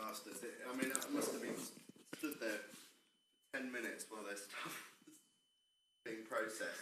bastards. I mean, I must have been stood there 10 minutes while their stuff was being processed.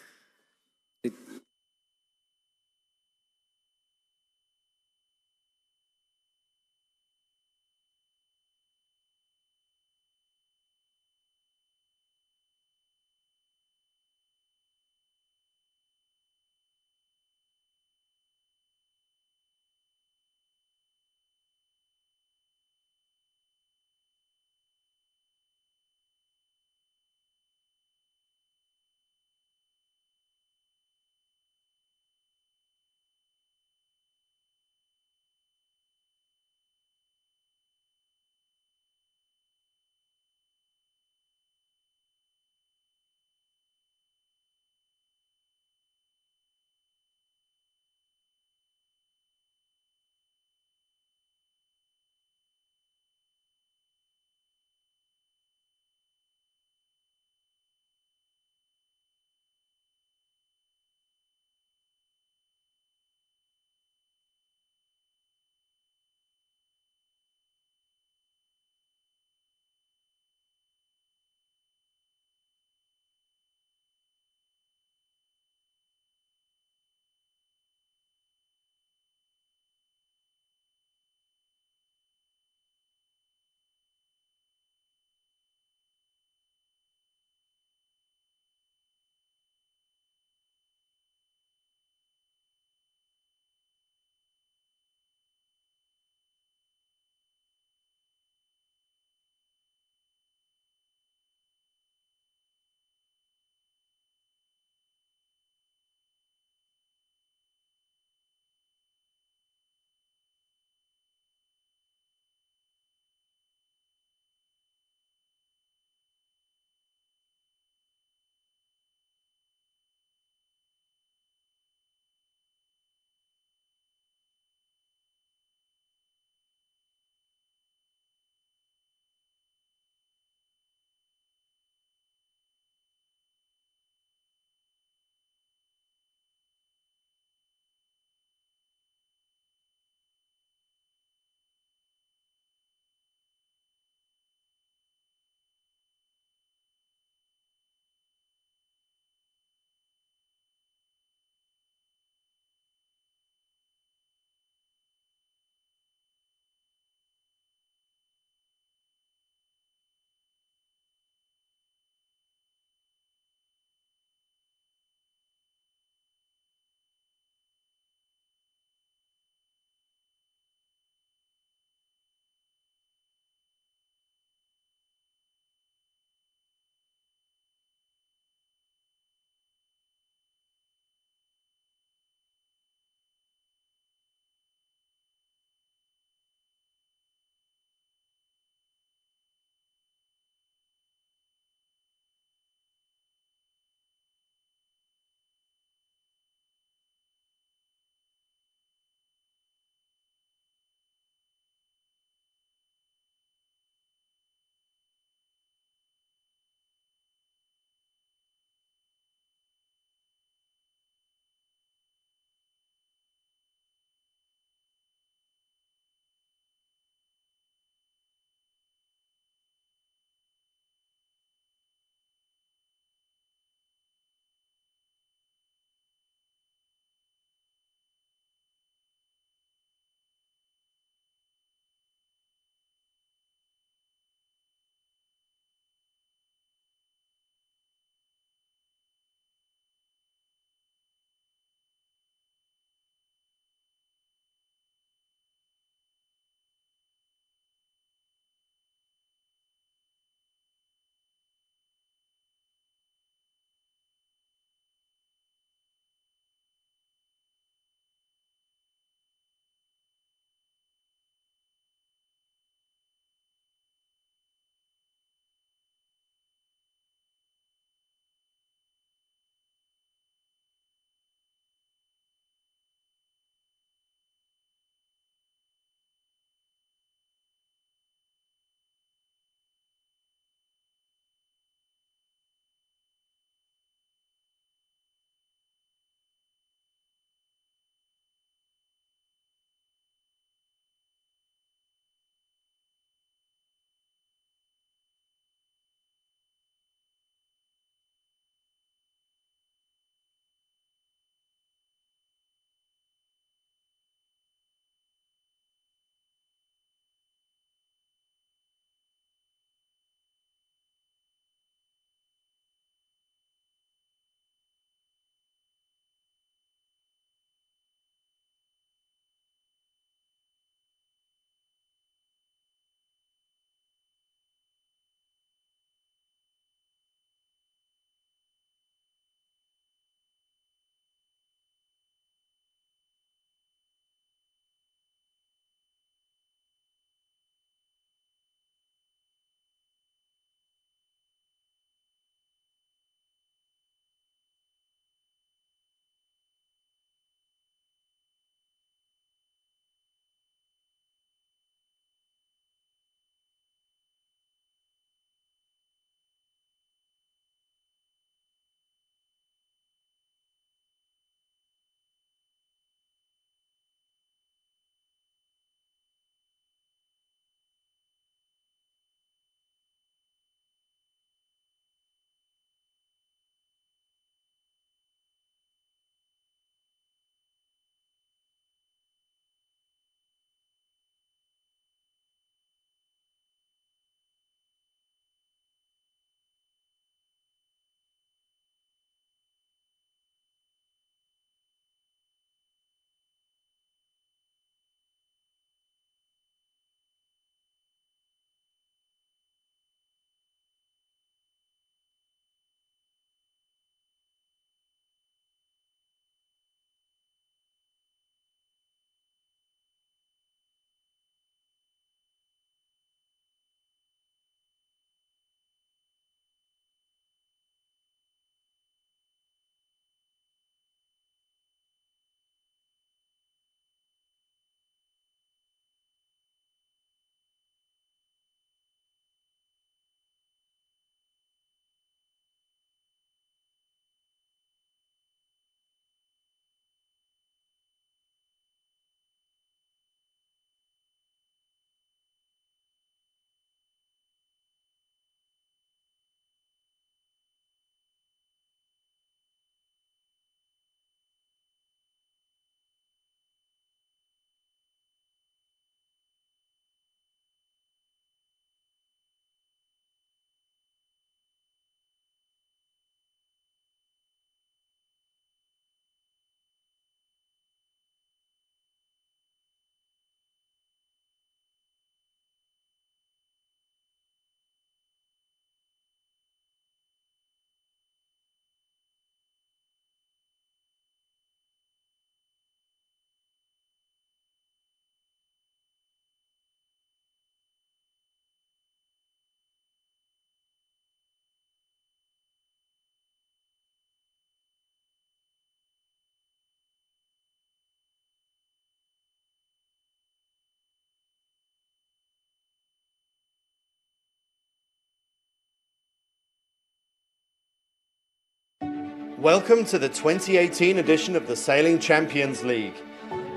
Welcome to the 2018 edition of the Sailing Champions League.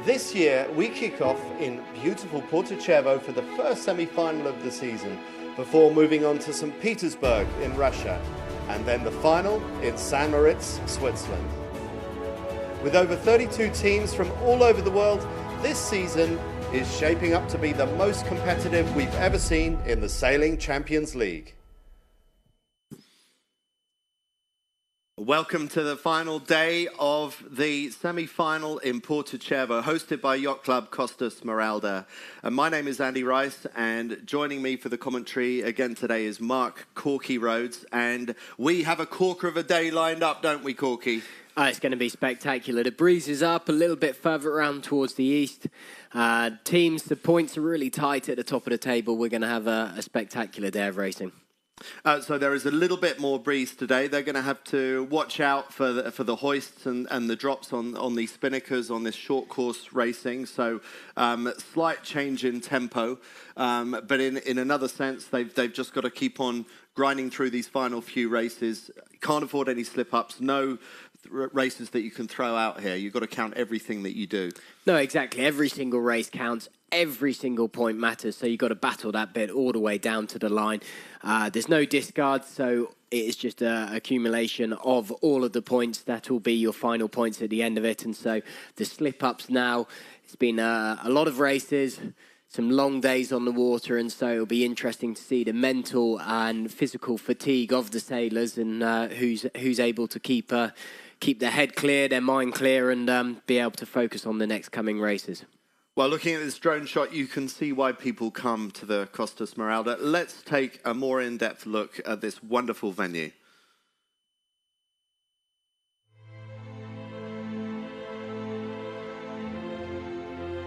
This year we kick off in beautiful Porto Cervo for the first semi-final of the season, before moving on to St. Petersburg in Russia, and then the final in St. Moritz, Switzerland. With over 32 teams from all over the world, this season is shaping up to be the most competitive we've ever seen in the Sailing Champions League. Welcome to the final day of the semi-final in Porto Cervo, hosted by Yacht Club Costa Smeralda. And my name is Andy Rice, and joining me for the commentary again today is Mark Corky Rhodes. And we have a corker of a day lined up, don't we, Corky? It's going to be spectacular. The breeze is up a little bit further around towards the east. The points are really tight at the top of the table. We're going to have a spectacular day of racing. So there is a little bit more breeze today. They're going to have to watch out for the hoists and the drops on these spinnakers on this short course racing. So slight change in tempo, but in another sense, they've just got to keep on grinding through these final few races. Can't afford any slip-ups. No races that you can throw out here. You've got to count everything that you do. No, exactly. Every single race counts. Every single point matters. So you've got to battle that bit all the way down to the line. There's no discards, so it is just an accumulation of all of the points. That will be your final points at the end of it. And so the slip-ups now, it's been a lot of races, some long days on the water, and so it'll be interesting to see the mental and physical fatigue of the sailors and who's able to keep their head clear, their mind clear, and be able to focus on the next coming races. Well, looking at this drone shot, you can see why people come to the Costa Smeralda. Let's take a more in-depth look at this wonderful venue.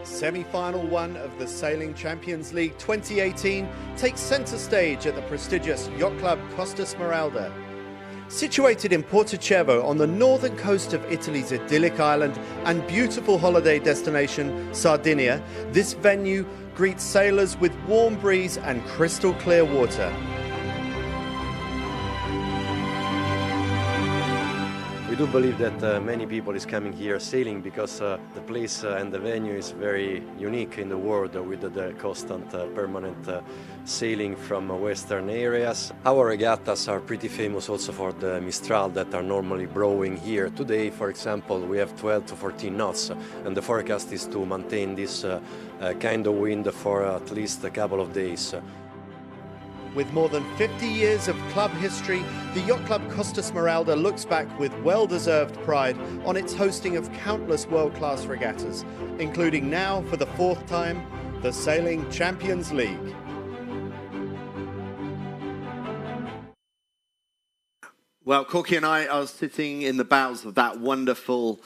Semi-final one of the Sailing Champions League 2018 takes centre stage at the prestigious Yacht Club Costa Smeralda. Situated in Porto Cervo on the northern coast of Italy's idyllic island and beautiful holiday destination, Sardinia, this venue greets sailors with warm breeze and crystal clear water. We do believe that many people is coming here sailing because the place and the venue is very unique in the world with the constant permanent sailing from western areas. Our regattas are pretty famous also for the Mistral that are normally brewing here. Today, for example, we have 12 to 14 knots, and the forecast is to maintain this kind of wind for at least a couple of days. With more than 50 years of club history, the Yacht Club Costa Smeralda looks back with well-deserved pride on its hosting of countless world-class regattas, including now, for the fourth time, the Sailing Champions League. Well, Corky and I are sitting in the bows of that wonderful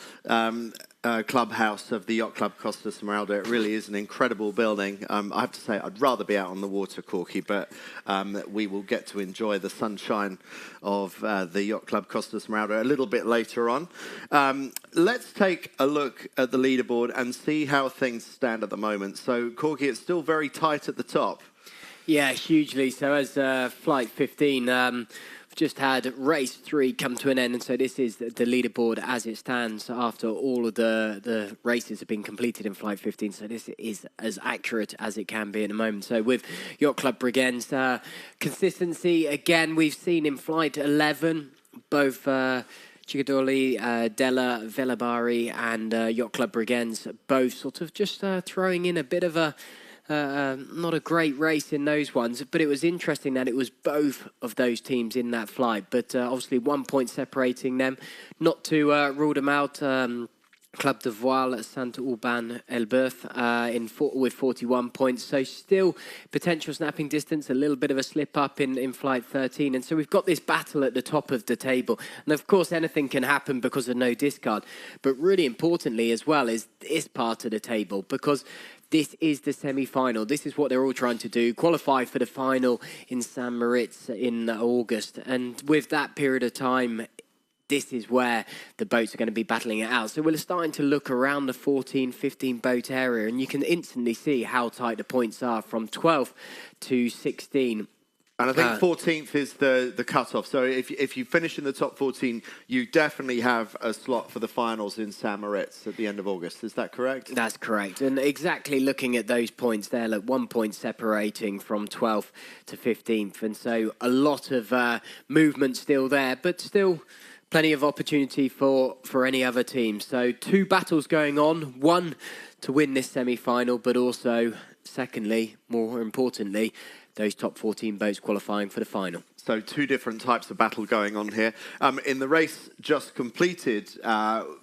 clubhouse of the Yacht Club Costa Smeralda. It really is an incredible building. I have to say, I'd rather be out on the water, Corky, but we will get to enjoy the sunshine of the Yacht Club Costa Smeralda a little bit later on. Let's take a look at the leaderboard and see how things stand at the moment. So, Corky, it's still very tight at the top. Yeah, hugely. So as Flight 15... just had race 3 come to an end, and so this is the leaderboard as it stands after all of the races have been completed in Flight 15. So this is as accurate as it can be at the moment. So with Yacht Club Brigands, consistency again we've seen in Flight 11, both Cigadoli, Della, Velabari and Yacht Club Brigands both sort of just throwing in a bit of a not a great race in those ones, but it was interesting that it was both of those teams in that flight. But obviously 1 point separating them. Not to rule them out, Club de Voile, Saint-Auban-Elbeuf with 41 points. So still potential snapping distance, a little bit of a slip up in Flight 13. And so we've got this battle at the top of the table. And of course, anything can happen because of no discard. But really importantly as well is this part of the table, because this is the semi-final. This is what they're all trying to do, qualify for the final in St. Moritz in August. And with that period of time, this is where the boats are going to be battling it out. So we're starting to look around the 14, 15 boat area, and you can instantly see how tight the points are from 12 to 16. And I think 14th is the cutoff. So if you finish in the top 14, you definitely have a slot for the finals in St. Moritz at the end of August. Is that correct? That's correct. And exactly looking at those points there, look, 1 point separating from 12th to 15th. And so a lot of movement still there, but still plenty of opportunity for any other team. So 2 battles going on, one to win this semi-final, but also, secondly, more importantly, those top 14 boats qualifying for the final. So 2 different types of battle going on here. In the race just completed,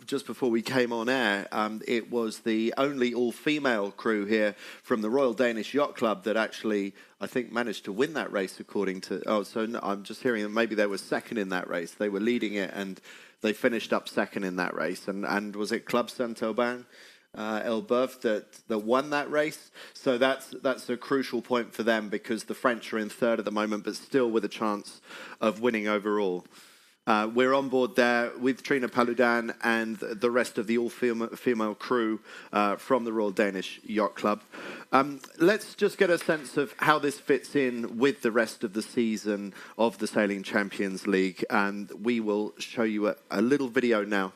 just before we came on air, it was the only all-female crew here from the Royal Danish Yacht Club that actually, I think, managed to win that race according to... Oh, so no, I'm just hearing that maybe they were second in that race. They were leading it and they finished up second in that race. And was it Club Saint-Aubin? Elbeuf that won that race. So that's a crucial point for them because the French are in third at the moment, but still with a chance of winning overall. We're on board there with Trina Paludan and the rest of the all-female crew from the Royal Danish Yacht Club. Let's just get a sense of how this fits in with the rest of the season of the Sailing Champions League, and we will show you a little video now.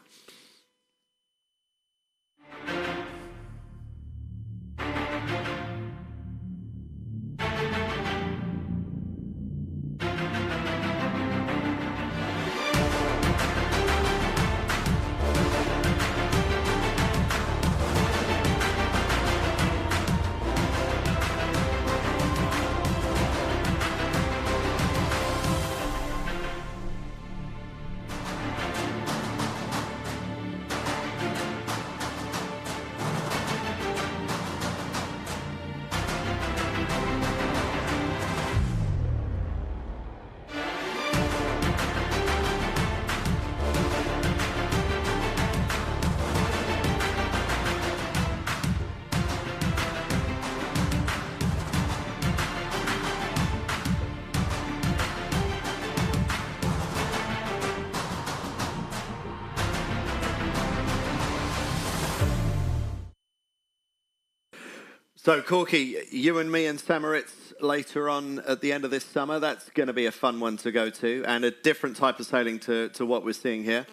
So, Corky, you and me in St. Moritz later on at the end of this summer, that's going to be a fun one to go to, and a different type of sailing to what we're seeing here.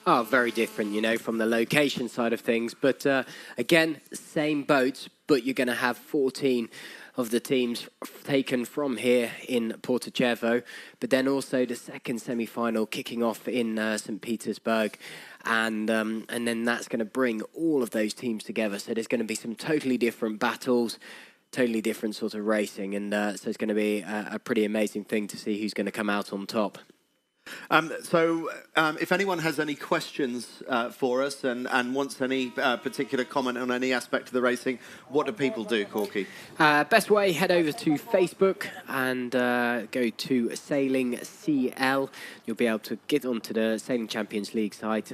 Oh, very different, you know, from the location side of things. But again, same boats, but you're going to have 14 of the teams taken from here in Porto Cervo, but then also the second semi-final kicking off in St. Petersburg. And then that's going to bring all of those teams together. So there's going to be some totally different battles, totally different sort of racing. And so it's going to be a pretty amazing thing to see who's going to come out on top. If anyone has any questions for us and wants any particular comment on any aspect of the racing, what do people do, Corky? Best way, head over to Facebook and go to Sailing CL. You'll be able to get onto the Sailing Champions League site.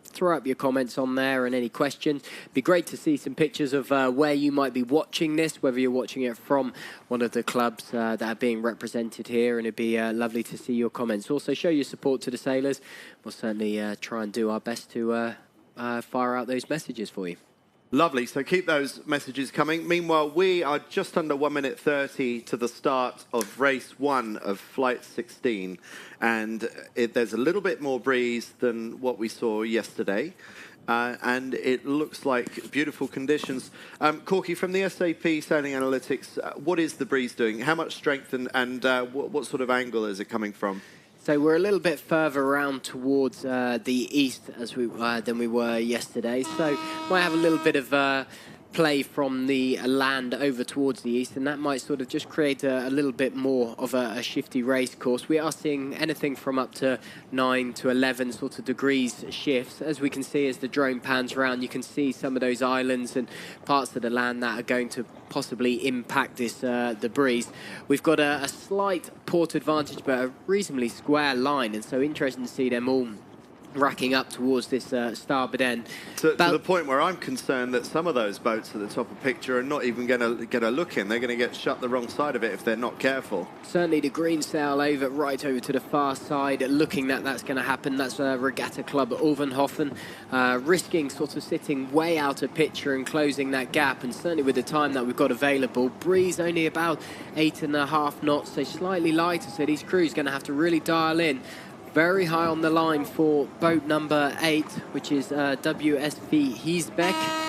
Throw up your comments on there and any questions. Be great to see some pictures of where you might be watching this, whether you're watching it from one of the clubs that are being represented here, and it'd be lovely to see your comments. Also, show your support to the sailors. We'll certainly try and do our best to fire out those messages for you. Lovely. So keep those messages coming. Meanwhile, we are just under 1 minute 30 to the start of race 1 of flight 16. And there's a little bit more breeze than what we saw yesterday. And it looks like beautiful conditions. Corky, from the SAP Sailing Analytics, what is the breeze doing? How much strength and what sort of angle is it coming from? So we're a little bit further around towards the east than we were yesterday. So might have a little bit of play from the land over towards the east, and that might sort of just create a little bit more of a shifty race course. We are seeing anything from up to 9 to 11 sort of degrees shifts. As we can see, as the drone pans around, you can see some of those islands and parts of the land that are going to possibly impact this the breeze. We've got a slight port advantage, but a reasonably square line, and so interesting to see them all racking up towards this starboard end. To the point where I'm concerned that some of those boats at the top of the picture are not even going to get a look in. They're going to get shut the wrong side of it if they're not careful. Certainly the green sail right over to the far side, looking that that's going to happen. That's Regatta Club Ulvenhofen, risking sort of sitting way out of picture and closing that gap. And certainly with the time that we've got available, breeze only about 8.5 knots, so slightly lighter. So these crews going to have to really dial in. Very high on the line for boat number 8, which is WSV Hiesbeck.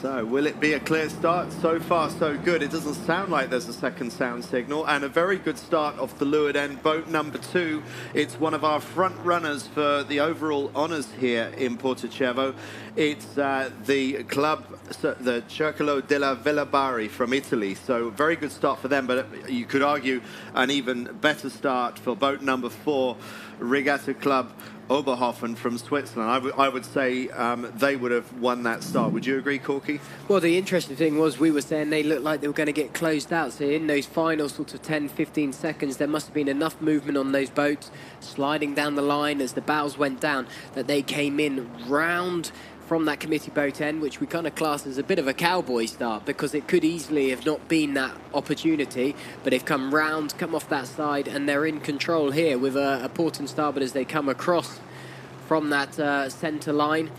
So, will it be a clear start? So far, so good. It doesn't sound like there's a second sound signal. And a very good start off the leeward end. Boat number 2. It's one of our front runners for the overall honours here in Porto Cervo. It's the club, the Cervo della Velabari from Italy. So, very good start for them. But you could argue an even better start for boat number 4, Regatta Club Oberhofen from Switzerland. I would say they would have won that start. Would you agree, Corky? Well, the interesting thing was we were saying they looked like they were going to get closed out. So in those final sort of 10, 15 seconds, there must have been enough movement on those boats sliding down the line as the bows went down that they came in round from that committee boat end, which we kind of class as a bit of a cowboy start because it could easily have not been that opportunity, but they've come round, come off that side, and they're in control here with a port and starboard as they come across from that centre line.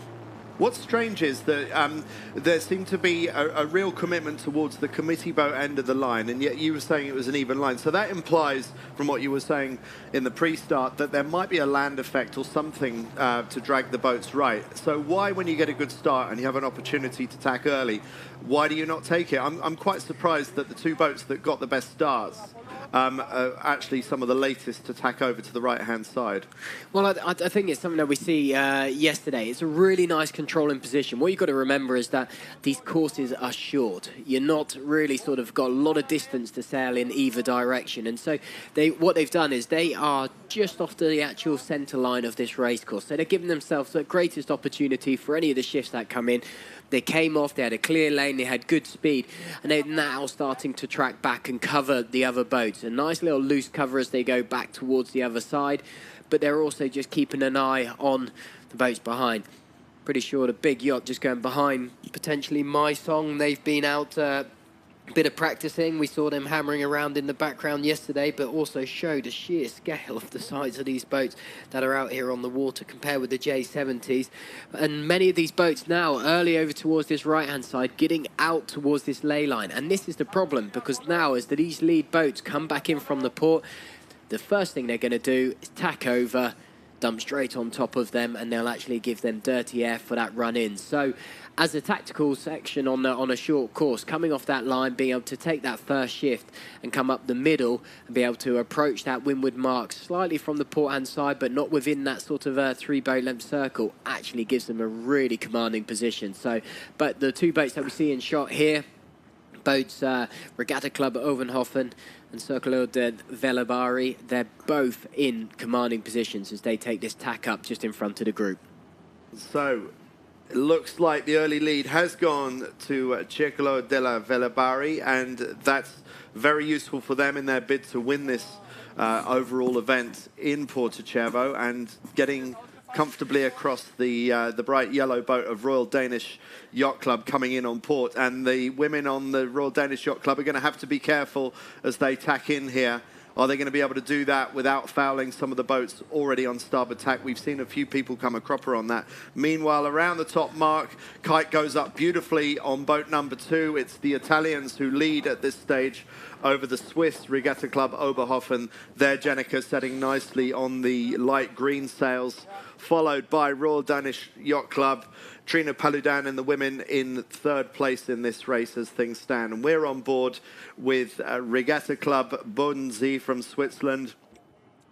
What's strange is that there seemed to be a real commitment towards the committee boat end of the line, and yet you were saying it was an even line. So that implies, from what you were saying in the pre-start, that there might be a land effect or something to drag the boats right. So why, when you get a good start and you have an opportunity to tack early, why do you not take it? I'm quite surprised that the two boats that got the best starts are actually some of the latest to tack over to the right-hand side. Well, I think it's something that we see yesterday. It's a really nice controlling position. What you've got to remember is that these courses are short. You're not really sort of got a lot of distance to sail in either direction. And so what they've done is they are just off the actual centre line of this race course. So they're giving themselves the greatest opportunity for any of the shifts that come in. They came off, they had a clear lane, they had good speed, and they're now starting to track back and cover the other boats. A nice little loose cover as they go back towards the other side, but they're also just keeping an eye on the boats behind. Pretty sure the big yacht just going behind, potentially My Song. They've been out a bit of practicing. We saw them hammering around in the background yesterday, but also showed a sheer scale of the size of these boats that are out here on the water compared with the J70s. And many of these boats now early over towards this right-hand side, getting out towards this ley line. And this is the problem, because now as these lead boats come back in from the port, the first thing they're going to do is tack over, dump straight on top of them, and they'll actually give them dirty air for that run in. So as a tactical section on a short course, coming off that line, being able to take that first shift and come up the middle and be able to approach that windward mark slightly from the port hand side, but not within that sort of 3-boat length circle, actually gives them a really commanding position. So, but the two boats that we see in shot here, boats Regatta Club Ovenhofen and Cervo della Velabari, they're both in commanding positions as they take this tack up just in front of the group. So it looks like the early lead has gone to Cervo della Velabari, and that's very useful for them in their bid to win this overall event in Porto Cervo, and getting comfortably across the bright yellow boat of Royal Danish Yacht Club coming in on port. And the women on the Royal Danish Yacht Club are going to have to be careful as they tack in here. Are they going to be able to do that without fouling some of the boats already on starboard tack? We've seen a few people come a cropper on that. Meanwhile, around the top mark, kite goes up beautifully on boat number 2. It's the Italians who lead at this stage over the Swiss Regatta Club Oberhofen. There, Jenica setting nicely on the light green sails, followed by Royal Danish Yacht Club. Trina Paludan and the women in 3rd place in this race as things stand. And we're on board with Regatta Club Bodensee from Switzerland.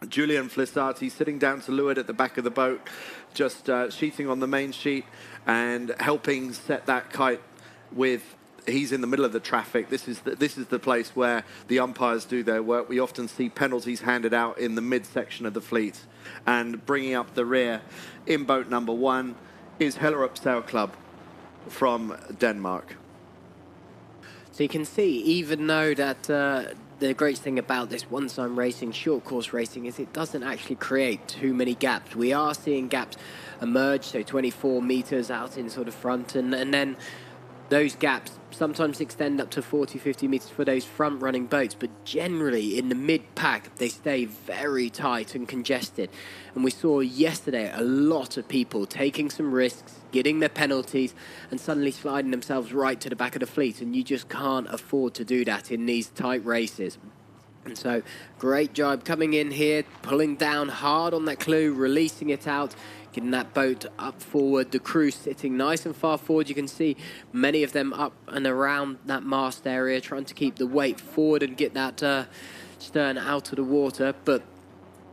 Julian Flissati sitting down to leeward at the back of the boat, just sheeting on the main sheet and helping set that kite with... He's in the middle of the traffic. This is the place where the umpires do their work. We often see penalties handed out in the midsection of the fleet. And bringing up the rear in boat number 1 is Hellerup Sail Club from Denmark. So you can see, even though that the great thing about this one-time racing, short course racing, is it doesn't actually create too many gaps. We are seeing gaps emerge, so 24 meters out in sort of front, and then those gaps sometimes extend up to 40, 50 meters for those front-running boats, but generally in the mid-pack, they stay very tight and congested. And we saw yesterday a lot of people taking some risks, getting their penalties, and suddenly sliding themselves right to the back of the fleet, and you just can't afford to do that in these tight races. And so, great job coming in here, pulling down hard on that clue, releasing it out, getting that boat up forward, the crew sitting nice and far forward. You can see many of them up and around that mast area, trying to keep the weight forward and get that stern out of the water. But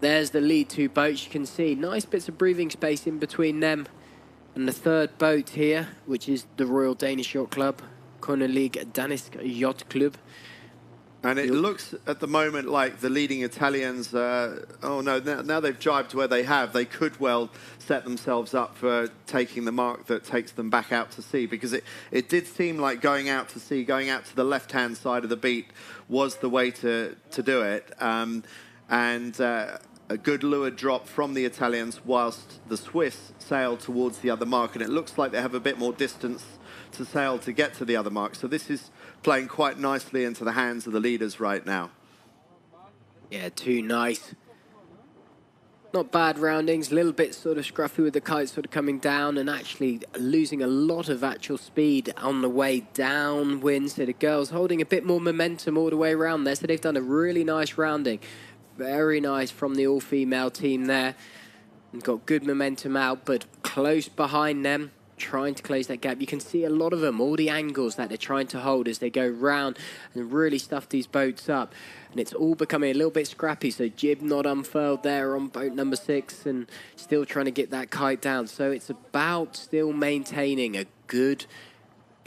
there's the lead two boats. You can see nice bits of breathing space in between them and the third boat here, which is the Royal Danish Yacht Club, Koninklijk Dansk Yacht Club. And it looks at the moment like the leading Italians, oh no, now they've jibed where they have, they could well set themselves up for taking the mark that takes them back out to sea, because it did seem like going out to sea, going out to the left-hand side of the beat was the way to do it. A good leeward drop from the Italians whilst the Swiss sail towards the other mark, and it looks like they have a bit more distance to sail to get to the other mark. So this is playing quite nicely into the hands of the leaders right now. Yeah, too nice. Not bad roundings, a little bit sort of scruffy with the kite sort of coming down and actually losing a lot of actual speed on the way downwind. So the girls holding a bit more momentum all the way around there. So they've done a really nice rounding. Very nice from the all-female team there. And got good momentum out, but close behind them, trying to close that gap. You can see a lot of them, all the angles that they're trying to hold as they go round and really stuff these boats up. And it's all becoming a little bit scrappy. So jib not unfurled there on boat number 6 and still trying to get that kite down. So it's about still maintaining a good,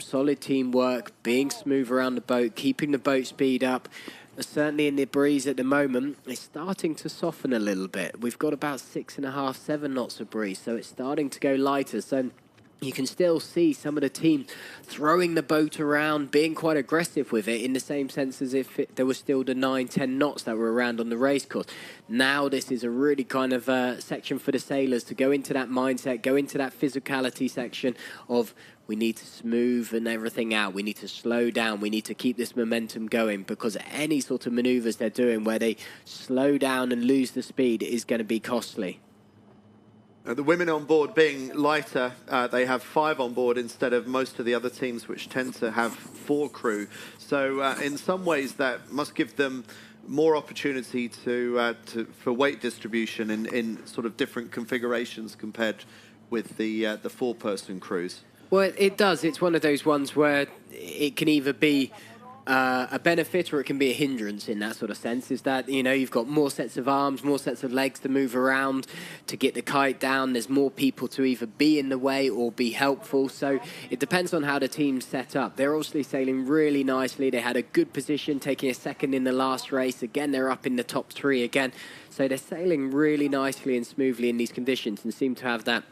solid teamwork, being smooth around the boat, keeping the boat speed up. Certainly in the breeze at the moment, it's starting to soften a little bit. We've got about 6.5, 7 knots of breeze, so it's starting to go lighter. So you can still see some of the team throwing the boat around, being quite aggressive with it in the same sense as if there was still the 9, 10 knots that were around on the race course. Now this is a really kind of section for the sailors to go into that mindset, go into that physicality section of we need to smooth and everything out. We need to slow down. We need to keep this momentum going, because any sort of maneuvers they're doing where they slow down and lose the speed is going to be costly. The women on board being lighter, they have 5 on board instead of most of the other teams, which tend to have 4 crew. So in some ways that must give them more opportunity for weight distribution in sort of different configurations compared with the 4-person crews. Well, it does. It's one of those ones where it can either be a benefit or it can be a hindrance in that sort of sense. Is that, you know, you've got more sets of arms, more sets of legs to move around to get the kite down. There's more people to either be in the way or be helpful. So it depends on how the team's set up. They're obviously sailing really nicely. They had a good position, taking a second in the last race. Again, they're up in the top 3 again. So they're sailing really nicely and smoothly in these conditions and seem to have that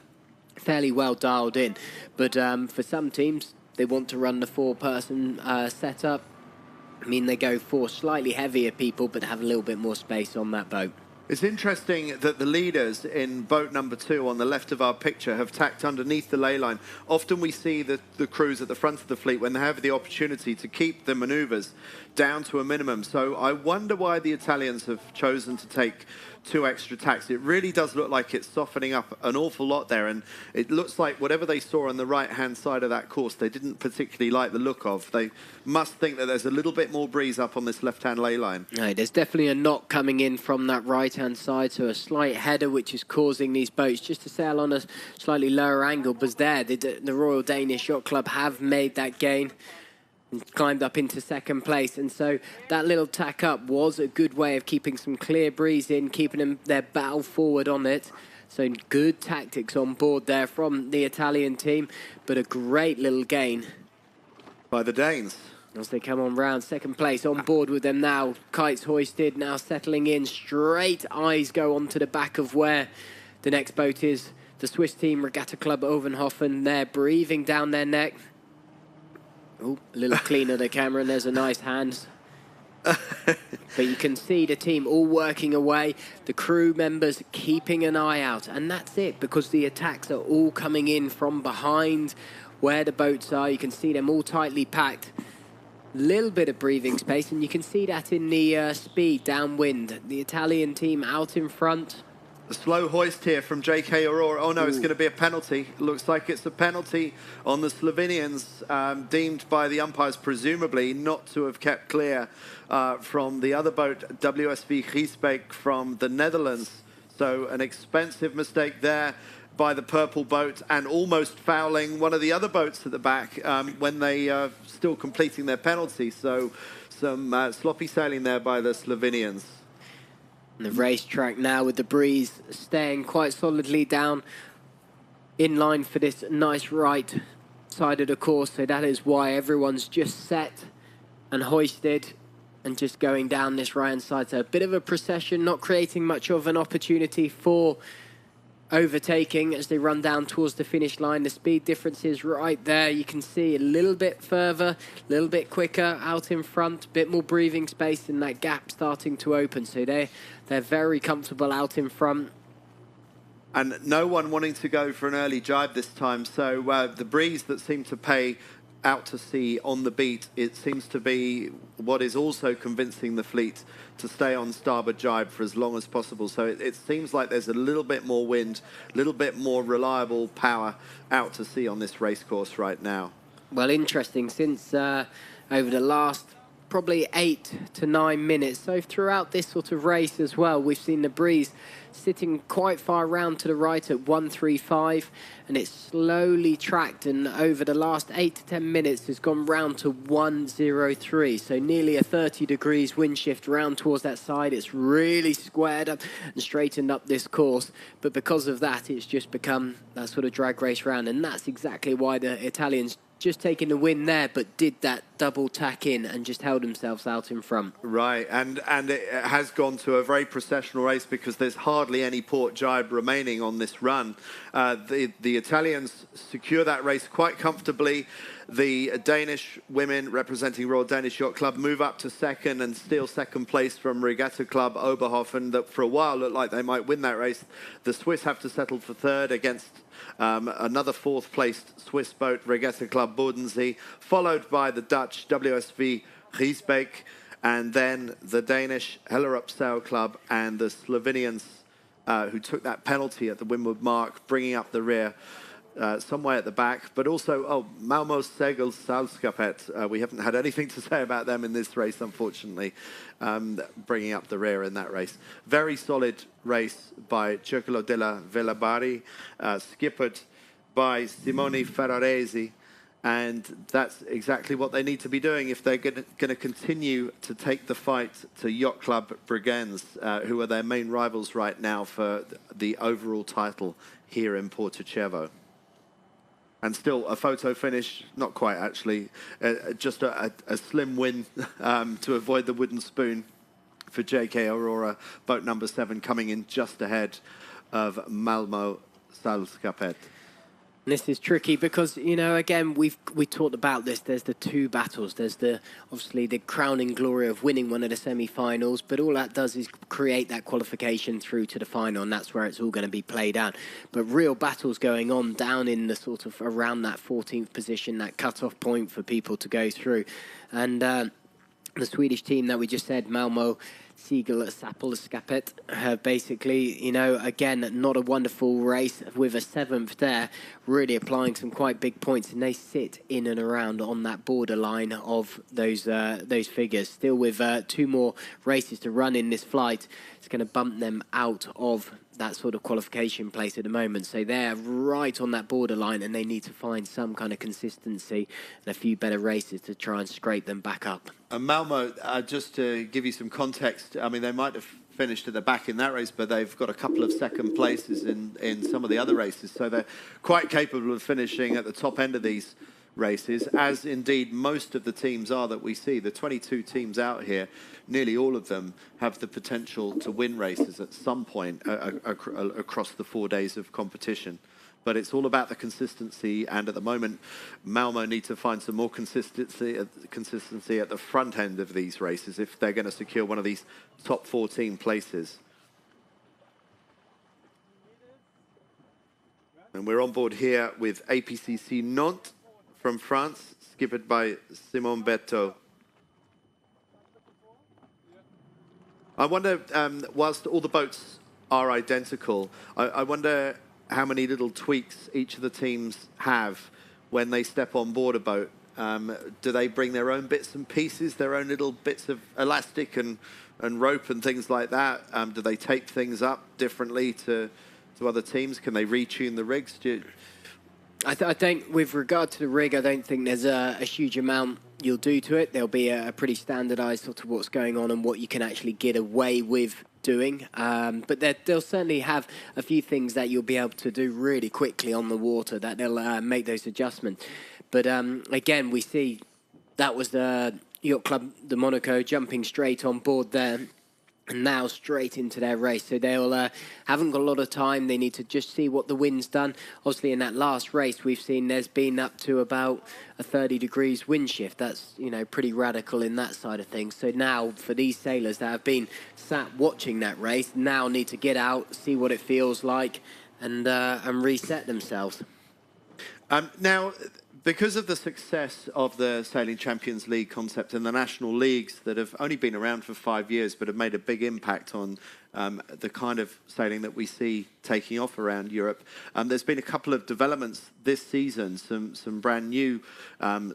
fairly well dialed in. But for some teams, they want to run the 4-person setup. I mean, they go for slightly heavier people, but have a little bit more space on that boat. It's interesting that the leaders in boat number 2 on the left of our picture have tacked underneath the ley line. Often we see the crews at the front of the fleet when they have the opportunity to keep the manoeuvres down to a minimum. So I wonder why the Italians have chosen to take 2 extra tacks. It really does look like it's softening up an awful lot there, and it looks like whatever they saw on the right-hand side of that course, they didn't particularly like the look of. They must think that there's a little bit more breeze up on this left-hand ley line. Right, there's definitely a knot coming in from that right-hand side, so a slight header which is causing these boats just to sail on a slightly lower angle. But there, the Royal Danish Yacht Club have made that gain and climbed up into second place. And so that little tack up was a good way of keeping some clear breeze in, keeping their bow forward on it. So good tactics on board there from the Italian team, but a great little gain by the Danes as they come on round. Second place on board with them now. Kites hoisted, now settling in. Straight eyes go onto the back of where the next boat is. The Swiss team, Regatta Club Ovenhofen, they're breathing down their neck. Oh, a little clean of the camera, and there's a nice hand. But you can see the team all working away, the crew members keeping an eye out. And that's it, because the attacks are all coming in from behind where the boats are. You can see them all tightly packed. Little bit of breathing space, and you can see that in the speed downwind. The Italian team out in front. A slow hoist here from JK Aurora. Oh no, it's going to be a penalty. Looks like it's a penalty on the Slovenians, deemed by the umpires presumably not to have kept clear from the other boat, WSV Giesbeek from the Netherlands. So an expensive mistake there by the purple boat, and almost fouling one of the other boats at the back when they are still completing their penalty. So some sloppy sailing there by the Slovenians. And the racetrack now with the breeze staying quite solidly down in line for this nice right side of the course. So that is why everyone's just set and hoisted and just going down this right-hand side. So a bit of a procession, not creating much of an opportunity for overtaking as they run down towards the finish line. The speed difference is right there. You can see a little bit further, a little bit quicker out in front, a bit more breathing space, and that gap starting to open. So they're very comfortable out in front. And no one wanting to go for an early jibe this time. So the breeze that seemed to pay out to sea on the beat, it seems to be what is also convincing the fleet to stay on starboard jibe for as long as possible. So it seems like there's a little bit more wind, a little bit more reliable power out to sea on this race course right now. Well, interesting, since over the last probably 8 to 9 minutes, so throughout this sort of race as well, we've seen the breeze sitting quite far round to the right at 135, and it's slowly tracked, and over the last 8 to 10 minutes has gone round to 103, so nearly a 30 degrees wind shift round towards that side. It's really squared up and straightened up this course, but because of that, it's just become that sort of drag race round, and that's exactly why the Italians just taking the win there, but did that double tack in and just held themselves out in front. Right, and it has gone to a very processional race because there's hardly any port jibe remaining on this run. The Italians secure that race quite comfortably. The Danish women representing Royal Danish Yacht Club move up to second and steal second place from Regatta Club Oberhofen, that for a while looked like they might win that race. The Swiss have to settle for third against another fourth-placed Swiss boat, Regatta Club Bodensee, followed by the Dutch WSV Giesbeek, and then the Danish Hellerup Sail Club and the Slovenians who took that penalty at the windward mark, bringing up the rear somewhere at the back. But also, Malmo Segel Salskapet. We haven't had anything to say about them in this race, unfortunately, bringing up the rear in that race. Very solid race by Circolo della Velabari, skippered by Simone Ferraresi. And that's exactly what they need to be doing if they're going to continue to take the fight to Yacht Club Bregenz, who are their main rivals right now for the overall title here in Porto Cervo. And still a photo finish, not quite actually, just a slim win to avoid the wooden spoon for JK Aurora, boat number 7 coming in just ahead of Malmo Salskapet. This is tricky because, you know, again, we talked about this. There's the two battles. There's obviously the crowning glory of winning one of the semi-finals, but all that does is create that qualification through to the final, and that's where it's all going to be played out. But real battles going on down in the sort of around that 14th position, that cut-off point for people to go through. And the Swedish team that we just said, Malmo Segel Salskapet, basically, you know, again, not a wonderful race with a 7th there, really applying some quite big points, and they sit in and around on that borderline of those figures. Still with 2 more races to run in this flight, it's going to bump them out of that sort of qualification place at the moment. So they're right on that borderline, and they need to find some kind of consistency and a few better races to try and scrape them back up. And Malmo, just to give you some context, I mean, they might have finished at the back in that race, but they've got a couple of second places in some of the other races. So they're quite capable of finishing at the top end of these races, as indeed most of the teams are that we see. The 22 teams out here, nearly all of them have the potential to win races at some point across the 4 days of competition. but it's all about the consistency. And at the moment, Malmo need to find some more consistency at the front end of these races if they're going to secure one of these top 14 places. And we're on board here with APCC Nantes from France, skippered by Simon Berthaud. I wonder, whilst all the boats are identical, I wonder how many little tweaks each of the teams have when they step on board a boat. Do they bring their own bits and pieces, their own little bits of elastic and rope and things like that? Do they tape things up differently to other teams? Can they retune the rigs? I think with regard to the rig, I don't think there's a huge amount you'll do to it. There'll be a pretty standardised sort of what's going on and what you can actually get away with doing. But they'll certainly have a few things that you'll be able to do really quickly on the water that they'll make those adjustments. But again, we see that was the Yacht Club de Monaco jumping straight on board there. And now straight into their race. So they'll haven't got a lot of time. They need to just see what the wind's done. Obviously, in that last race, we've seen there's been up to about a 30 degrees wind shift. That's, you know, pretty radical in that side of things. So now for these sailors that have been sat watching that race, now need to get out, see what it feels like, and reset themselves. Now, because of the success of the Sailing Champions League concept and the national leagues that have only been around for 5 years but have made a big impact on the kind of sailing that we see taking off around Europe, there's been a couple of developments this season, some brand new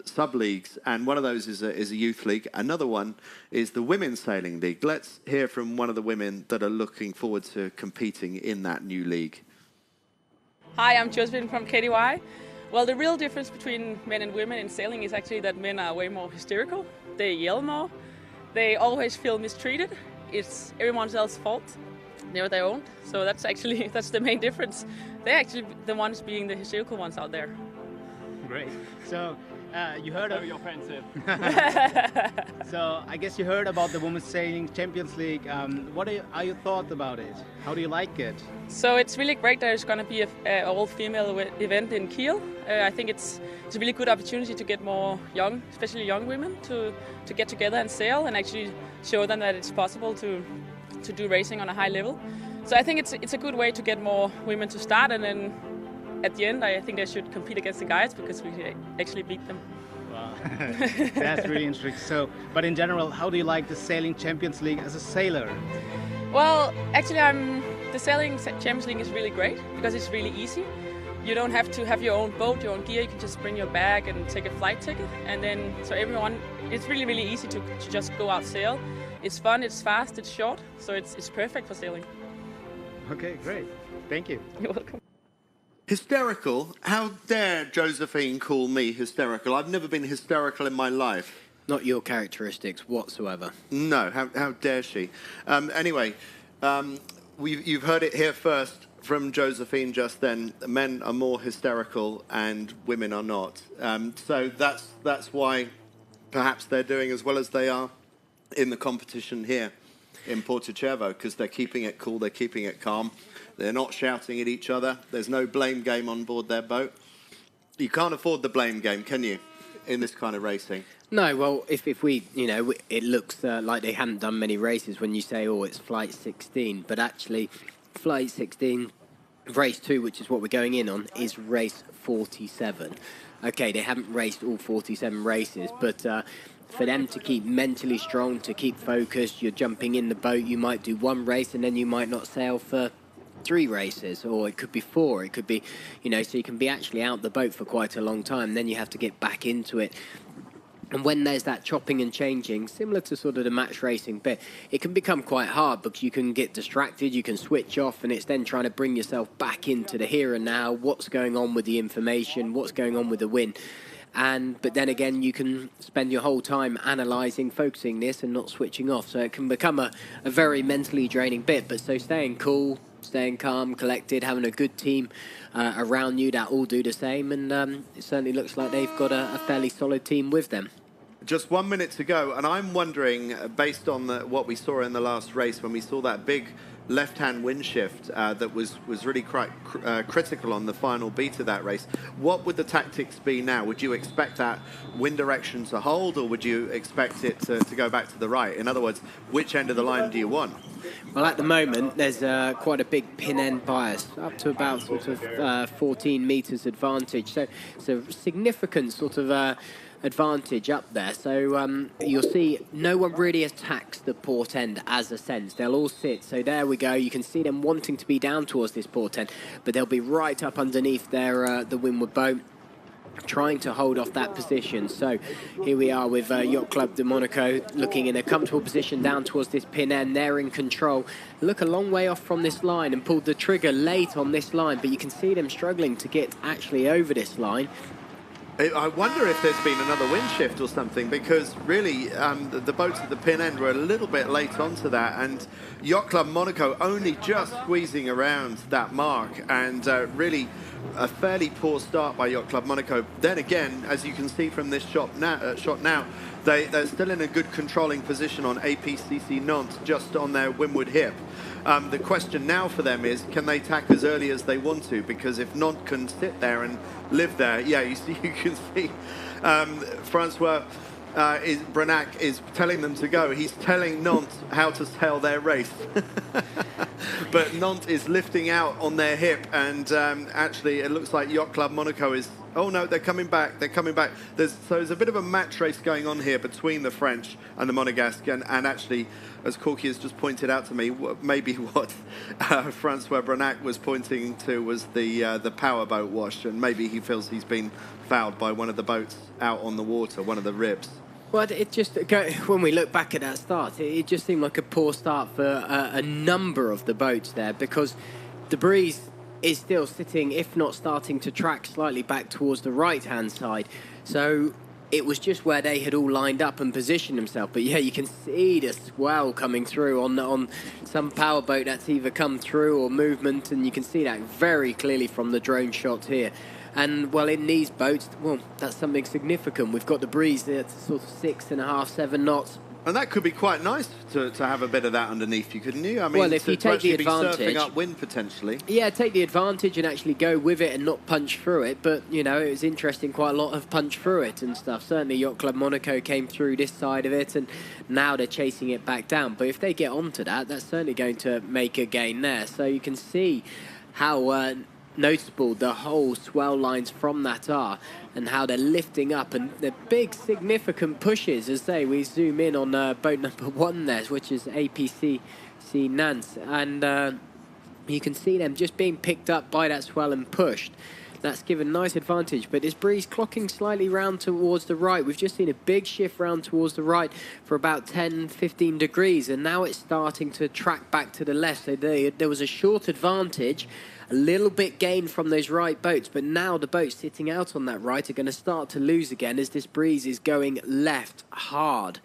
sub-leagues, and one of those is a youth league. Another one is the Women's Sailing League. Let's hear from one of the women that are looking forward to competing in that new league. Hi, I'm Josephine from KDY. Well, the real difference between men and women in sailing is actually that men are way more hysterical. They yell more. They always feel mistreated. It's everyone else's fault, never their own. So that's the main difference. They're actually the ones being the hysterical ones out there. Great. So you heard of your offensive. So I guess you heard about the Women's Sailing Champions League. What are your thoughts about it? How do you like it? So it's really great. There's going to be an all-female event in Kiel. I think it's a really good opportunity to get more young, especially young women, to get together and sail and actually show them that it's possible to do racing on a high level. So I think it's a good way to get more women to start, and then at the end I think they should compete against the guys because we actually beat them. Wow, that's really interesting. So, but in general, how do you like the Sailing Champions League as a sailor? Well, actually, the Sailing Champions League is really great because it's really easy. You don't have to have your own boat, your own gear. You can just bring your bag and take a flight ticket, and then so everyone. It's really, really easy to just go out sail. It's fun, it's fast, it's short, so it's perfect for sailing. Okay, great. Thank you. You're welcome. Hysterical? How dare Josephine call me hysterical? I've never been hysterical in my life. Not your characteristics whatsoever. No, how dare she? Anyway, you've heard it here first from Josephine just then. Men are more hysterical and women are not. So that's why perhaps they're doing as well as they are in the competition here in Porto Cervo, because they're keeping it cool, they're keeping it calm. They're not shouting at each other. There's no blame game on board their boat. You can't afford the blame game, can you, in this kind of racing? No, well, if we, you know, it looks like they haven't done many races when you say, oh, it's flight 16. But actually, flight 16, race 2, which is what we're going in on, is race 47. Okay, they haven't raced all 47 races, but for them to keep mentally strong, to keep focused, you're jumping in the boat, you might do one race and then you might not sail for 3 races, or it could be 4, it could be, you know, so you can be actually out the boat for quite a long time, then you have to get back into it. And when there's that chopping and changing, similar to sort of the match racing bit, it can become quite hard because you can get distracted, you can switch off, and it's then trying to bring yourself back into the here and now, what's going on with the information, what's going on with the wind. But then again, you can spend your whole time analysing, focusing this and not switching off. So it can become a very mentally draining bit. But so staying cool, staying calm, collected, having a good team around you that all do the same. And it certainly looks like they've got a fairly solid team with them. Just 1 minute to go, and I'm wondering, based on what we saw in the last race, when we saw that big left-hand wind shift that was really quite critical on the final beat of that race. What would the tactics be now? Would you expect that wind direction to hold, or would you expect it to go back to the right? In other words, which end of the line do you want? Well, at the moment, there's quite a big pin end bias, up to about sort of 14 meters advantage. So it's a significant sort of advantage up there. So you'll see no one really attacks the port end as a sense. They'll all sit. So there we go. You can see them wanting to be down towards this port end, but they'll be right up underneath their the windward boat, trying to hold off that position. So here we are with Yacht Club de Monaco looking in a comfortable position down towards this pin end. They're in control. Look a long way off from this line and pulled the trigger late on this line, but you can see them struggling to get actually over this line. I wonder if there's been another wind shift or something, because really the boats at the pin end were a little bit late onto that, and Yacht Club Monaco only just squeezing around that mark, and really a fairly poor start by Yacht Club Monaco. Then again, as you can see from this shot now, they're still in a good controlling position on APCC Nantes, just on their windward hip. The question now for them is, can they tack as early as they want to? Because if Nantes can sit there and live there, yeah, you can see Francois Brenac is telling them to go. He's telling Nantes how to sail their race. But Nantes is lifting out on their hip, and actually it looks like Yacht Club Monaco is... Oh no, they're coming back. They're coming back. So there's a bit of a match race going on here between the French and the Monegasque, and actually, as Corky has just pointed out to me, maybe what Francois Brenac was pointing to was the power boat wash, and maybe he feels he's been fouled by one of the boats out on the water, one of the ribs. Well, it just, when we look back at that start, it just seemed like a poor start for a number of the boats there, because the breeze is still sitting, if not starting to track slightly back towards the right-hand side. So it was just where they had all lined up and positioned themselves. But yeah, you can see the swell coming through on some power boat that's either come through or movement, and you can see that very clearly from the drone shot here. And, well, in these boats, well, that's something significant. We've got the breeze there at sort of 6.5, 7 knots. And that could be quite nice to have a bit of that underneath you, couldn't you? I mean, well, if you take the advantage, be surfing upwind potentially. Yeah, take the advantage and actually go with it and not punch through it. But, you know, it was interesting, quite a lot of punch through it and stuff. Certainly Yacht Club Monaco came through this side of it, and now they're chasing it back down. But if they get onto that, that's certainly going to make a gain there. So you can see how noticeable the whole swell lines from that are, and how they're lifting up, and the big significant pushes as we zoom in on boat number 1 there, which is APCC Nantes, and you can see them just being picked up by that swell and pushed. That's given nice advantage, but this breeze clocking slightly round towards the right. We've just seen a big shift round towards the right for about 10-15 degrees, and now it's starting to track back to the left. So there was a short advantage, a little bit gained from those right boats, but now the boats sitting out on that right are going to start to lose again as this breeze is going left hard.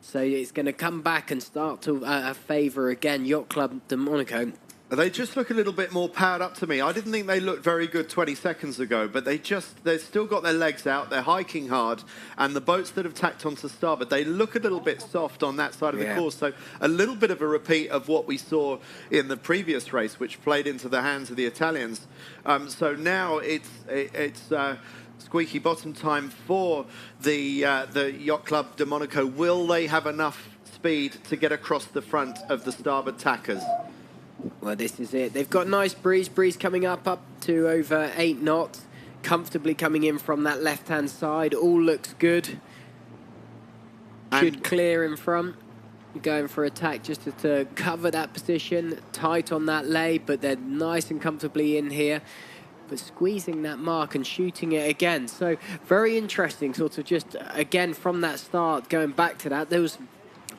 So it's going to come back and start to favour again Yacht Club de Monaco. They just look a little bit more powered up to me. I didn't think they looked very good 20 seconds ago, but they've still got their legs out, they're hiking hard, and the boats that have tacked onto starboard, they look a little bit soft on that side of the course. So a little bit of a repeat of what we saw in the previous race, which played into the hands of the Italians. So now it's squeaky bottom time for the Yacht Club de Monaco. Will they have enough speed to get across the front of the starboard tackers? Well, this is it. They've got nice breeze coming up to over 8 knots, comfortably coming in from that left-hand side. All looks good. Should clear in front. Going for attack just to cover that position. Tight on that lay, but they're nice and comfortably in here. But squeezing that mark and shooting it again. So very interesting, sort of just, again, from that start, going back to that, there was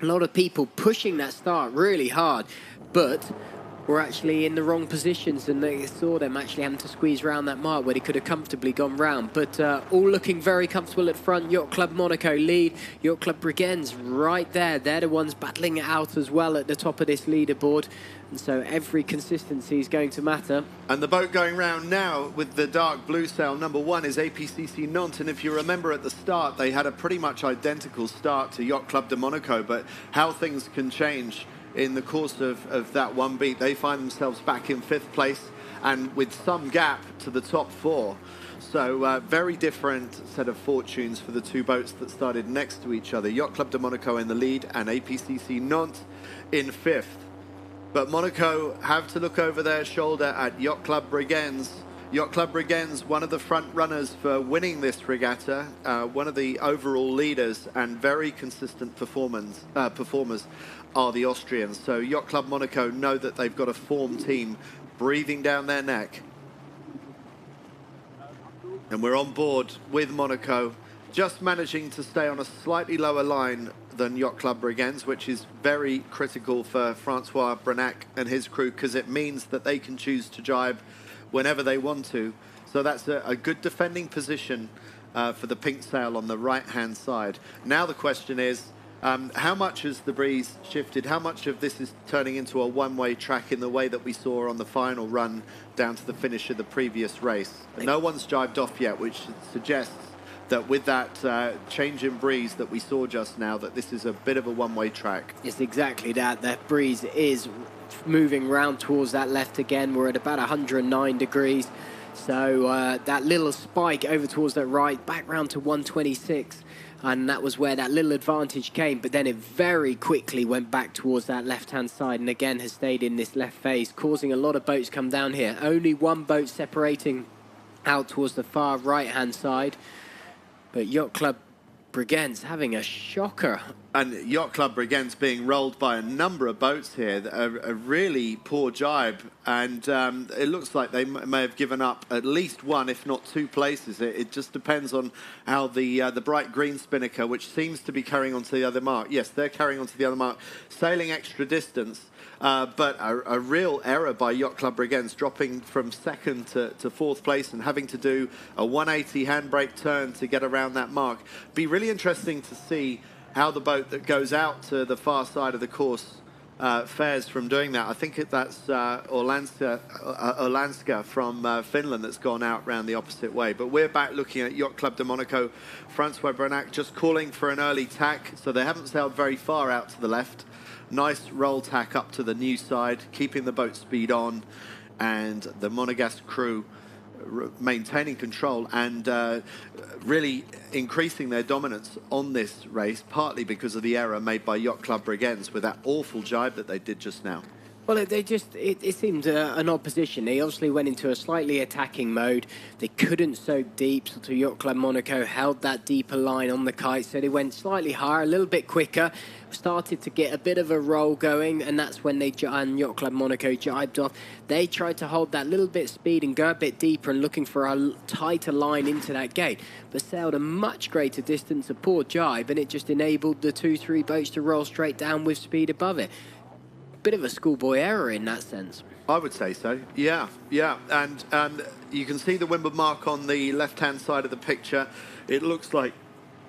a lot of people pushing that start really hard, but were actually in the wrong positions, and they saw them actually having to squeeze around that mark where they could have comfortably gone round. But all looking very comfortable at front. Yacht Club Monaco lead. Yacht Club Brigands right there. They're the ones battling it out as well at the top of this leaderboard. And so every consistency is going to matter. And the boat going round now with the dark blue sail, number 1 is APCC Nantes. And if you remember at the start, they had a pretty much identical start to Yacht Club de Monaco. But how things can change in the course of that one beat, they find themselves back in 5th place and with some gap to the top 4. So very different set of fortunes for the two boats that started next to each other. Yacht Club de Monaco in the lead and APCC Nantes in 5th. But Monaco have to look over their shoulder at Yacht Club Bregenz. Yacht Club Bregenz, one of the front runners for winning this regatta, one of the overall leaders and very consistent performers are the Austrians. So Yacht Club Monaco know that they've got a form team breathing down their neck. And we're on board with Monaco, just managing to stay on a slightly lower line than Yacht Club Bregenz, which is very critical for Francois Brenac and his crew, because it means that they can choose to jibe whenever they want to. So that's a good defending position for the pink sail on the right-hand side. Now the question is, how much has the breeze shifted? How much of this is turning into a one-way track in the way that we saw on the final run down to the finish of the previous race? No one's jibed off yet, which suggests that with that change in breeze that we saw just now, that this is a bit of a one-way track. It's exactly that. That breeze is moving round towards that left again. We're at about 109 degrees. So that little spike over towards that right, back round to 126. And that was where that little advantage came. But then it very quickly went back towards that left-hand side and again has stayed in this left phase, causing a lot of boats come down here. Only one boat separating out towards the far right-hand side. But Yacht Club Bregenz having a shocker. And Yacht Club Bregenz being rolled by a number of boats here. A really poor jibe. And it looks like they may have given up at least one, if not two places. It just depends on how the bright green spinnaker, which seems to be carrying on to the other mark. Yes, they're carrying on to the other mark, sailing extra distance. But a real error by Yacht Club Bregenz, dropping from 2nd to 4th place and having to do a 180 handbrake turn to get around that mark. Be really interesting to see how the boat that goes out to the far side of the course fares from doing that. I think that's Orlandska from Finland that's gone out round the opposite way. But we're back looking at Yacht Club de Monaco. Francois Brenac just calling for an early tack, so they haven't sailed very far out to the left. Nice roll tack up to the new side, keeping the boat speed on, and the Monegasque crew maintaining control and really increasing their dominance on this race, partly because of the error made by Yacht Club Bregenz with that awful jibe that they did just now. Well, it seemed an odd position. They obviously went into a slightly attacking mode. They couldn't soak deep, so Yacht Club Monaco held that deeper line on the kite, so they went slightly higher, a little bit quicker, started to get a bit of a roll going, and that's when Yacht Club Monaco jibed off. They tried to hold that little bit of speed and go a bit deeper and looking for a tighter line into that gate, but sailed a much greater distance, a poor jibe, and it just enabled the 2-3 boats to roll straight down with speed above it. Bit of a schoolboy error in that sense. I would say so, yeah. And you can see the windward mark on the left-hand side of the picture. It looks like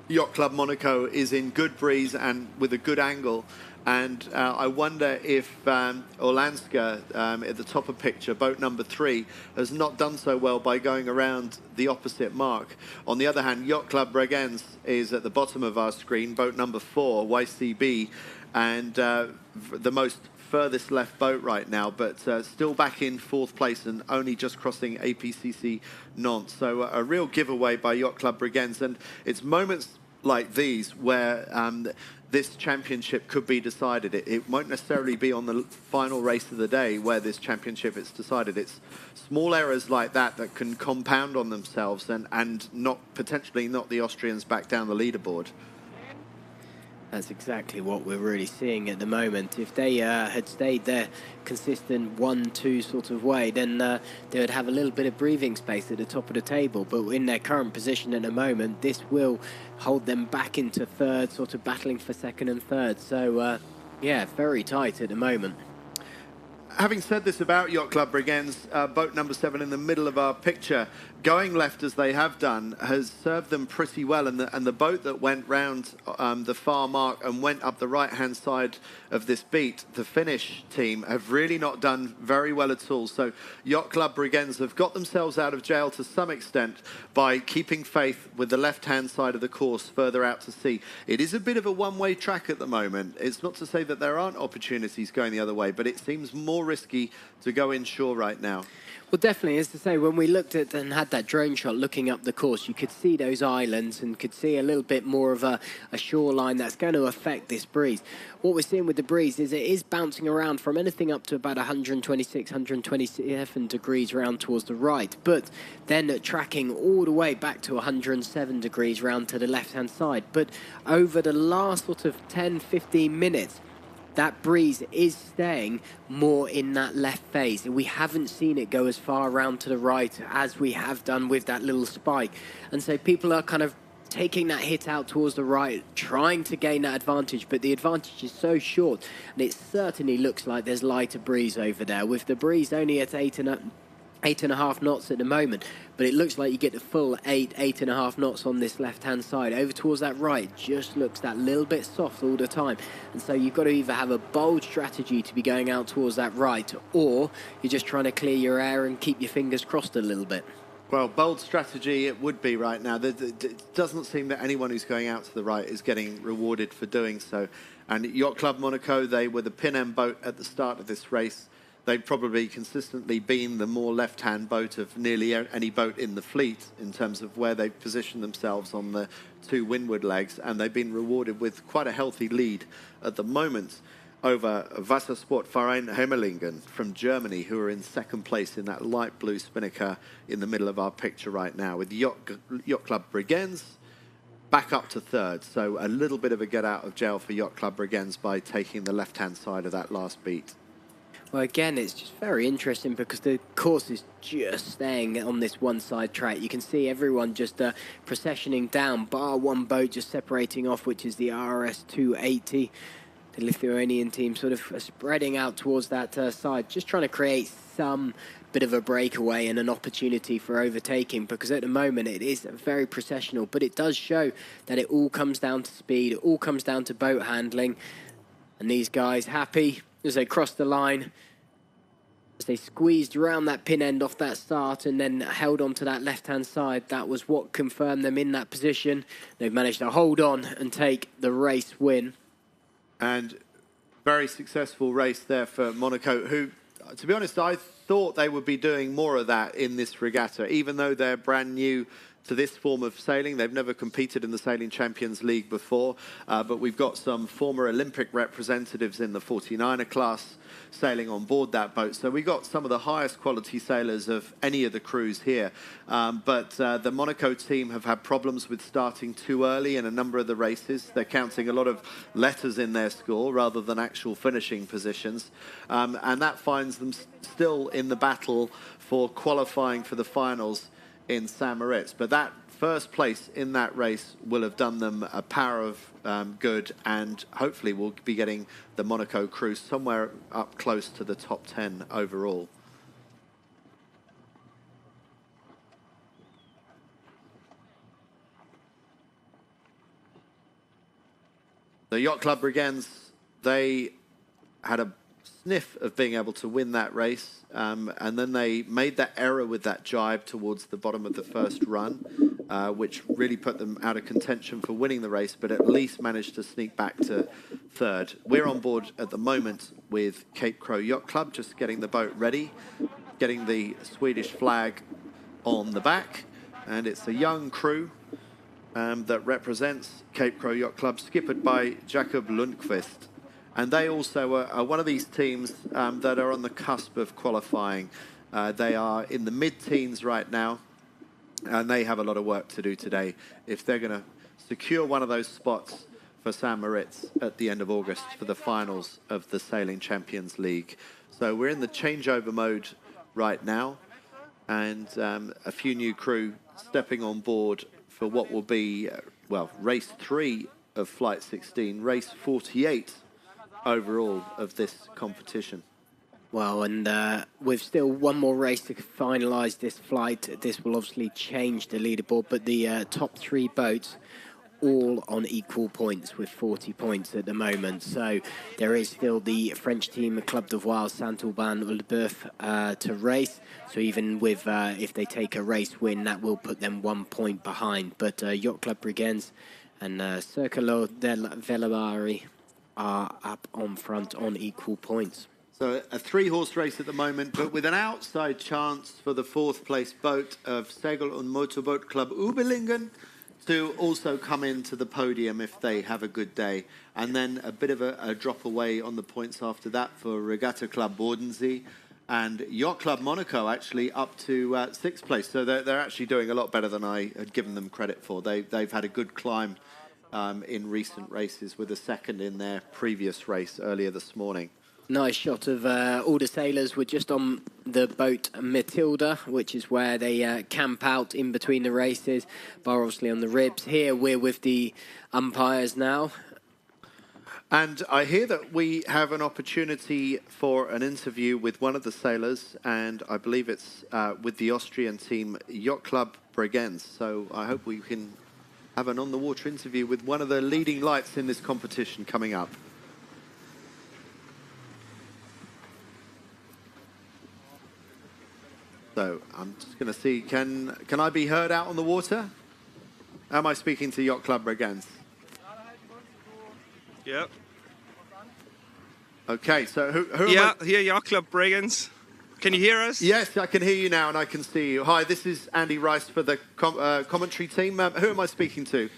Yacht Club Monaco is in good breeze and with a good angle. And I wonder if Orlandska, at the top of picture, boat number 3, has not done so well by going around the opposite mark. On the other hand, Yacht Club Bregenz is at the bottom of our screen, boat number 4, YCB, and the most furthest left boat right now, but still back in 4th place and only just crossing APCC Nantes. So a real giveaway by Yacht Club Bregenz, and it's moments like these where this championship could be decided. It won't necessarily be on the final race of the day where this championship is decided. It's small errors like that that can compound on themselves and potentially knock the Austrians back down the leaderboard. That's exactly what we're really seeing at the moment. If they had stayed their consistent 1-2 sort of way, then they would have a little bit of breathing space at the top of the table. But in their current position at the moment, this will hold them back into 3rd, sort of battling for 2nd and 3rd. So, yeah, very tight at the moment. Having said this about Yacht Club Bregenz, boat number 7 in the middle of our picture, going left as they have done has served them pretty well, and the boat that went round the far mark and went up the right-hand side of this beat, the Finnish team, have really not done very well at all. So Yacht Club Bregenz have got themselves out of jail to some extent by keeping faith with the left-hand side of the course further out to sea. It is a bit of a one-way track at the moment. It's not to say that there aren't opportunities going the other way, but it seems more risky to go inshore right now. Well, definitely, as I say, when we looked at and had that drone shot looking up the course, you could see those islands and could see a little bit more of a shoreline that's going to affect this breeze. What we're seeing with the breeze is it is bouncing around from anything up to about 126, 127 degrees round towards the right, but then tracking all the way back to 107 degrees round to the left-hand side. But over the last sort of 10, 15 minutes, that breeze is staying more in that left phase. We haven't seen it go as far around to the right as we have done with that little spike. And so people are kind of taking that hit out towards the right, trying to gain that advantage, but the advantage is so short, and it certainly looks like there's lighter breeze over there, with the breeze only at 8.5 knots at the moment, but it looks like you get the full 8.5 knots on this left-hand side. Over towards that right, it just looks that little bit soft all the time. And so you've got to either have a bold strategy to be going out towards that right, or you're just trying to clear your air and keep your fingers crossed a little bit. Well, bold strategy it would be right now. It doesn't seem that anyone who's going out to the right is getting rewarded for doing so. And Yacht Club Monaco, they were the pin-end boat at the start of this race. They've probably consistently been the more left-hand boat of nearly any boat in the fleet in terms of where they've positioned themselves on the two windward legs, and they've been rewarded with quite a healthy lead at the moment over Wassersportverein Hemmelingen from Germany, who are in second place in that light blue spinnaker in the middle of our picture right now, with Yacht Club Bregenz back up to third. So a little bit of a get out of jail for Yacht Club Bregenz by taking the left-hand side of that last beat. Well, again, it's just very interesting because the course is just staying on this one-side track. You can see everyone just processioning down, bar one boat just separating off, which is the RS 280. The Lithuanian team sort of spreading out towards that side, just trying to create some bit of a breakaway and an opportunity for overtaking, because at the moment it is very processional, but it does show that it all comes down to speed, it all comes down to boat handling, and these guys happy as they crossed the line, as they squeezed around that pin end off that start and then held on to that left-hand side. That was what confirmed them in that position. They've managed to hold on and take the race win. And very successful race there for Monaco, who, to be honest, I thought they would be doing more of that in this regatta, even though they're brand new to this form of sailing. They've never competed in the Sailing Champions League before, but we've got some former Olympic representatives in the 49er class sailing on board that boat. So we got some of the highest quality sailors of any of the crews here. But the Monaco team have had problems with starting too early in a number of the races. They're counting a lot of letters in their score rather than actual finishing positions. And that finds them still in the battle for qualifying for the finals in St. Moritz. But that first place in that race will have done them a power of good, and hopefully we'll be getting the Monaco crew somewhere up close to the top 10 overall. The Yacht Club Bregenz, they had a sniff of being able to win that race, and then they made that error with that jibe towards the bottom of the first run, which really put them out of contention for winning the race, but at least managed to sneak back to third. We're on board at the moment with Cape Crow Yacht Club, just getting the boat ready, getting the Swedish flag on the back, and it's a young crew that represents Cape Crow Yacht Club, skippered by Jakob Lundqvist. And they also are one of these teams that are on the cusp of qualifying. They are in the mid-teens right now, and they have a lot of work to do today if they're going to secure one of those spots for St. Moritz at the end of August for the finals of the Sailing Champions League. So we're in the changeover mode right now, and a few new crew stepping on board for what will be, well, race 3 of Flight 16, race 48 overall of this competition. Well, and with still one more race to finalise this flight, this will obviously change the leaderboard, but the top 3 boats all on equal points with 40 points at the moment. So there is still the French team, Club de Voile, Saint-Aubin, Ulbeuf to race. So even with if they take a race win, that will put them 1 point behind. But Yacht Club Brigands and Circolo del Velabari are up on front on equal points. So a 3-horse race at the moment, but with an outside chance for the 4th place boat of Segel und Motorboot Club Ubelingen to also come into the podium if they have a good day. And then a bit of a drop away on the points after that for Regatta Club Bodensee and Yacht Club Monaco actually up to 6th place. So they're actually doing a lot better than I had given them credit for. They've had a good climb in recent races with a 2nd in their previous race earlier this morning. Nice shot of all the sailors were just on the boat Matilda, which is where they camp out in between the races, bar obviously on the ribs. Here we're with the umpires now. And I hear that we have an opportunity for an interview with one of the sailors, and I believe it's with the Austrian team, Yacht Club Bregenz. So I hope we can have an on-the-water interview with one of the leading lights in this competition coming up. So I'm just going to see, can I be heard out on the water? Am I speaking to Yacht Club Bregenz? Yep. Okay, so who yeah, am I? here Yacht Club Bregenz. Can you hear us? Yes, I can hear you now and I can see you. Hi, this is Andy Rice for the commentary team. Who am I speaking to?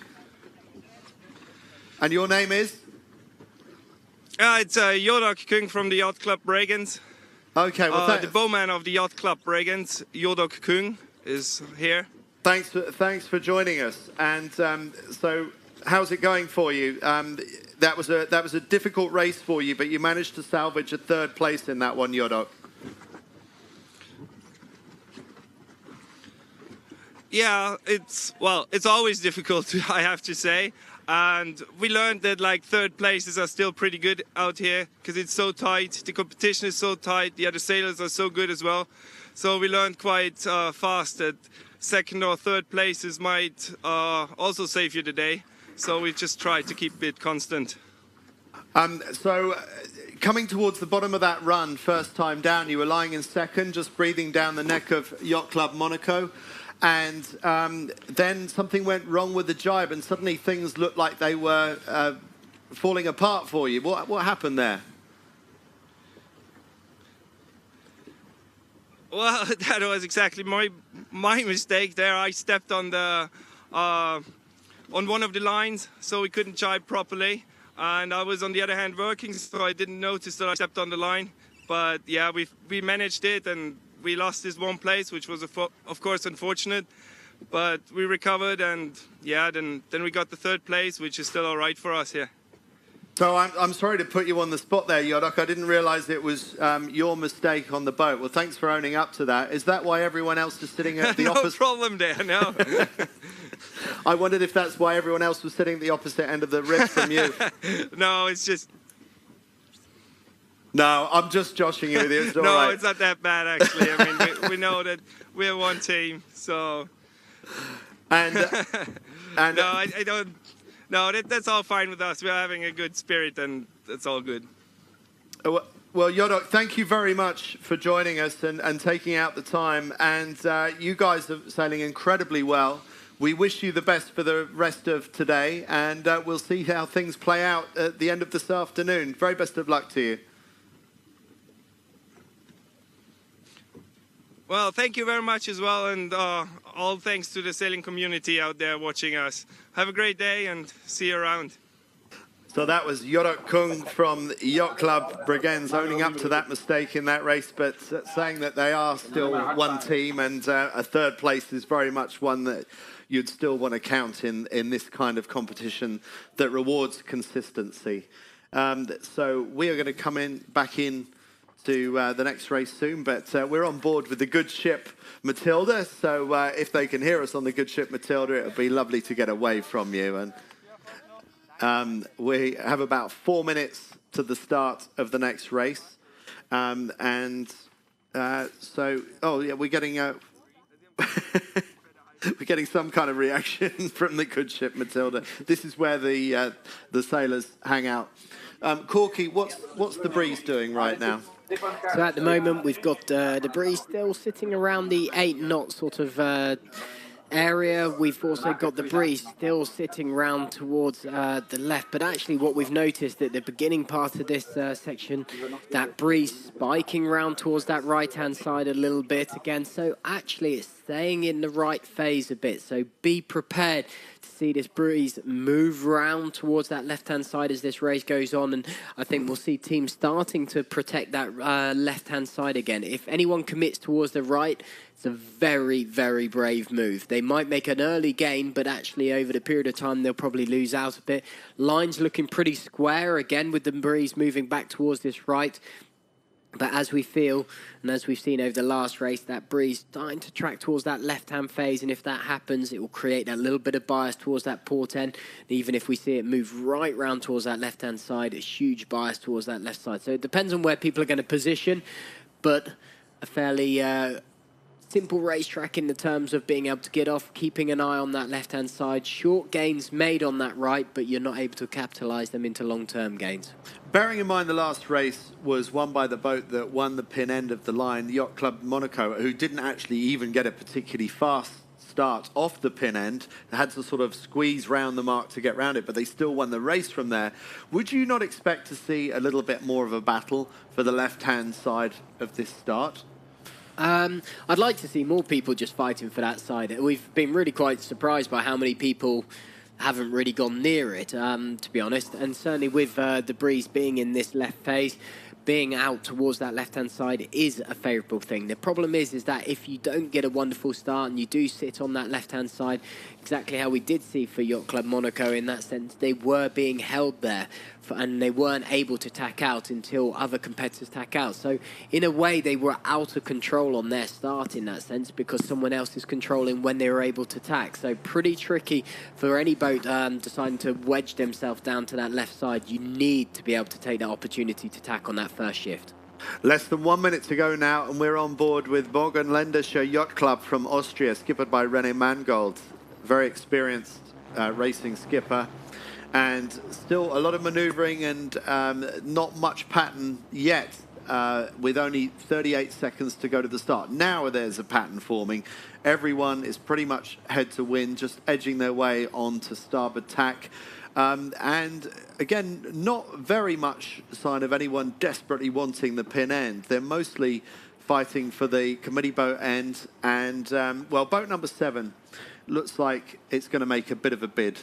And your name is? It's Jodok Kung from the Yacht Club Bregenz. Okay, well, the bowman of the Yacht Club Bregenz, Jodok Kung, is here. Thanks for joining us. And so, how's it going for you? That was a difficult race for you, but you managed to salvage a 3rd place in that one, Jodok. Yeah, it's always difficult, I have to say. And we learned that like 3rd places are still pretty good out here because it's so tight. The competition is so tight. The other sailors are so good as well. So we learned quite fast that 2nd or 3rd places might also save you the day. So we just try to keep it constant. Coming towards the bottom of that run, first time down, you were lying in 2nd, just breathing down the neck of Yacht Club Monaco. And then something went wrong with the jibe, and suddenly things looked like they were falling apart for you. What happened there? Well, that was exactly my mistake there. I stepped on the on one of the lines, so we couldn't jibe properly. And I was on the other hand working, so I didn't notice that I stepped on the line. But yeah, we managed it, and we lost this 1 place, which was of course unfortunate, but we recovered, and yeah, then we got the 3rd place, which is still all right for us here. So I'm sorry to put you on the spot there, Jodok. I didn't realise it was your mistake on the boat. Well, thanks for owning up to that. Is that why everyone else is sitting at the no opposite? No problem there, no. I wondered if that's why everyone else was sitting at the opposite end of the rib from you. No, it's just... No, I'm just joshing you with you. It's all no, right. It's not that bad, actually. I mean, we know that we're one team, so... And no, I don't... No, that's all fine with us. We're having a good spirit, and that's all good. Well, Jodok, thank you very much for joining us and taking out the time. And you guys are sailing incredibly well. We wish you the best for the rest of today, and we'll see how things play out at the end of this afternoon. Very best of luck to you. Well, thank you very much as well, and all thanks to the sailing community out there watching us. Have a great day and see you around. So that was Jodok Kung from Yacht Club Bregenz owning up to that mistake in that race, but saying that they are still one team, and a 3rd place is very much one that you'd still want to count in this kind of competition that rewards consistency. So we are going to come back in to the next race soon, but we're on board with the good ship Matilda, so if they can hear us on the good ship Matilda, it would be lovely to get away from you. And we have about 4 minutes to the start of the next race, Oh yeah, we're getting we're getting some kind of reaction from the good ship Matilda. This is where the sailors hang out. Corky, what's the breeze doing right now? So at the moment, we've got the breeze still sitting around the 8-knot sort of area. We've also got the breeze still sitting round towards the left, but actually what we've noticed at the beginning part of this section, that breeze spiking round towards that right-hand side a little bit again, so actually it's staying in the right phase a bit, so be prepared to see this breeze move round towards that left-hand side as this race goes on, and I think we'll see teams starting to protect that left-hand side again. If anyone commits towards the right, it's a very, very brave move. They might make an early gain, but actually over the period of time, they'll probably lose out a bit. Lines looking pretty square, again, with the breeze moving back towards this right. But as we feel, and as we've seen over the last race, that breeze starting to track towards that left-hand phase, and if that happens, it will create that little bit of bias towards that port end. And even if we see it move right round towards that left-hand side, a huge bias towards that left side. So it depends on where people are going to position, but a fairly simple racetrack in the terms of being able to get off, keeping an eye on that left-hand side. Short gains made on that right, but you're not able to capitalise them into long-term gains. Bearing in mind the last race was won by the boat that won the pin end of the line, the Yacht Club Monaco, who didn't actually even get a particularly fast start off the pin end. They had to sort of squeeze round the mark to get round it, but they still won the race from there. Would you not expect to see a little bit more of a battle for the left-hand side of this start? I'd like to see more people just fighting for that side. We've been really quite surprised by how many people haven't really gone near it, to be honest. And certainly with the breeze being in this left phase, being out towards that left-hand side is a favourable thing. The problem is that if you don't get a wonderful start and you do sit on that left-hand side, exactly how we did see for Yacht Club Monaco in that sense, they were being held there and they weren't able to tack out until other competitors tack out. So in a way, they were out of control on their start in that sense because someone else is controlling when they were able to tack. So pretty tricky for any boat deciding to wedge themselves down to that left side. You need to be able to take that opportunity to tack on that first shift. Less than 1 minute to go now, and we're on board with Morgenländischer Yacht Club from Austria, skippered by René Mangold. Very experienced racing skipper. And still a lot of manoeuvring and not much pattern yet, with only 38 seconds to go to the start. Now there's a pattern forming. Everyone is pretty much head to wind, just edging their way onto starboard tack. And again, not very much sign of anyone desperately wanting the pin end. They're mostly fighting for the committee boat end. And, well, boat number 7 looks like it's going to make a bit of a bid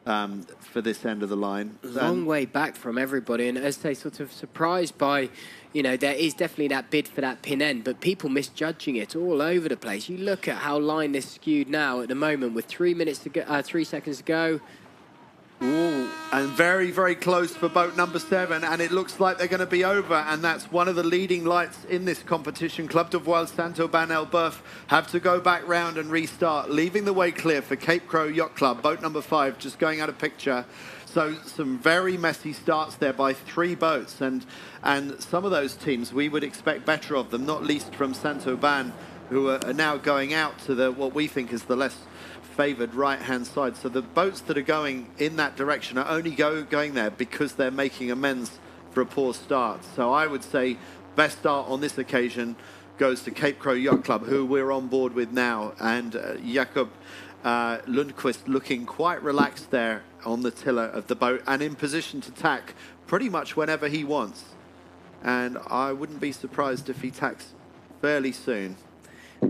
for this end of the line. Long way back from everybody, and as they sort of surprised by, you know, there is definitely that bid for that pin end, but people misjudging it all over the place. You look at how line is skewed now at the moment with 3 minutes to go, 3 seconds to go. Ooh, and very, very close for boat number 7, and it looks like they're going to be over, and that's one of the leading lights in this competition. Club de Voile Saint-Aubin-Elbeuf have to go back round and restart, leaving the way clear for Cape Crow Yacht Club. Boat number 5 just going out of picture. So some very messy starts there by 3 boats, and some of those teams we would expect better of them, not least from Saint-Aubin, who are now going out to the what we think is the less favoured right-hand side. So the boats that are going in that direction are only going there because they're making amends for a poor start. So I would say best start on this occasion goes to Cape Crow Yacht Club, who we're on board with now, and Jakob Lundqvist looking quite relaxed there on the tiller of the boat and in position to tack pretty much whenever he wants. And I wouldn't be surprised if he tacks fairly soon.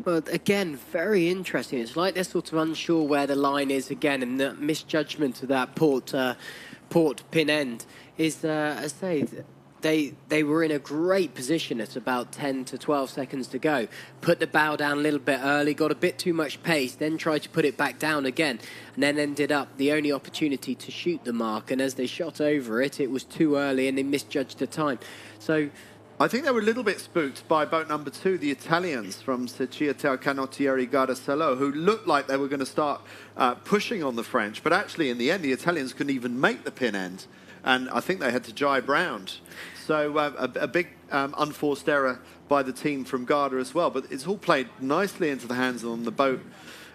Well, again, very interesting. It's like they're sort of unsure where the line is again, and the misjudgment of that port pin end is, as I say, they were in a great position at about 10 to 12 seconds to go. Put the bow down a little bit early, got a bit too much pace, then tried to put it back down again, and then ended up the only opportunity to shoot the mark. And as they shot over it, it was too early, and they misjudged the time. So I think they were a little bit spooked by boat number 2, the Italians from Società Canottieri Gardassello, who looked like they were going to start pushing on the French. But actually, in the end, the Italians couldn't even make the pin end. and I think they had to jibe round. So a big unforced error by the team from Garda as well. But it's all played nicely into the hands on the boat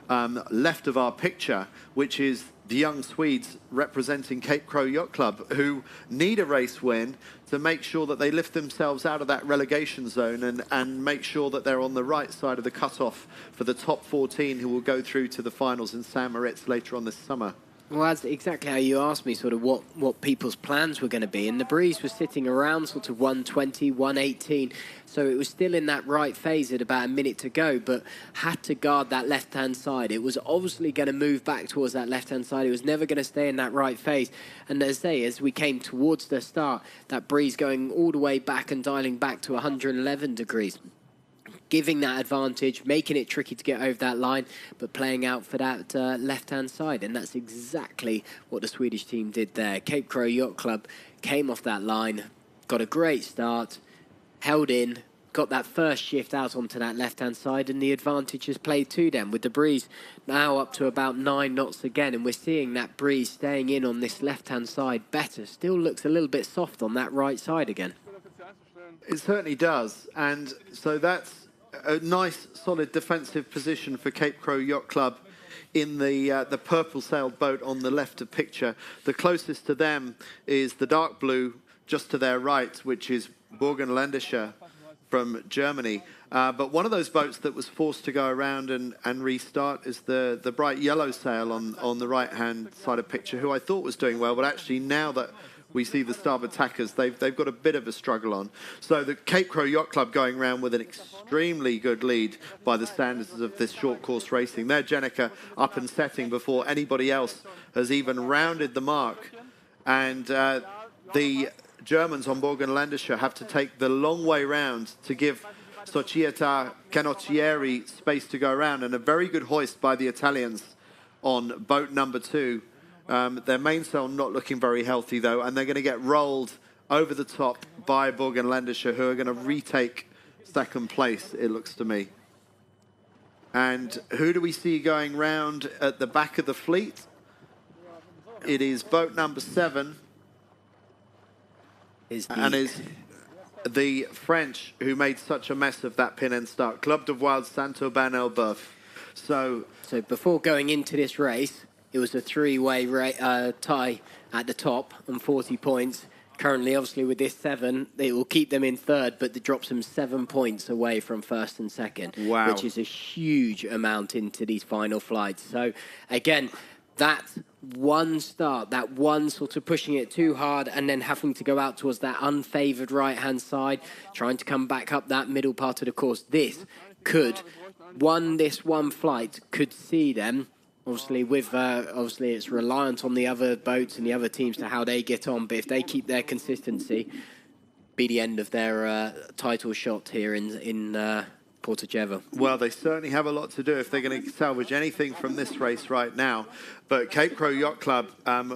left of our picture, which is the young Swedes representing Cape Crow Yacht Club, who need a race win to make sure that they lift themselves out of that relegation zone and make sure that they're on the right side of the cutoff for the top 14 who will go through to the finals in St. Moritz later on this summer. Well, that's exactly how you asked me, sort of what people's plans were going to be. And the breeze was sitting around sort of 120, 118. So it was still in that right phase at about a minute to go, but had to guard that left-hand side. It was obviously going to move back towards that left-hand side. It was never going to stay in that right phase. And as we came towards the start, that breeze going all the way back and dialing back to 111 degrees. Giving that advantage, making it tricky to get over that line, but playing out for that left-hand side. And that's exactly what the Swedish team did there. Cape Crow Yacht Club came off that line, got a great start, held in, got that first shift out onto that left-hand side, and the advantage has played to them with the breeze now up to about 9 knots again. And we're seeing that breeze staying in on this left-hand side better. Still looks a little bit soft on that right side again. It certainly does. And so that's a nice, solid defensive position for Cape Crow Yacht Club in the purple-sailed boat on the left of picture. The closest to them is the dark blue just to their right, which is Burgenländische from Germany. But one of those boats that was forced to go around and restart is the bright yellow sail on the right-hand side of picture, who I thought was doing well, but actually now that we see the starboard tackers, they've got a bit of a struggle on. So the Cape Crow Yacht Club going around with an extremely good lead by the standards of this short course racing. They're Jenica up and setting before anybody else has even rounded the mark. And the Germans on Burgenländische have to take the long way round to give Società Canottieri space to go around. And a very good hoist by the Italians on boat number 2. Their mainsail not looking very healthy, though, and they're going to get rolled over the top by Burgenländische, who are going to retake second place, it looks to me. And who do we see going round at the back of the fleet? It is boat number 7. Is the French who made such a mess of that pin and start. Club de Voile Saint-Aubin-Elbeuf. So before going into this race, it was a three-way tie at the top on 40 points. Currently, obviously, with this 7, it will keep them in third, but it drops them 7 points away from first and second, wow, which is a huge amount into these final flights. So, again, that one start, that one sort of pushing it too hard and then having to go out towards that unfavoured right-hand side, trying to come back up that middle part of the course. This one flight could see them. Obviously, obviously it's reliant on the other boats and the other teams to how they get on. But if they keep their consistency, be the end of their title shot here in Porto. Well, they certainly have a lot to do if they're going to salvage anything from this race right now. But Cape Crow Yacht Club,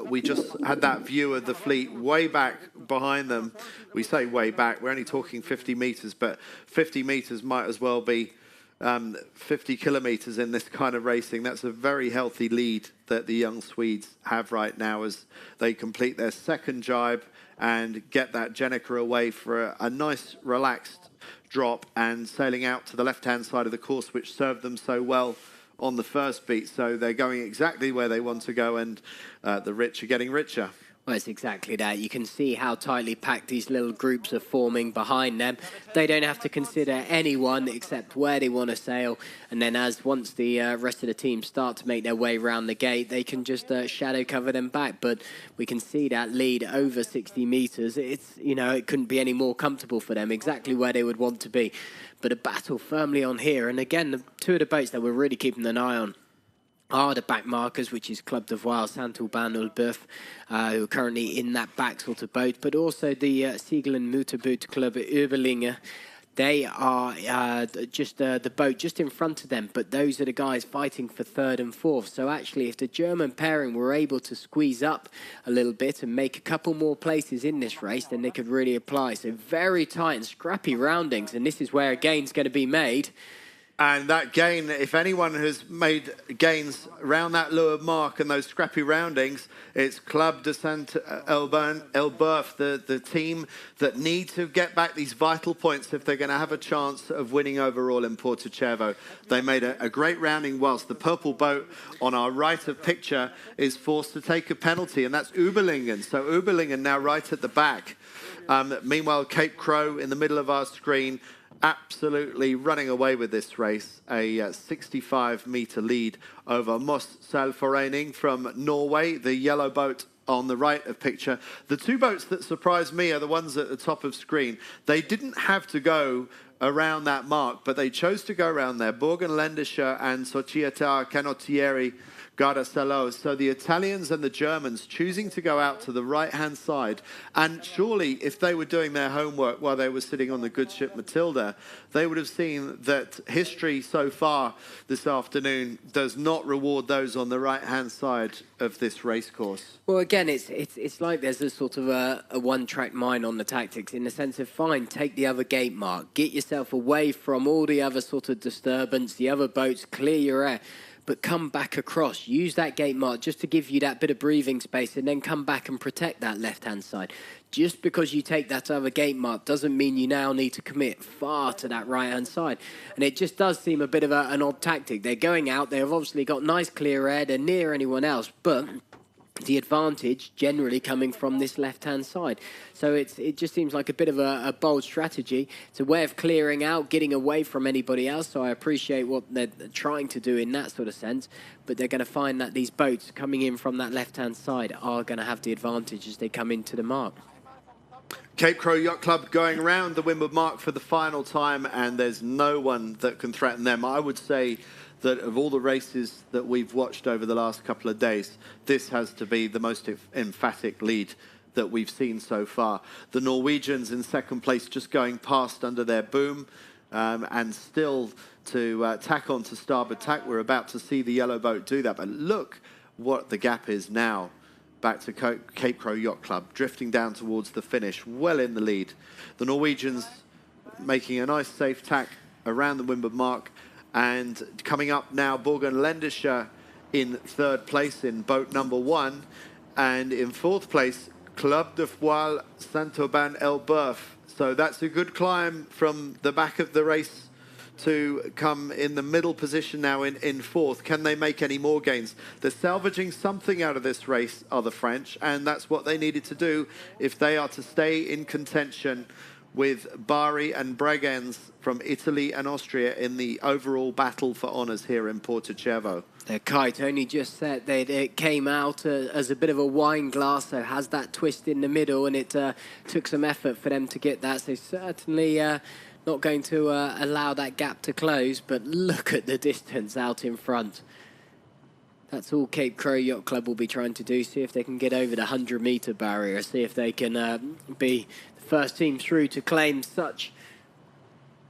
we just had that view of the fleet way back behind them. We say way back, we're only talking 50 metres, but 50 metres might as well be 50 kilometres in this kind of racing. That's a very healthy lead that the young Swedes have right now as they complete their second jibe and get that Jenica away for a nice relaxed drop and sailing out to the left-hand side of the course, which served them so well on the first beat. So they're going exactly where they want to go, and the rich are getting richer. Well, it's exactly that. You can see how tightly packed these little groups are forming behind them. They don't have to consider anyone except where they want to sail. And then once the rest of the team start to make their way around the gate, they can just shadow cover them back. But we can see that lead over 60 metres. It's, it couldn't be any more comfortable for them, exactly where they would want to be. But a battle firmly on here. And again, the two of the boats that we're really keeping an eye on are the back markers, which is Club de Voile Saint-Aubin-Elbeuf, who are currently in that back sort of boat, but also the Segel and Motorboot Club Überlinge. They are just the boat just in front of them, but those are the guys fighting for third and fourth. So actually, if the German pairing were able to squeeze up a little bit and make a couple more places in this race, then they could really apply. So very tight and scrappy roundings, and this is where a gain's going to be made. And that gain, if anyone has made gains around that lower mark and those scrappy roundings, it's Club de Saint-Elburf, the team that need to get back these vital points if they're going to have a chance of winning overall in Porto Cervo. They made a great rounding whilst the purple boat on our right of picture is forced to take a penalty, and that's Uberlingen. So Uberlingen now right at the back. Meanwhile, Cape Crow in the middle of our screen, absolutely running away with this race. A 65-meter lead over Moss Salforening from Norway, the yellow boat on the right of picture. The two boats that surprised me are the ones at the top of screen. They didn't have to go around that mark, but they chose to go around there. Borgenländische and Società Canottieri Gardasalo. So the Italians and the Germans choosing to go out to the right-hand side. And surely, if they were doing their homework while they were sitting on the good ship Matilda, they would have seen that history so far this afternoon does not reward those on the right-hand side of this race course. Well, again, it's like there's a sort of a one-track mind on the tactics in the sense of, fine, take the other gate mark, get yourself away from all the other sort of disturbance, the other boats, clear your air. But come back across, use that gate mark just to give you that bit of breathing space and then come back and protect that left-hand side. Just because you take that other gate mark doesn't mean you now need to commit far to that right-hand side. And it just does seem a bit of an odd tactic. They're going out, they've obviously got nice clear air, they're near anyone else, but the advantage generally coming from this left-hand side. So it just seems like a bit of a bold strategy. It's a way of clearing out, getting away from anybody else. So I appreciate what they're trying to do in that sort of sense. But they're going to find that these boats coming in from that left-hand side are going to have the advantage as they come into the mark. Cape Crow Yacht Club going around the windward mark for the final time, and there's no one that can threaten them. I would say that of all the races that we've watched over the last couple of days, this has to be the most emphatic lead that we've seen so far. The Norwegians in second place just going past under their boom, and still to tack on to starboard tack. We're about to see the yellow boat do that, but look what the gap is now. Back to Cape Crow Yacht Club, drifting down towards the finish, well in the lead. The Norwegians making a nice safe tack around the windward mark. And coming up now, Borgenländische in third place in boat number 1. And in fourth place, Club de Voile Saint-Aubin-Elburf. So that's a good climb from the back of the race to come in the middle position now in fourth. Can they make any more gains? They're salvaging something out of this race, are the French. And that's what they needed to do if they are to stay in contention with Bari and Bregenz from Italy and Austria in the overall battle for honours here in Porto Cervo. The kite only just set, it came out as a bit of a wine glass, so has that twist in the middle, and it took some effort for them to get that. So certainly not going to allow that gap to close, but look at the distance out in front. That's all Cape Crow Yacht Club will be trying to do, see if they can get over the 100-metre barrier, see if they can be the first team through to claim such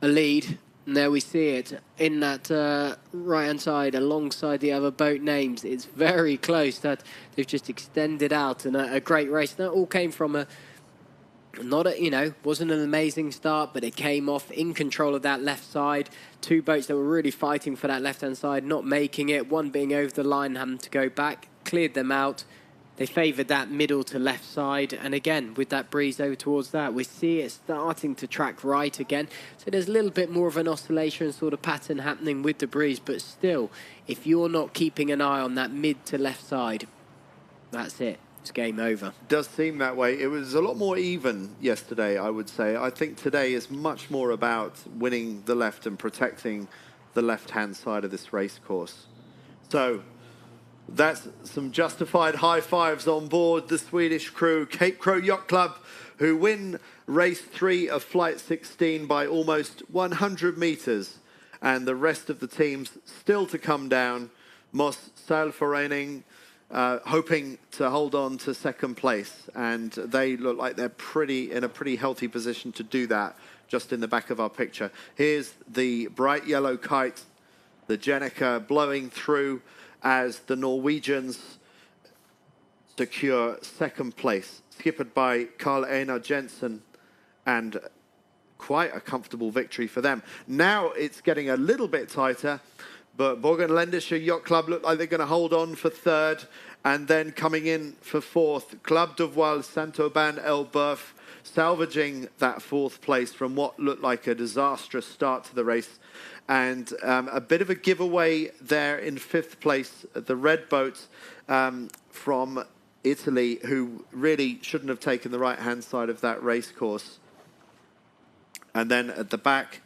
a lead. And there we see it in that right-hand side alongside the other boat names. It's very close that they've just extended out, and a great race. That all came from wasn't an amazing start, but it came off in control of that left side. Two boats that were really fighting for that left-hand side, not making it. One being over the line, having to go back, cleared them out. They favoured that middle to left side. And again, with that breeze over towards that, we see it starting to track right again. So there's a little bit more of an oscillation sort of pattern happening with the breeze. But still, if you're not keeping an eye on that mid to left side, that's it. It's game over. Does seem that way. It was a lot more even yesterday, I would say. I think today is much more about winning the left and protecting the left-hand side of this race course. So that's some justified high fives on board the Swedish crew, Cape Crow Yacht Club, who win race 3 of flight 16 by almost 100 meters. And the rest of the teams still to come down. Moss Seilvereinigung hoping to hold on to second place, and they look like they're in a pretty healthy position to do that, just in the back of our picture. Here's the bright yellow kite, the Jenica blowing through as the Norwegians secure second place, skippered by Karl Einar Jensen and quite a comfortable victory for them. Now it's getting a little bit tighter, but Borgenländische Yacht Club look like they're going to hold on for third, and then coming in for fourth, Club de Voile Saint-Aubin-Elbeuf, salvaging that fourth place from what looked like a disastrous start to the race. And a bit of a giveaway there in fifth place, the red boat from Italy, who really shouldn't have taken the right-hand side of that race course. And then at the back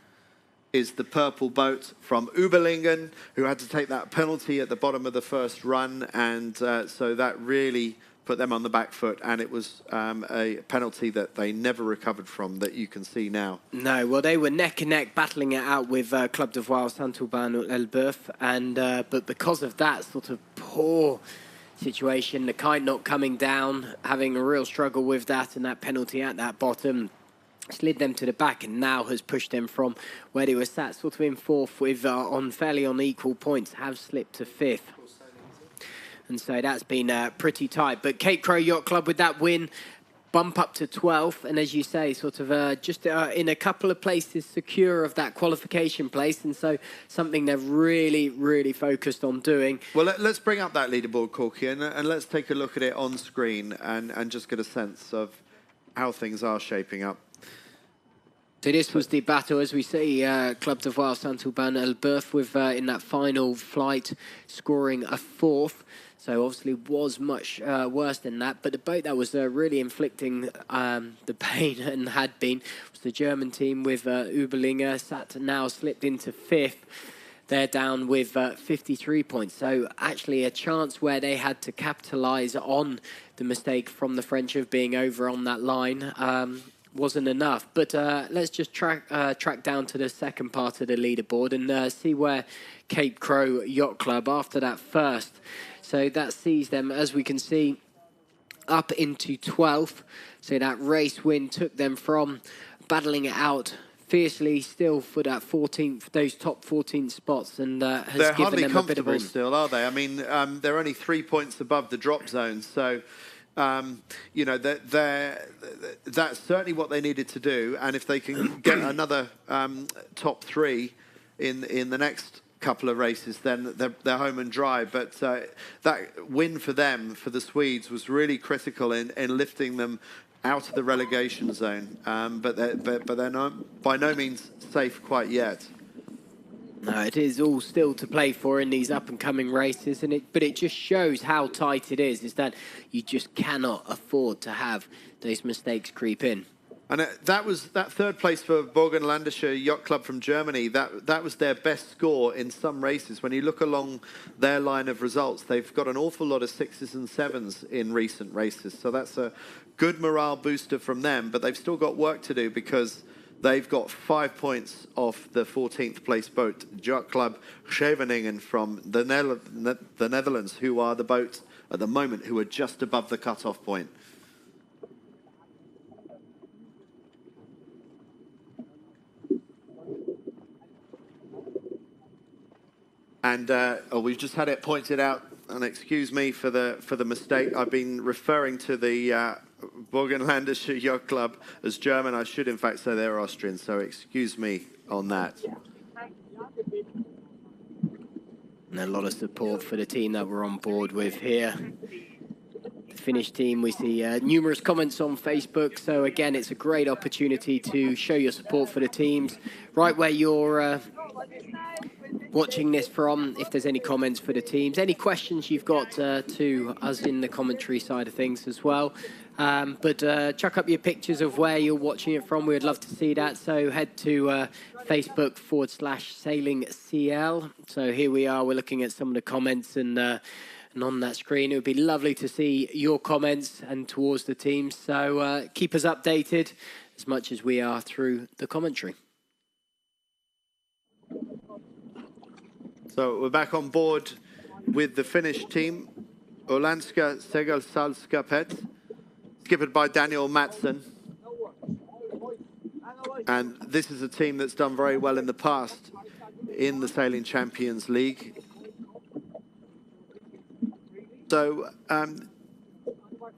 is the purple boat from Überlingen, who had to take that penalty at the bottom of the first run. And so that really put them on the back foot. And it was a penalty that they never recovered from, that you can see now. No, well, they were neck and neck battling it out with Club de Voile Saint-Aubin-Elbeuf. And but because of that sort of poor situation, the kite not coming down, having a real struggle with that, and that penalty at that bottom slid them to the back, and now has pushed them from where they were sat sort of in fourth with on fairly unequal points, have slipped to fifth. And so that's been pretty tight. But Cape Crow Yacht Club with that win, bump up to 12th, and as you say, sort of just in a couple of places secure of that qualification place, and so something they're really, really focused on doing. Well, let's bring up that leaderboard, Corky, and let's take a look at it on screen and just get a sense of how things are shaping up. So this was the battle, as we see, Club de Voile Saint-Aubin-Elbeuf with in that final flight scoring a fourth. So obviously was much worse than that. But the boat that was really inflicting the pain and had been was the German team with Überlinger, now slipped into fifth. They're down with 53 points. So actually a chance where they had to capitalise on the mistake from the French of being over on that line. Wasn't enough. But let's just track down to the second part of the leaderboard and see where Cape Crow Yacht Club, after that first, so that sees them, as we can see, up into 12th. So that race win took them from battling it out fiercely still for that 14th, those top 14 spots, and has they're given hardly them a bit of comfortable room. still, are they? I mean, they're only 3 points above the drop zone, so you know, that's certainly what they needed to do. And if they can get another top three in the next couple of races, then they're home and dry. But that win for them, for the Swedes, was really critical in lifting them out of the relegation zone. But they're not, by no means safe quite yet. No, it is all still to play for in these up-and-coming races, but it just shows how tight it is that you just cannot afford to have those mistakes creep in. And that third place for Borgenländische Yacht Club from Germany, that was their best score in some races. When you look along their line of results, they've got an awful lot of 6s and 7s in recent races. So that's a good morale booster from them, but they've still got work to do because they've got 5 points off the 14th place boat, Yacht Club Scheveningen from the Netherlands, who are the boat at the moment who are just above the cut-off point. And we've just had it pointed out, and excuse me for the mistake. I've been referring to the Borgenländische Yacht Club as German. I should in fact say they're Austrian, so excuse me on that. And a lot of support for the team that we're on board with here. The Finnish team, we see numerous comments on Facebook, so again, it's a great opportunity to show your support for the teams right where you're watching this from. If there's any comments for the teams, any questions you've got to us in the commentary side of things as well. But chuck up your pictures of where you're watching it from. We'd love to see that. So head to Facebook/SailingCL. So here we are. We're looking at some of the comments, and on that screen, it would be lovely to see your comments and towards the teams. So keep us updated as much as we are through the commentary. So we're back on board with the Finnish team, Åländska Segelsällskapet, skippered by Daniel Mattsson. And this is a team that's done very well in the past in the Sailing Champions League. So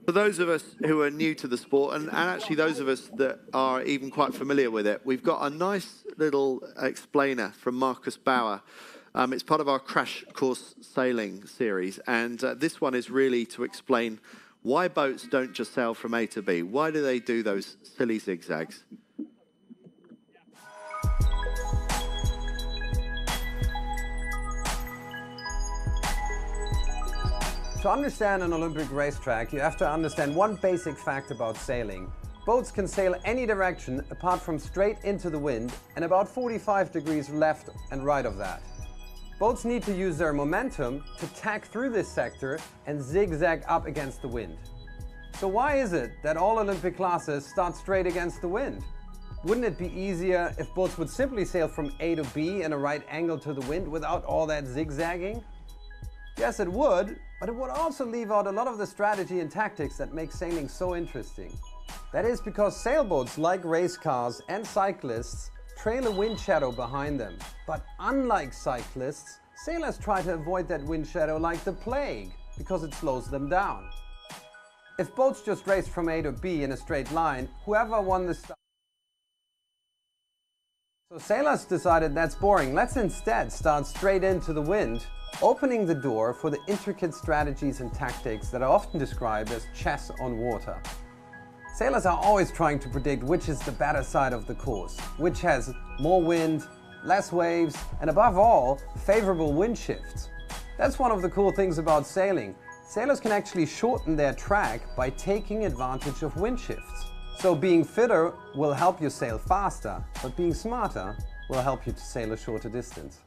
For those of us who are new to the sport, and actually those of us that are even quite familiar with it, we've got a nice little explainer from Marcus Bauer. It's part of our Crash Course Sailing series, and this one is really to explain why boats don't just sail from A to B. Why do they do those silly zigzags? To understand an Olympic racetrack, you have to understand one basic fact about sailing. Boats can sail any direction apart from straight into the wind and about 45 degrees left and right of that. Boats need to use their momentum to tack through this sector and zigzag up against the wind. So why is it that all Olympic classes start straight against the wind? Wouldn't it be easier if boats would simply sail from A to B in a right angle to the wind without all that zigzagging? Yes, it would, but it would also leave out a lot of the strategy and tactics that make sailing so interesting. That is because sailboats, like race cars and cyclists, trail a wind shadow behind them. But unlike cyclists, sailors try to avoid that wind shadow like the plague, because it slows them down. If boats just raced from A to B in a straight line, whoever won the start. So sailors decided that's boring, let's instead start straight into the wind, opening the door for the intricate strategies and tactics that are often described as chess on water. Sailors are always trying to predict which is the better side of the course, which has more wind, less waves, and above all, favorable wind shifts. That's one of the cool things about sailing. Sailors can actually shorten their track by taking advantage of wind shifts. So being fitter will help you sail faster, but being smarter will help you to sail a shorter distance.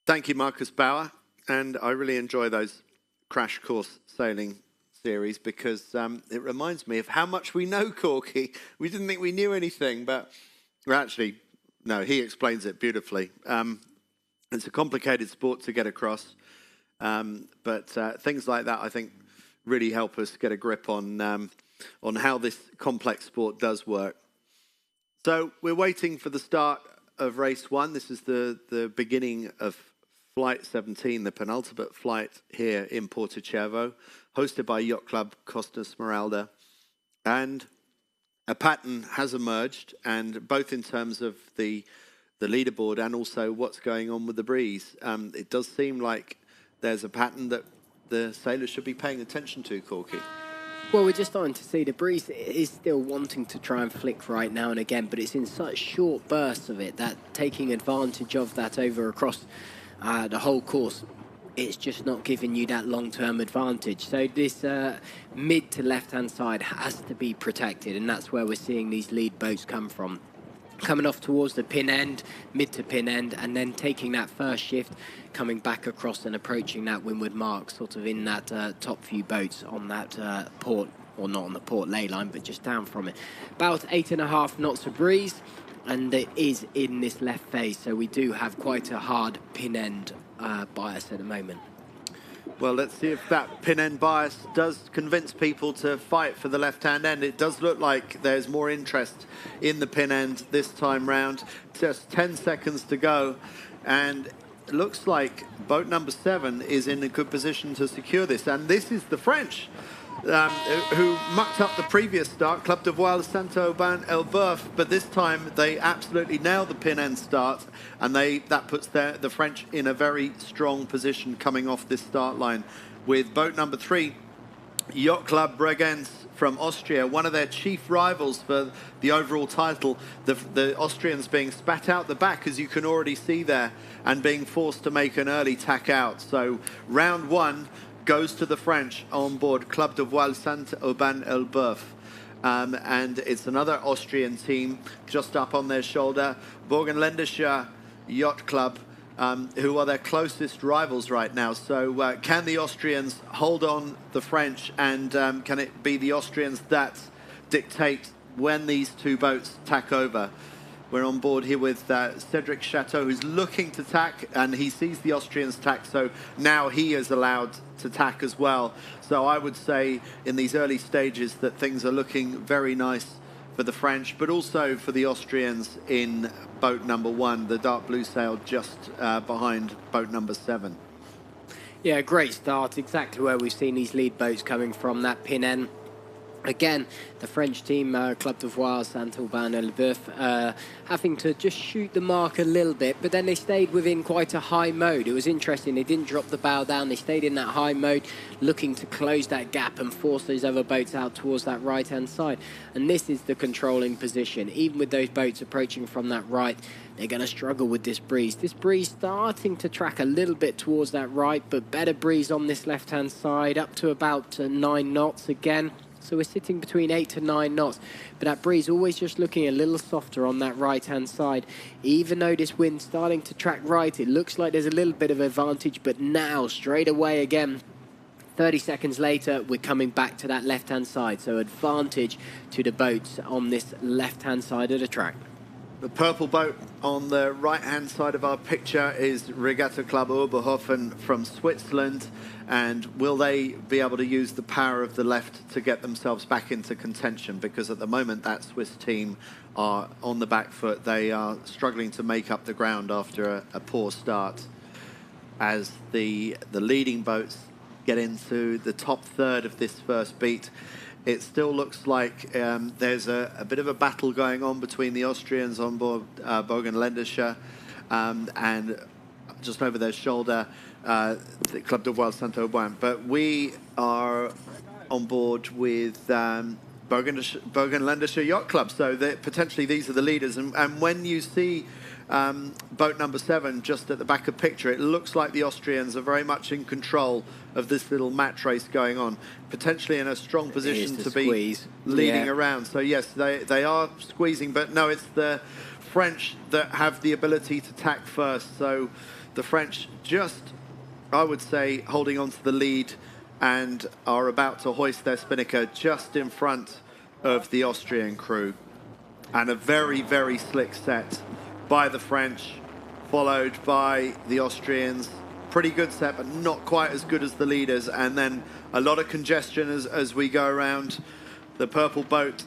Thank you, Marcus Bauer. And I really enjoy those Crash Course Sailing series because it reminds me of how much we know Corky. We didn't think we knew anything, but well, actually, no, he explains it beautifully. It's a complicated sport to get across, but things like that, I think, really help us get a grip on how this complex sport does work. So we're waiting for the start of race one. This is the beginning of Flight 17, the penultimate flight here in Porto Cervo, hosted by Yacht Club Costa Smeralda. And a pattern has emerged, and both in terms of the leaderboard and also what's going on with the breeze. It does seem like there's a pattern that the sailors should be paying attention to, Corky. Well, we're just starting to see the breeze is still wanting to try and flick right now and again, but it's in such short bursts of it that taking advantage of that over across the whole course, it's just not giving you that long-term advantage. So this mid to left-hand side has to be protected, and that's where we're seeing these lead boats come from. Coming off towards the pin end, mid to pin end, and then taking that first shift, coming back across and approaching that windward mark, sort of in that top few boats on that port, or not on the port ley line, but just down from it. About 8.5 knots of breeze, and it is in this left phase, so we do have quite a hard pin end bias at the moment. Well, let's see if that pin end bias does convince people to fight for the left-hand end. It does look like there's more interest in the pin end this time round. Just 10 seconds to go, and it looks like boat number 7 is in a good position to secure this. And this is the French, who mucked up the previous start, Club de Voile Saint-Aubin-Elbeuf, but this time they absolutely nailed the pin end start, and that puts the French in a very strong position coming off this start line. With boat number 3, Yacht Club Bregenz from Austria, one of their chief rivals for the overall title, the Austrians being spat out the back, as you can already see there, and being forced to make an early tack out. So round 1 goes to the French on board Club de Voile Saint-Aubin-Elbeuf. And it's another Austrian team just up on their shoulder, Burgenländischer Yacht Club, who are their closest rivals right now. So can the Austrians hold on the French, and can it be the Austrians that dictate when these two boats tack over? We're on board here with Cedric Chateau, who's looking to tack, and he sees the Austrians tack, so now he is allowed to tack as well. So I would say in these early stages that things are looking very nice for the French, but also for the Austrians in boat number 1, the dark blue sail just behind boat number 7. Yeah, great start. Exactly where we've seen these lead boats coming from, that pin end. Again, the French team, Club d'Ivoire, Saint-Aubin and Leboeuf, having to just shoot the mark a little bit, but then they stayed within quite a high mode. It was interesting. They didn't drop the bow down. They stayed in that high mode, looking to close that gap and force those other boats out towards that right-hand side. And this is the controlling position. Even with those boats approaching from that right, they're going to struggle with this breeze. This breeze starting to track a little bit towards that right, but better breeze on this left-hand side, up to about 9 knots again. So we're sitting between 8 to 9 knots, but that breeze always just looking a little softer on that right-hand side. Even though this wind's starting to track right, it looks like there's a little bit of advantage, but now, straight away again, 30 seconds later, we're coming back to that left-hand side. So advantage to the boats on this left-hand side of the track. The purple boat on the right-hand side of our picture is Regatta Club Oberhofen from Switzerland. And will they be able to use the power of the left to get themselves back into contention? Because at the moment, that Swiss team are on the back foot. They are struggling to make up the ground after a poor start. As the leading boats get into the top third of this first beat, it still looks like there's a bit of a battle going on between the Austrians on board Burgenländische and just over their shoulder, the Club d'Ivoire Saint-Aubin. But we are on board with Burgenländische Yacht Club, so potentially these are the leaders. And when you see boat number 7 just at the back of picture, it looks like the Austrians are very much in control of this little match race going on, potentially in a strong position to be leading around. So yes, they are squeezing, but no, it's the French that have the ability to tack first. So the French just, I would say, holding on to the lead and are about to hoist their spinnaker just in front of the Austrian crew. And a very, very slick set by the French, followed by the Austrians. Pretty good set, but not quite as good as the leaders. And then a lot of congestion as we go around. The purple boat,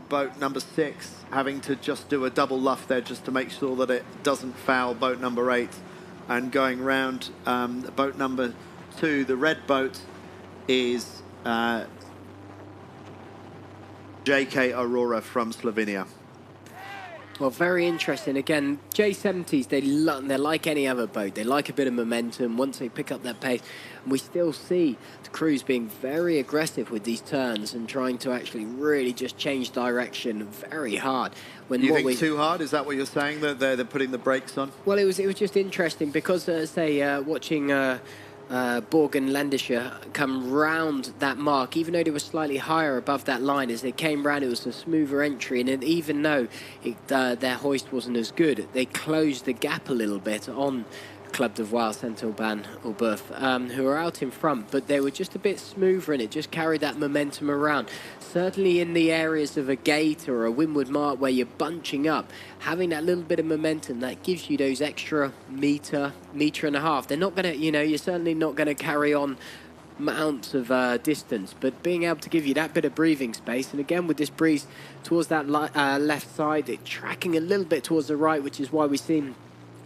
boat number 6, having to just do a double luff there just to make sure that it doesn't foul boat number 8. And going round boat number 2, the red boat, is JK Aurora from Slovenia. Well, very interesting. Again, J70s, they're like any other boat. They like a bit of momentum once they pick up that pace. And we still see the crews being very aggressive with these turns and trying to actually really just change direction very hard. When you think too hard? Is that what you're saying, that they're putting the brakes on? Well, it was just interesting because, watching Burgenländische come round that mark, even though they were slightly higher above that line, as they came round, it was a smoother entry, and even though their hoist wasn't as good, they closed the gap a little bit on Club d'Ivoire, Saint-Aubin or Boeuf, who are out in front, but they were just a bit smoother and it just carried that momentum around. Certainly in the areas of a gate or a windward mark where you're bunching up, having that little bit of momentum, that gives you those extra meter and a half. They're not going to, you're certainly not going to carry on amounts of distance, but being able to give you that bit of breathing space. And again, with this breeze towards that left side, it's tracking a little bit towards the right, which is why we've seen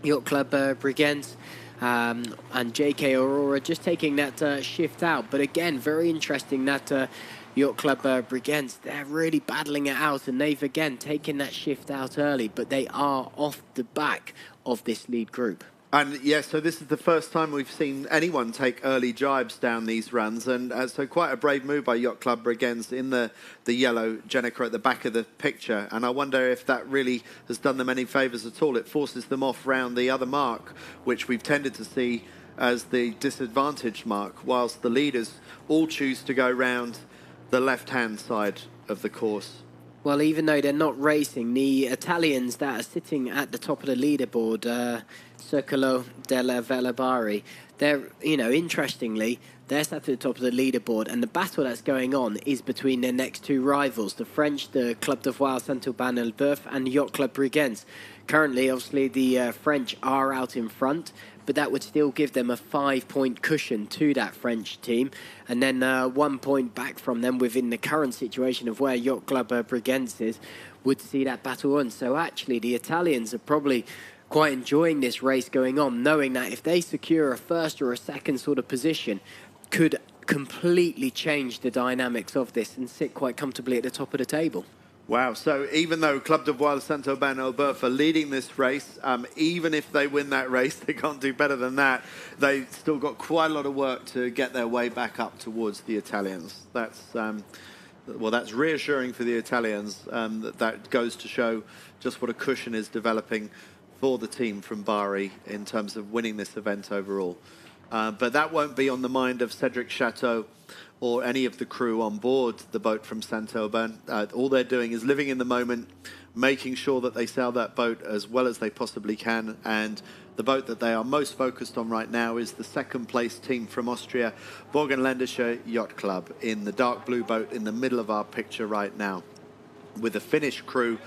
Yacht Club Brigands and JK Aurora just taking that shift out. But again, very interesting that Yacht Club Brigands, they're really battling it out, and they've again taken that shift out early, but they are off the back of this lead group. And yes, so this is the first time we've seen anyone take early jibes down these runs, and so quite a brave move by Yacht Club Brigands in the yellow Jenica at the back of the picture. And I wonder if that really has done them any favours at all. It forces them off round the other mark, which we've tended to see as the disadvantaged mark, whilst the leaders all choose to go round the left-hand side of the course. Well, even though they're not racing, the Italians that are sitting at the top of the leaderboard, Circolo della Velabari, they're, interestingly, they're sat at the top of the leaderboard, and the battle that's going on is between their next two rivals, the French, the Club d'Ivoire Saint-Aubin et Leboeuf, and Yacht Club Brigands. Currently, obviously, the French are out in front, but that would still give them a 5-point cushion to that French team, and then 1 point back from them within the current situation of where Yacht Club Brigands is, would see that battle on. So actually, the Italians are probably quite enjoying this race going on, knowing that if they secure a first or a second sort of position, could completely change the dynamics of this and sit quite comfortably at the top of the table. Wow, so even though Club de Voile Saint-Aubin-Elbeuf are leading this race, even if they win that race, they can't do better than that. They've still got quite a lot of work to get their way back up towards the Italians. That's, well, that's reassuring for the Italians. That goes to show just what a cushion is developing for the team from Bari in terms of winning this event overall. But that won't be on the mind of Cedric Chateau or any of the crew on board the boat from Saint-Aubin. All they're doing is living in the moment, making sure that they sail that boat as well as they possibly can. And the boat that they are most focused on right now is the second place team from Austria, Burgenländische Yacht Club, in the dark blue boat in the middle of our picture right now, with a Finnish crew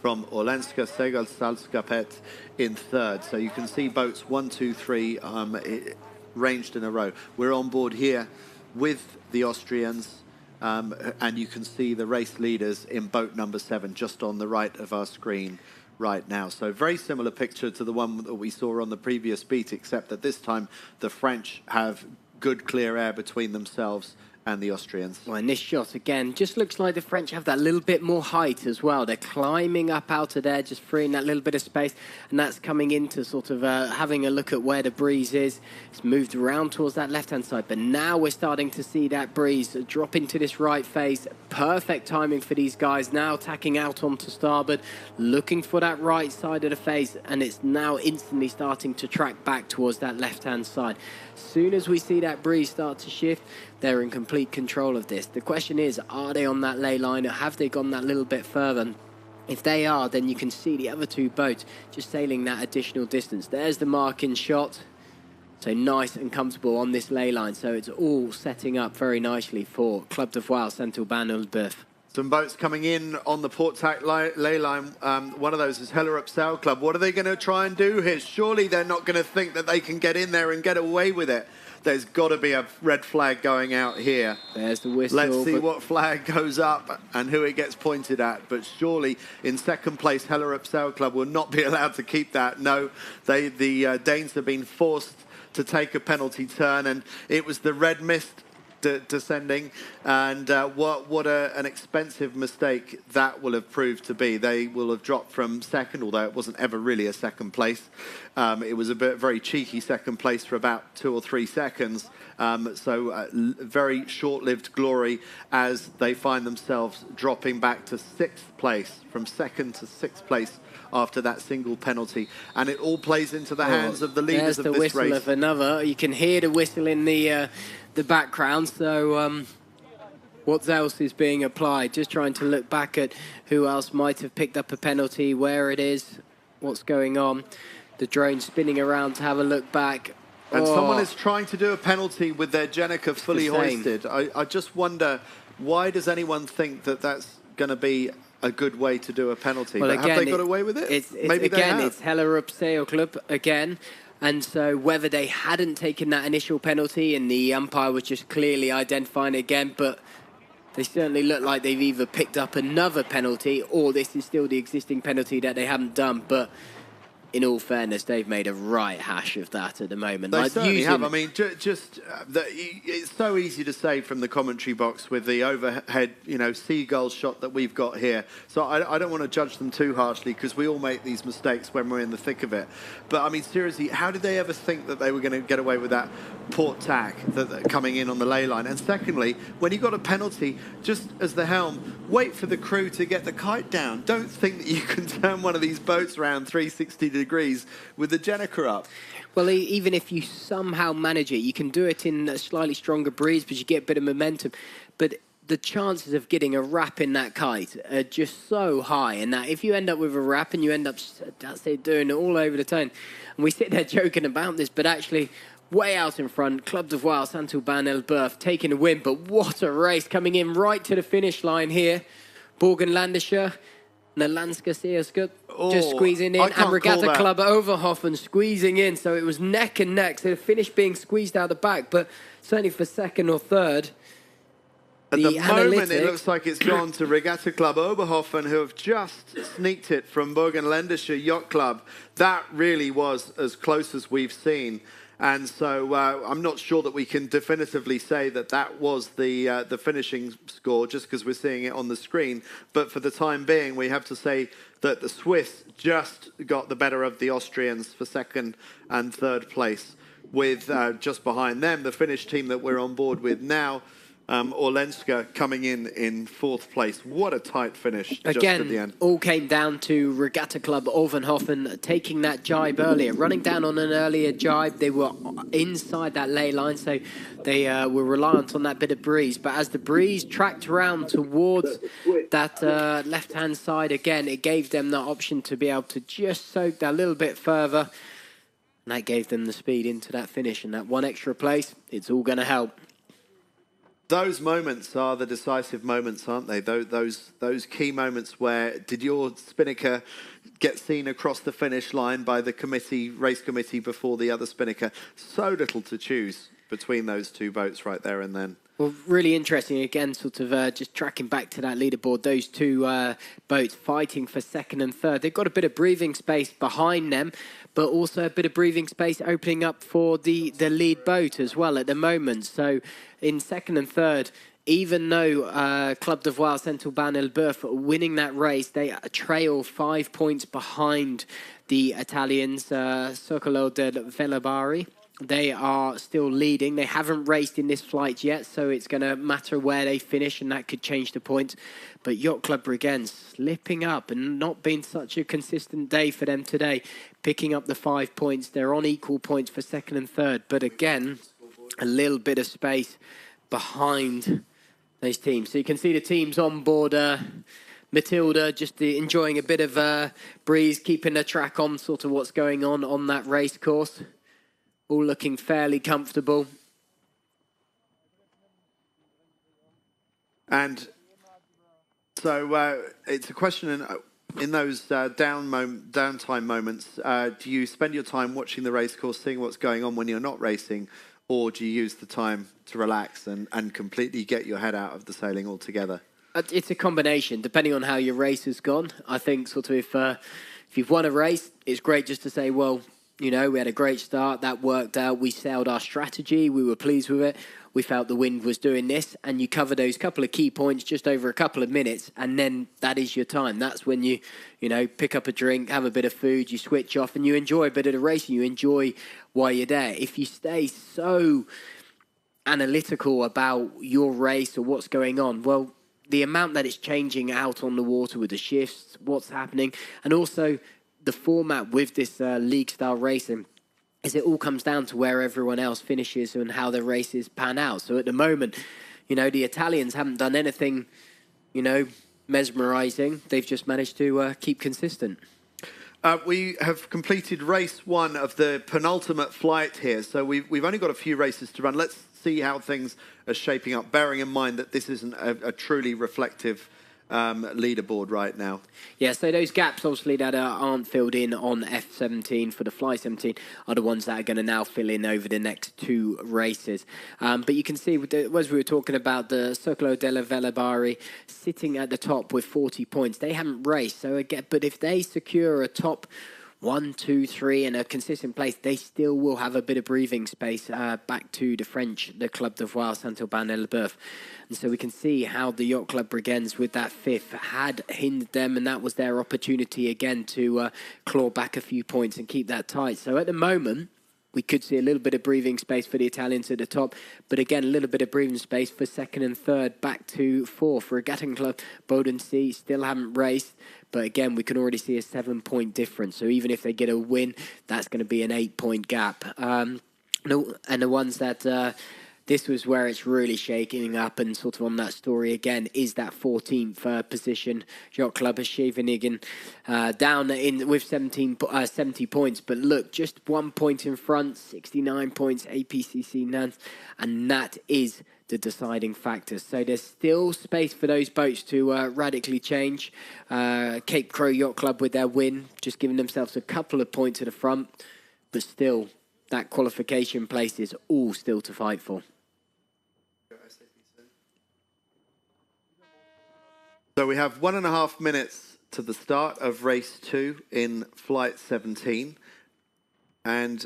from Orlenska Segelsällskapet in third. So you can see boats 1, 2, 3 ranged in a row. We're on board here with the Austrians, and you can see the race leaders in boat number 7 just on the right of our screen right now. So very similar picture to the one that we saw on the previous beat, except that this time the French have good clear air between themselves and the Austrians. Well, in this shot, again, just looks like the French have that little bit more height as well. They're climbing up out of there, just freeing that little bit of space, and that's coming into sort of having a look at where the breeze is. It's moved around towards that left-hand side, but now we're starting to see that breeze drop into this right face. Perfect timing for these guys now, tacking out onto starboard, looking for that right side of the face, and it's now instantly starting to track back towards that left-hand side. As soon as we see that breeze start to shift, they're in complete control of this. The question is, are they on that ley line, or have they gone that little bit further? If they are, then you can see the other two boats just sailing that additional distance. There's the marking shot. So nice and comfortable on this ley line. So it's all setting up very nicely for Club de Voile Saint-Aubin-Elbeuf. Some boats coming in on the port tack ley line. One of those is Hellerup Sail Club. What are they going to try and do here? Surely they're not going to think that they can get in there and get away with it. There's got to be a red flag going out here. There's the whistle. Let's see what flag goes up and who it gets pointed at. But surely, in second place, Hellerup Sail Club will not be allowed to keep that. No, the Danes have been forced to take a penalty turn, and it was the red mist descending, and what an expensive mistake that will have proved to be. They will have dropped from second, although it wasn't ever really a second place. It was a very cheeky second place for about 2 or 3 seconds. So very short-lived glory as they find themselves dropping back to 6th place, from second to 6th place after that single penalty. And it all plays into the hands of the leaders of this race. There's the whistle of another. You can hear the whistle in the background. So what else is being applied? Just trying to look back at who else might have picked up a penalty, where it is, what's going on. The drone spinning around to have a look back. And someone is trying to do a penalty with their Jenica fully hoisted. I just wonder, why does anyone think that that's going to be a good way to do a penalty? Well, but again, have they got away with it? Maybe again, it's Hellerup Sail Club again. And so whether they hadn't taken that initial penalty and the umpire was just clearly identifying it again, but they certainly look like they've either picked up another penalty or this is still the existing penalty that they haven't done. But in all fairness, they've made a right hash of that at the moment. They certainly have. I mean, it's so easy to say from the commentary box with the overhead, seagull shot that we've got here. So I don't want to judge them too harshly, because we all make these mistakes when we're in the thick of it. But I mean, seriously, how did they ever think that they were going to get away with that port tack coming in on the ley line? And secondly, when you got a penalty, just as the helm, wait for the crew to get the kite down. Don't think that you can turn one of these boats around 360 degrees with the Jenica up. Well, even if you somehow manage it, you can do it in a slightly stronger breeze, but you get a bit of momentum. But the chances of getting a wrap in that kite are just so high, and that if you end up with a wrap and you end up, doing it all over the tone, and we sit there joking about this, but actually way out in front, Club de Voile Saint-Aubin-Elbeuf taking a win. But what a race, coming in right to the finish line here. Burgenländische Nalandska Seerskut just squeezing in, and Regatta Club Overhoffen squeezing in. So it was neck and neck. So the finish being squeezed out the back, but certainly for second or third, At the moment, it analytics- looks like it's gone to Regatta Club Oberhofen, who have just sneaked it from Burgenländische Yacht Club. That really was as close as we've seen. And so I'm not sure that we can definitively say that that was the finishing score, just because we're seeing it on the screen. But for the time being, we have to say that the Swiss just got the better of the Austrians for second and third place, with just behind them the Finnish team that we're on board with now, Orlenska, coming in fourth place. What a tight finish just at the Again, end. all came down to Regatta Club Ovenhofen taking that jibe earlier, running down on an earlier jibe. They were inside that ley line, so they were reliant on that bit of breeze. But as the breeze tracked around towards that left-hand side again, it gave them the option to be able to just soak that a little bit further. And that gave them the speed into that finish. And that one extra place, it's all going to help. Those moments are the decisive moments, aren't they? Those key moments where did your Spinnaker get seen across the finish line by the race committee before the other Spinnaker? So little to choose between those two boats right there and then. Well, really interesting. Again, sort of just tracking back to that leaderboard, those two boats fighting for second and third. They've got a bit of breathing space behind them, but also a bit of breathing space opening up for the lead boat as well at the moment. So in second and third, even though Club de Voile Saint-Aubin-Elbeuf are winning that race, they trail 5 points behind the Italians, Circolo del Velabari. They are still leading. They haven't raced in this flight yet, so it's going to matter where they finish, and that could change the points. But Yacht Club Brigands slipping up and not being such a consistent day for them today, picking up the 5 points. They're on equal points for second and third, but again, a little bit of space behind those teams. So you can see the teams on board. Matilda just enjoying a bit of breeze, keeping the track on sort of what's going on that race course. All looking fairly comfortable. And so it's a question in those downtime moments, do you spend your time watching the race course, seeing what's going on when you're not racing, or do you use the time to relax and completely get your head out of the sailing altogether? It's a combination, depending on how your race has gone. I think sort of if you've won a race, it's great just to say, well, you know, we had a great start, that worked out, we sailed our strategy, we were pleased with it, we felt the wind was doing this, and you cover those couple of key points just over a couple of minutes, and then that is your time. That's when you know, pick up a drink, have a bit of food, you switch off, and you enjoy a bit of the racing, you enjoy while you're there. If you stay so analytical about your race or what's going on, well, the amount that it's changing out on the water with the shifts, what's happening, and also the format with this league-style racing is it all comes down to where everyone else finishes and how their races pan out. So at the moment, you know, the Italians haven't done anything, you know, mesmerising. They've just managed to keep consistent. We have completed race one of the penultimate flight here, so we've only got a few races to run. Let's see how things are shaping up, bearing in mind that this isn't a truly reflective leaderboard right now. Yeah, so those gaps obviously that aren't filled in on F17 for the Fly 17 are the ones that are going to now fill in over the next two races. But you can see, as we were talking about, the Circolo della Velabari sitting at the top with 40 points. They haven't raced, so again, but if they secure a top 1, 2, 3 in a consistent place, they still will have a bit of breathing space back to the French, the Club de Voile Saint-Aubin-Elbeuf. And so we can see how the Yacht Club Brigands with that fifth had hindered them, and that was their opportunity again to claw back a few points and keep that tight. So at the moment, we could see a little bit of breathing space for the Italians at the top, but again, a little bit of breathing space for second and third, back to fourth. Regatta Club Bodensee still haven't raced, but again, we can already see a 7-point difference. So even if they get a win, that's going to be an 8-point gap. And the ones that... this was where it's really shaking up, and sort of on that story again is that 14th position. Yacht Club Scheveningen down with 70 points, but look, just 1 point in front, 69 points, APCC Nantes, and that is the deciding factor. So there's still space for those boats to radically change. Cape Crow Yacht Club with their win, just giving themselves a couple of points at the front, but still, that qualification place is all still to fight for. So we have 1.5 minutes to the start of race 2 in flight 17. And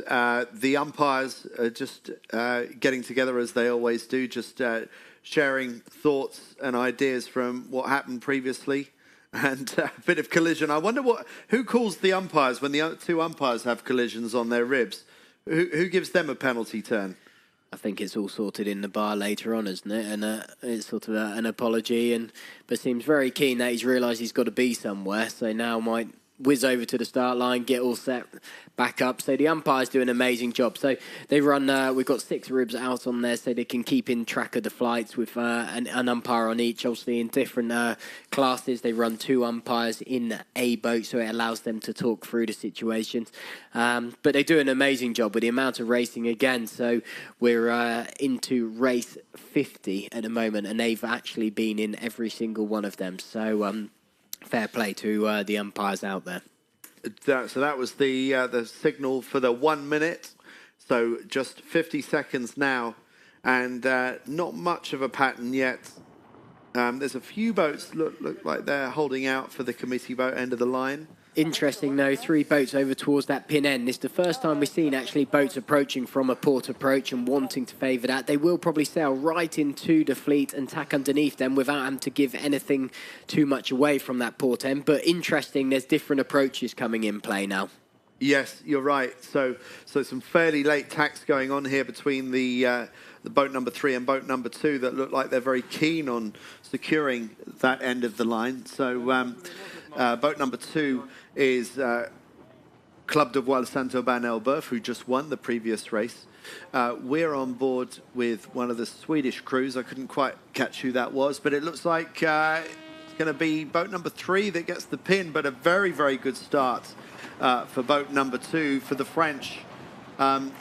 the umpires are just getting together as they always do, just sharing thoughts and ideas from what happened previously. And a bit of collision. I wonder who calls the umpires when the two umpires have collisions on their ribs? Who gives them a penalty turn? I think it's all sorted in the bar later on, isn't it? And it's sort of an apology, but seems very keen that he's realised he's got to be somewhere, so now might whiz over to the start line, get all set back up. So the umpires do an amazing job. So they run, we've got 6 ribs out on there so they can keep in track of the flights with an umpire on each. Obviously in different classes, they run 2 umpires in a boat, so it allows them to talk through the situations. But they do an amazing job with the amount of racing again. So we're into race 50 at the moment, and they've actually been in every single one of them. So fair play to the umpires out there. So that was the signal for the 1 minute. So just 50 seconds now, and not much of a pattern yet. There's a few boats look like they're holding out for the committee boat end of the line. Interesting, though, 3 boats over towards that pin end. This is the first time we've seen actually boats approaching from a port approach and wanting to favour that. They will probably sail right into the fleet and tack underneath them without having to give anything too much away from that port end. But interesting, there's different approaches coming in play now. Yes, you're right. So some fairly late tacks going on here between the boat number 3 and boat number 2 that look like they're very keen on securing that end of the line. So boat number 2 is Club de Voile Saint-Aubin Elbeuf, who just won the previous race. We're on board with one of the Swedish crews. I couldn't quite catch who that was, but it looks like it's going to be boat number 3 that gets the pin, but a very, very good start for boat number 2 for the French,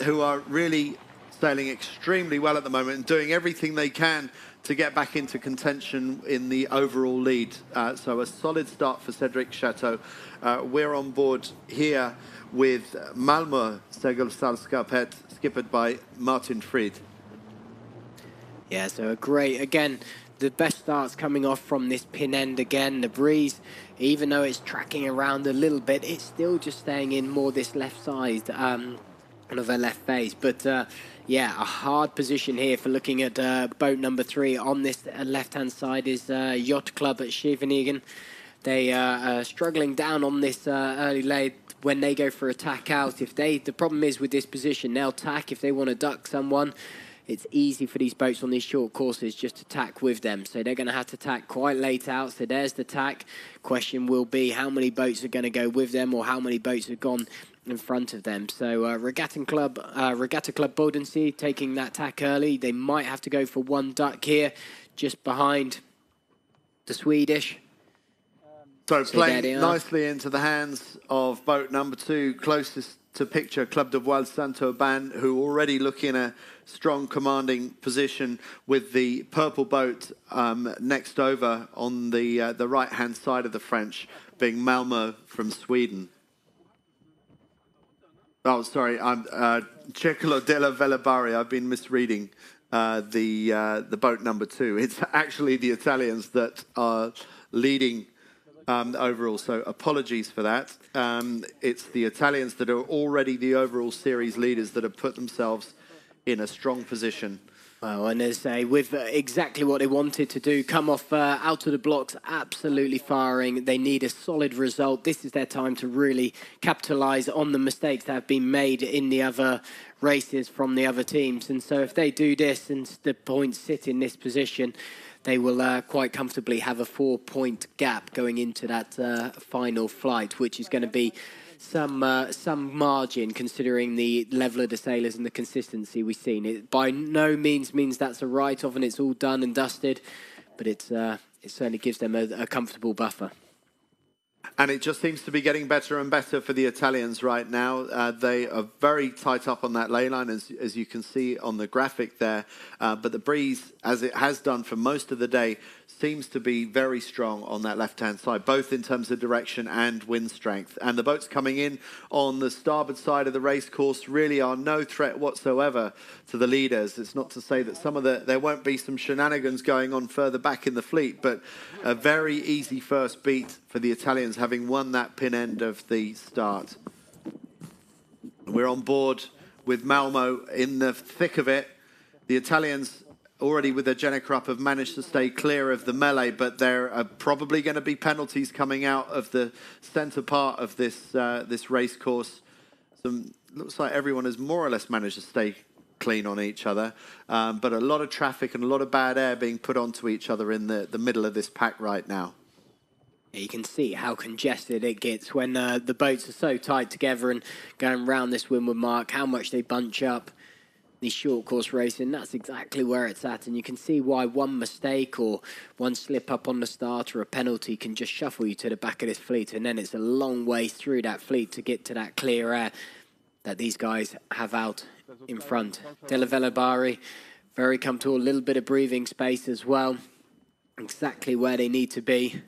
who are really sailing extremely well at the moment and doing everything they can to get back into contention in the overall lead. So a solid start for Cédric Chateau. We're on board here with Malmö Segelsalskapet, skippered by Martin Fried. Yeah, so a great, again, the best starts coming off from this pin end again. The breeze, even though it's tracking around a little bit, it's still just staying in more this left side of her left face. But yeah, a hard position here for looking at boat number 3. On this left-hand side is Yacht Club at Scheveningen. They are struggling down on this early lane when they go for a tack out. The problem is with this position, they'll tack if they want to duck someone. It's easy for these boats on these short courses just to tack with them. So they're going to have to tack quite late out. So there's the tack. Question will be how many boats are going to go with them or how many boats have gone in front of them. So Regatta Club Bodensee taking that tack early. They might have to go for one duck here just behind the Swedish. So playing nicely into the hands of boat number 2, closest to picture Club de Voile Saint-Aubin, who already look in a strong commanding position with the purple boat next over on the right-hand side of the French, being Malmö from Sweden. Oh, sorry, I'm Cecolo della Velabari. I've been misreading the boat number 2. It's actually the Italians that are leading overall, so apologies for that. It's the Italians that are already the overall series leaders that have put themselves in a strong position. Well, and as I say, with exactly what they wanted to do, come off out of the blocks, absolutely firing. They need a solid result. This is their time to really capitalise on the mistakes that have been made in the other races from the other teams. And so if they do this and the points sit in this position, they will quite comfortably have a 4-point gap going into that final flight, which is going to be some margin considering the level of the sailors and the consistency we've seen. It by no means that's a write-off and it's all done and dusted, but it certainly gives them a comfortable buffer. And it just seems to be getting better and better for the Italians right now. They are very tight up on that ley line, as you can see on the graphic there. But the breeze, as it has done for most of the day, seems to be very strong on that left-hand side, both in terms of direction and wind strength. And the boats coming in on the starboard side of the race course really are no threat whatsoever to the leaders. It's not to say that there won't be some shenanigans going on further back in the fleet, but a very easy first beat for the Italians, having won that pin end of the start. We're on board with Malmo in the thick of it. The Italians, already with their Jenica up, have managed to stay clear of the melee, but there are probably going to be penalties coming out of the centre part of this race course. Looks like everyone has more or less managed to stay clean on each other, but a lot of traffic and a lot of bad air being put onto each other in the middle of this pack right now. You can see how congested it gets when the boats are so tight together and going round this windward mark, how much they bunch up. These short course racing, that's exactly where it's at, and you can see why one mistake or one slip up on the start or a penalty can just shuffle you to the back of this fleet, and then it's a long way through that fleet to get to that clear air that these guys have out in front. Della Velabari, very comfortable, a little bit of breathing space as well, exactly where they need to be.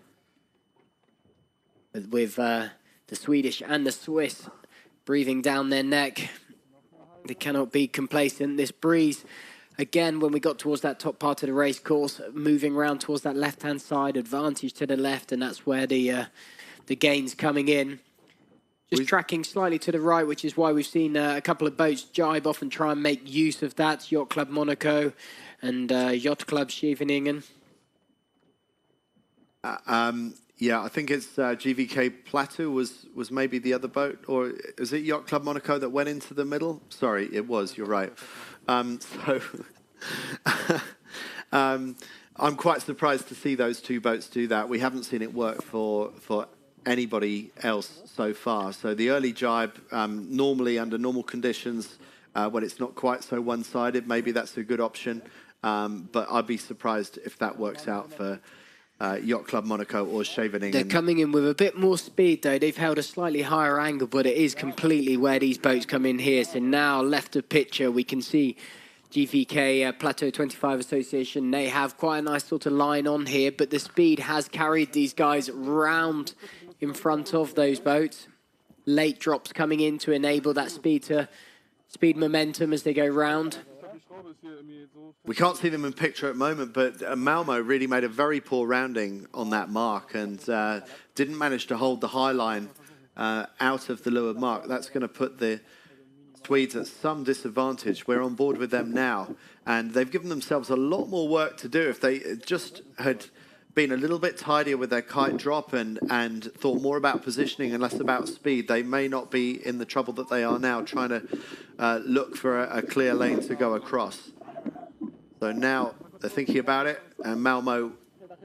With the Swedish and the Swiss breathing down their neck, they cannot be complacent. This breeze, again, when we got towards that top part of the race course, moving around towards that left-hand side, advantage to the left, and that's where the gain's coming in. Just tracking slightly to the right, which is why we've seen a couple of boats jibe off and try and make use of that. Yacht Club Monaco and Yacht Club Scheveningen. Yeah, I think it's GVK Plateau was maybe the other boat, or is it Yacht Club Monaco that went into the middle? Sorry, it was, you're right. I'm quite surprised to see those two boats do that. We haven't seen it work for anybody else so far. So the early jibe, normally under normal conditions, when it's not quite so one-sided, maybe that's a good option. But I'd be surprised if that works out for Yacht Club Monaco or Scheveningen. They're coming in with a bit more speed, though. They've held a slightly higher angle, but it is completely where these boats come in here. So now, left of picture, we can see GVK Plateau 25 Association. They have quite a nice sort of line on here, but the speed has carried these guys round in front of those boats. Late drops coming in to enable that speed momentum as they go round. We can't see them in picture at the moment, but Malmo really made a very poor rounding on that mark and didn't manage to hold the high line out of the leeward mark. That's going to put the Swedes at some disadvantage. We're on board with them now, and they've given themselves a lot more work to do. If they just had been a little bit tidier with their kite drop and thought more about positioning and less about speed, they may not be in the trouble that they are now, trying to look for a clear lane to go across. So now they're thinking about it, and Malmo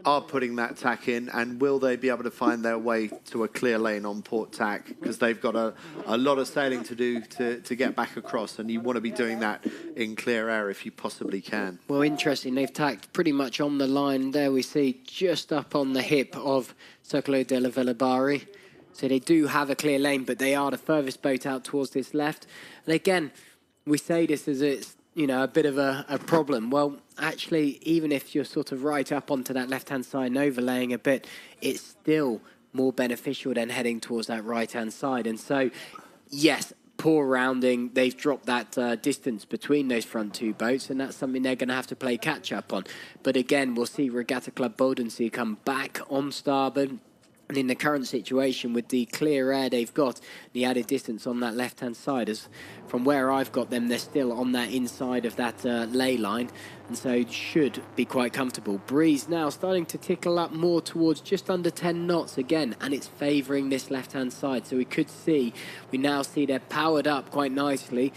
are putting that tack in, and will they be able to find their way to a clear lane on port tack? Because they've got a lot of sailing to do to get back across, and you want to be doing that in clear air if you possibly can. Well, interesting, they've tacked pretty much on the line. There we see just up on the hip of Circolo della Velabari. So they do have a clear lane, but they are the furthest boat out towards this left. And again, we say this as it's, you know, a bit of a problem. Well, actually, even if you're sort of right up onto that left-hand side and overlaying a bit, it's still more beneficial than heading towards that right-hand side. And so, yes, poor rounding. They've dropped that distance between those front two boats, and that's something they're going to have to play catch-up on. But again, we'll see Regatta Club Bodensee come back on starboard. And in the current situation, with the clear air they've got, the added distance on that left-hand side, as from where I've got them, they're still on that inside of that ley line, and so should be quite comfortable. Breeze now starting to tickle up more towards just under 10 knots again, and it's favouring this left-hand side. So we now see they're powered up quite nicely.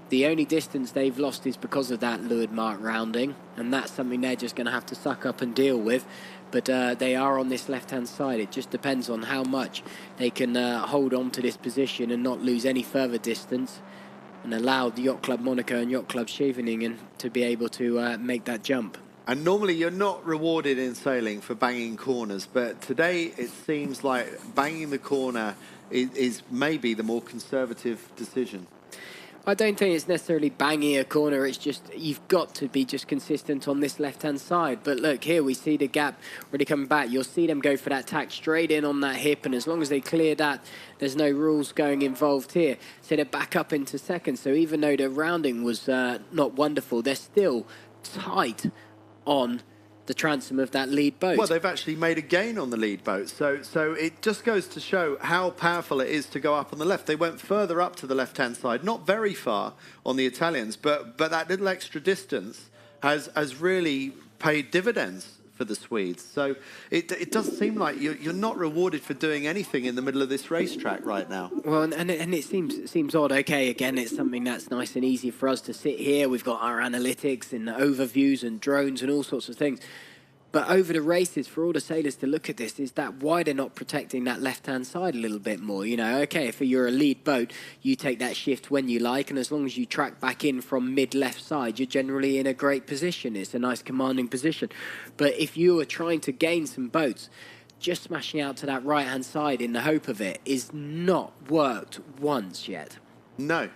The only distance they've lost is because of that leeward mark rounding, and that's something they're just going to have to suck up and deal with. But they are on this left-hand side. It just depends on how much they can hold on to this position and not lose any further distance, and allow the Yacht Club Monaco and Yacht Club Scheveningen to be able to make that jump. And normally you're not rewarded in sailing for banging corners, but today it seems like banging the corner is maybe the more conservative decision. I don't think it's necessarily banging a corner. It's just you've got to be just consistent on this left-hand side. But look, here we see the gap really coming back. You'll see them go for that tack straight in on that hip, and as long as they clear that, there's no rules going involved here. So they're back up into second. So even though the rounding was not wonderful, they're still tight on the transom of that lead boat. Well, they've actually made a gain on the lead boat. So it just goes to show how powerful it is to go up on the left. They went further up to the left-hand side, not very far on the Italians, but that little extra distance has really paid dividends for the Swedes. So it does seem like you're not rewarded for doing anything in the middle of this racetrack right now. Well, and it seems odd. Okay, again, it's something that's nice and easy for us to sit here. We've got our analytics and overviews and drones and all sorts of things. But over the races, for all the sailors to look at this, is that why they're not protecting that left-hand side a little bit more. You know, okay, if you're a lead boat, you take that shift when you like, and as long as you track back in from mid-left side, you're generally in a great position. It's a nice commanding position. But if you are trying to gain some boats, just smashing out to that right-hand side in the hope of it is not worked once yet. No,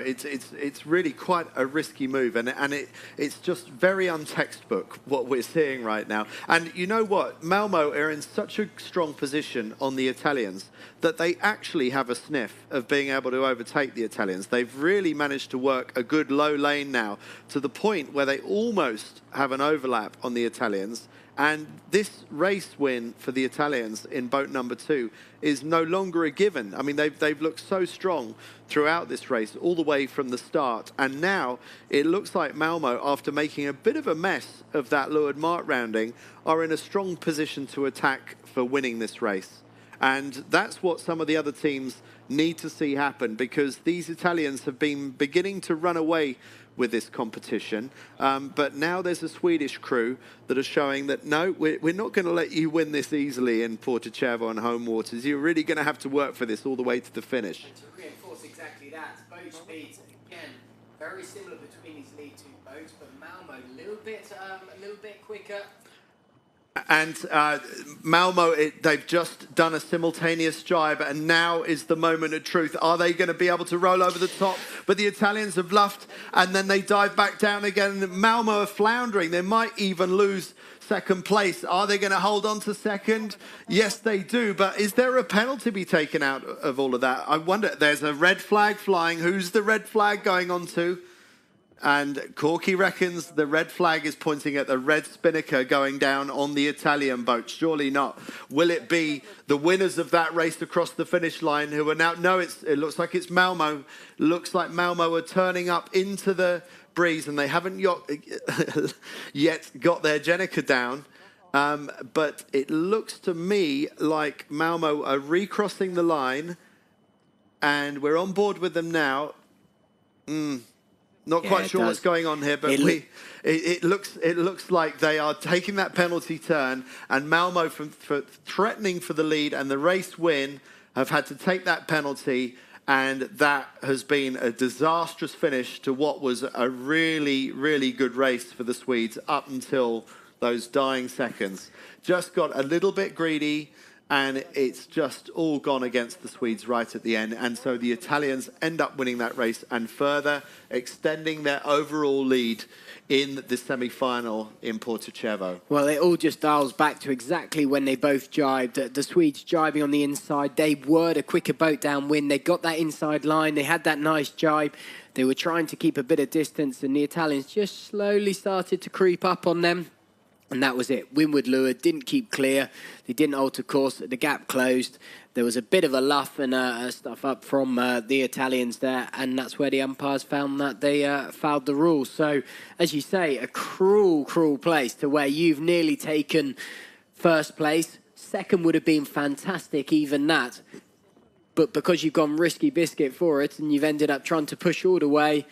it's really quite a risky move, and it's just very untextbook what we're seeing right now. And you know what? Malmo are in such a strong position on the Italians that they actually have a sniff of being able to overtake the Italians. They've really managed to work a good low lane now to the point where they almost have an overlap on the Italians. And this race win for the Italians in boat number 2 is no longer a given. I mean, they've looked so strong throughout this race, all the way from the start. And now it looks like Malmo, after making a bit of a mess of that leeward mark rounding, are in a strong position to attack for winning this race. And that's what some of the other teams need to see happen, because these Italians have been beginning to run away with this competition. But now there's a Swedish crew that are showing that, no, we're not going to let you win this easily in Porto Cervo on home waters. You're really going to have to work for this all the way to the finish. And to reinforce exactly that, boat speeds, again, very similar between these lead 2 boats, but Malmo a little bit quicker. And Malmo, they've just done a simultaneous jibe, and now is the moment of truth. Are they going to be able to roll over the top? But the Italians have luffed, and then they dive back down again. Malmo are floundering. They might even lose second place. Are they going to hold on to second? Yes, they do. But is there a penalty to be taken out of all of that? I wonder. There's a red flag flying. Who's the red flag going on to? And Corky reckons the red flag is pointing at the red spinnaker going down on the Italian boat. Surely not. Will it be the winners of that race across the finish line who are now... No, it looks like it's Malmo. Looks like Malmo are turning up into the breeze, and they haven't yet got their Jenica down. But it looks to me like Malmo are recrossing the line, and we're on board with them now. Not quite sure what's going on here, but it looks like they are taking that penalty turn, and Malmo, for threatening for the lead and the race win, have had to take that penalty, and that has been a disastrous finish to what was a really, really good race for the Swedes up until those dying seconds. Just got a little bit greedy, and it's just all gone against the Swedes right at the end. And so the Italians end up winning that race and further extending their overall lead in the semi-final in Porto Cervo. Well, it all just dials back to exactly when they both jibed. The Swedes jibing on the inside. They were the quicker boat downwind. They got that inside line. They had that nice jibe. They were trying to keep a bit of distance, and the Italians just slowly started to creep up on them. And that was it. Windward lure, didn't keep clear. They didn't alter course. The gap closed. There was a bit of a luff and stuff up from the Italians there. And that's where the umpires found that they fouled the rules. So, as you say, a cruel, cruel place to where you've nearly taken first place. Second would have been fantastic, even that. But because you've gone risky biscuit for it and you've ended up trying to push all the way,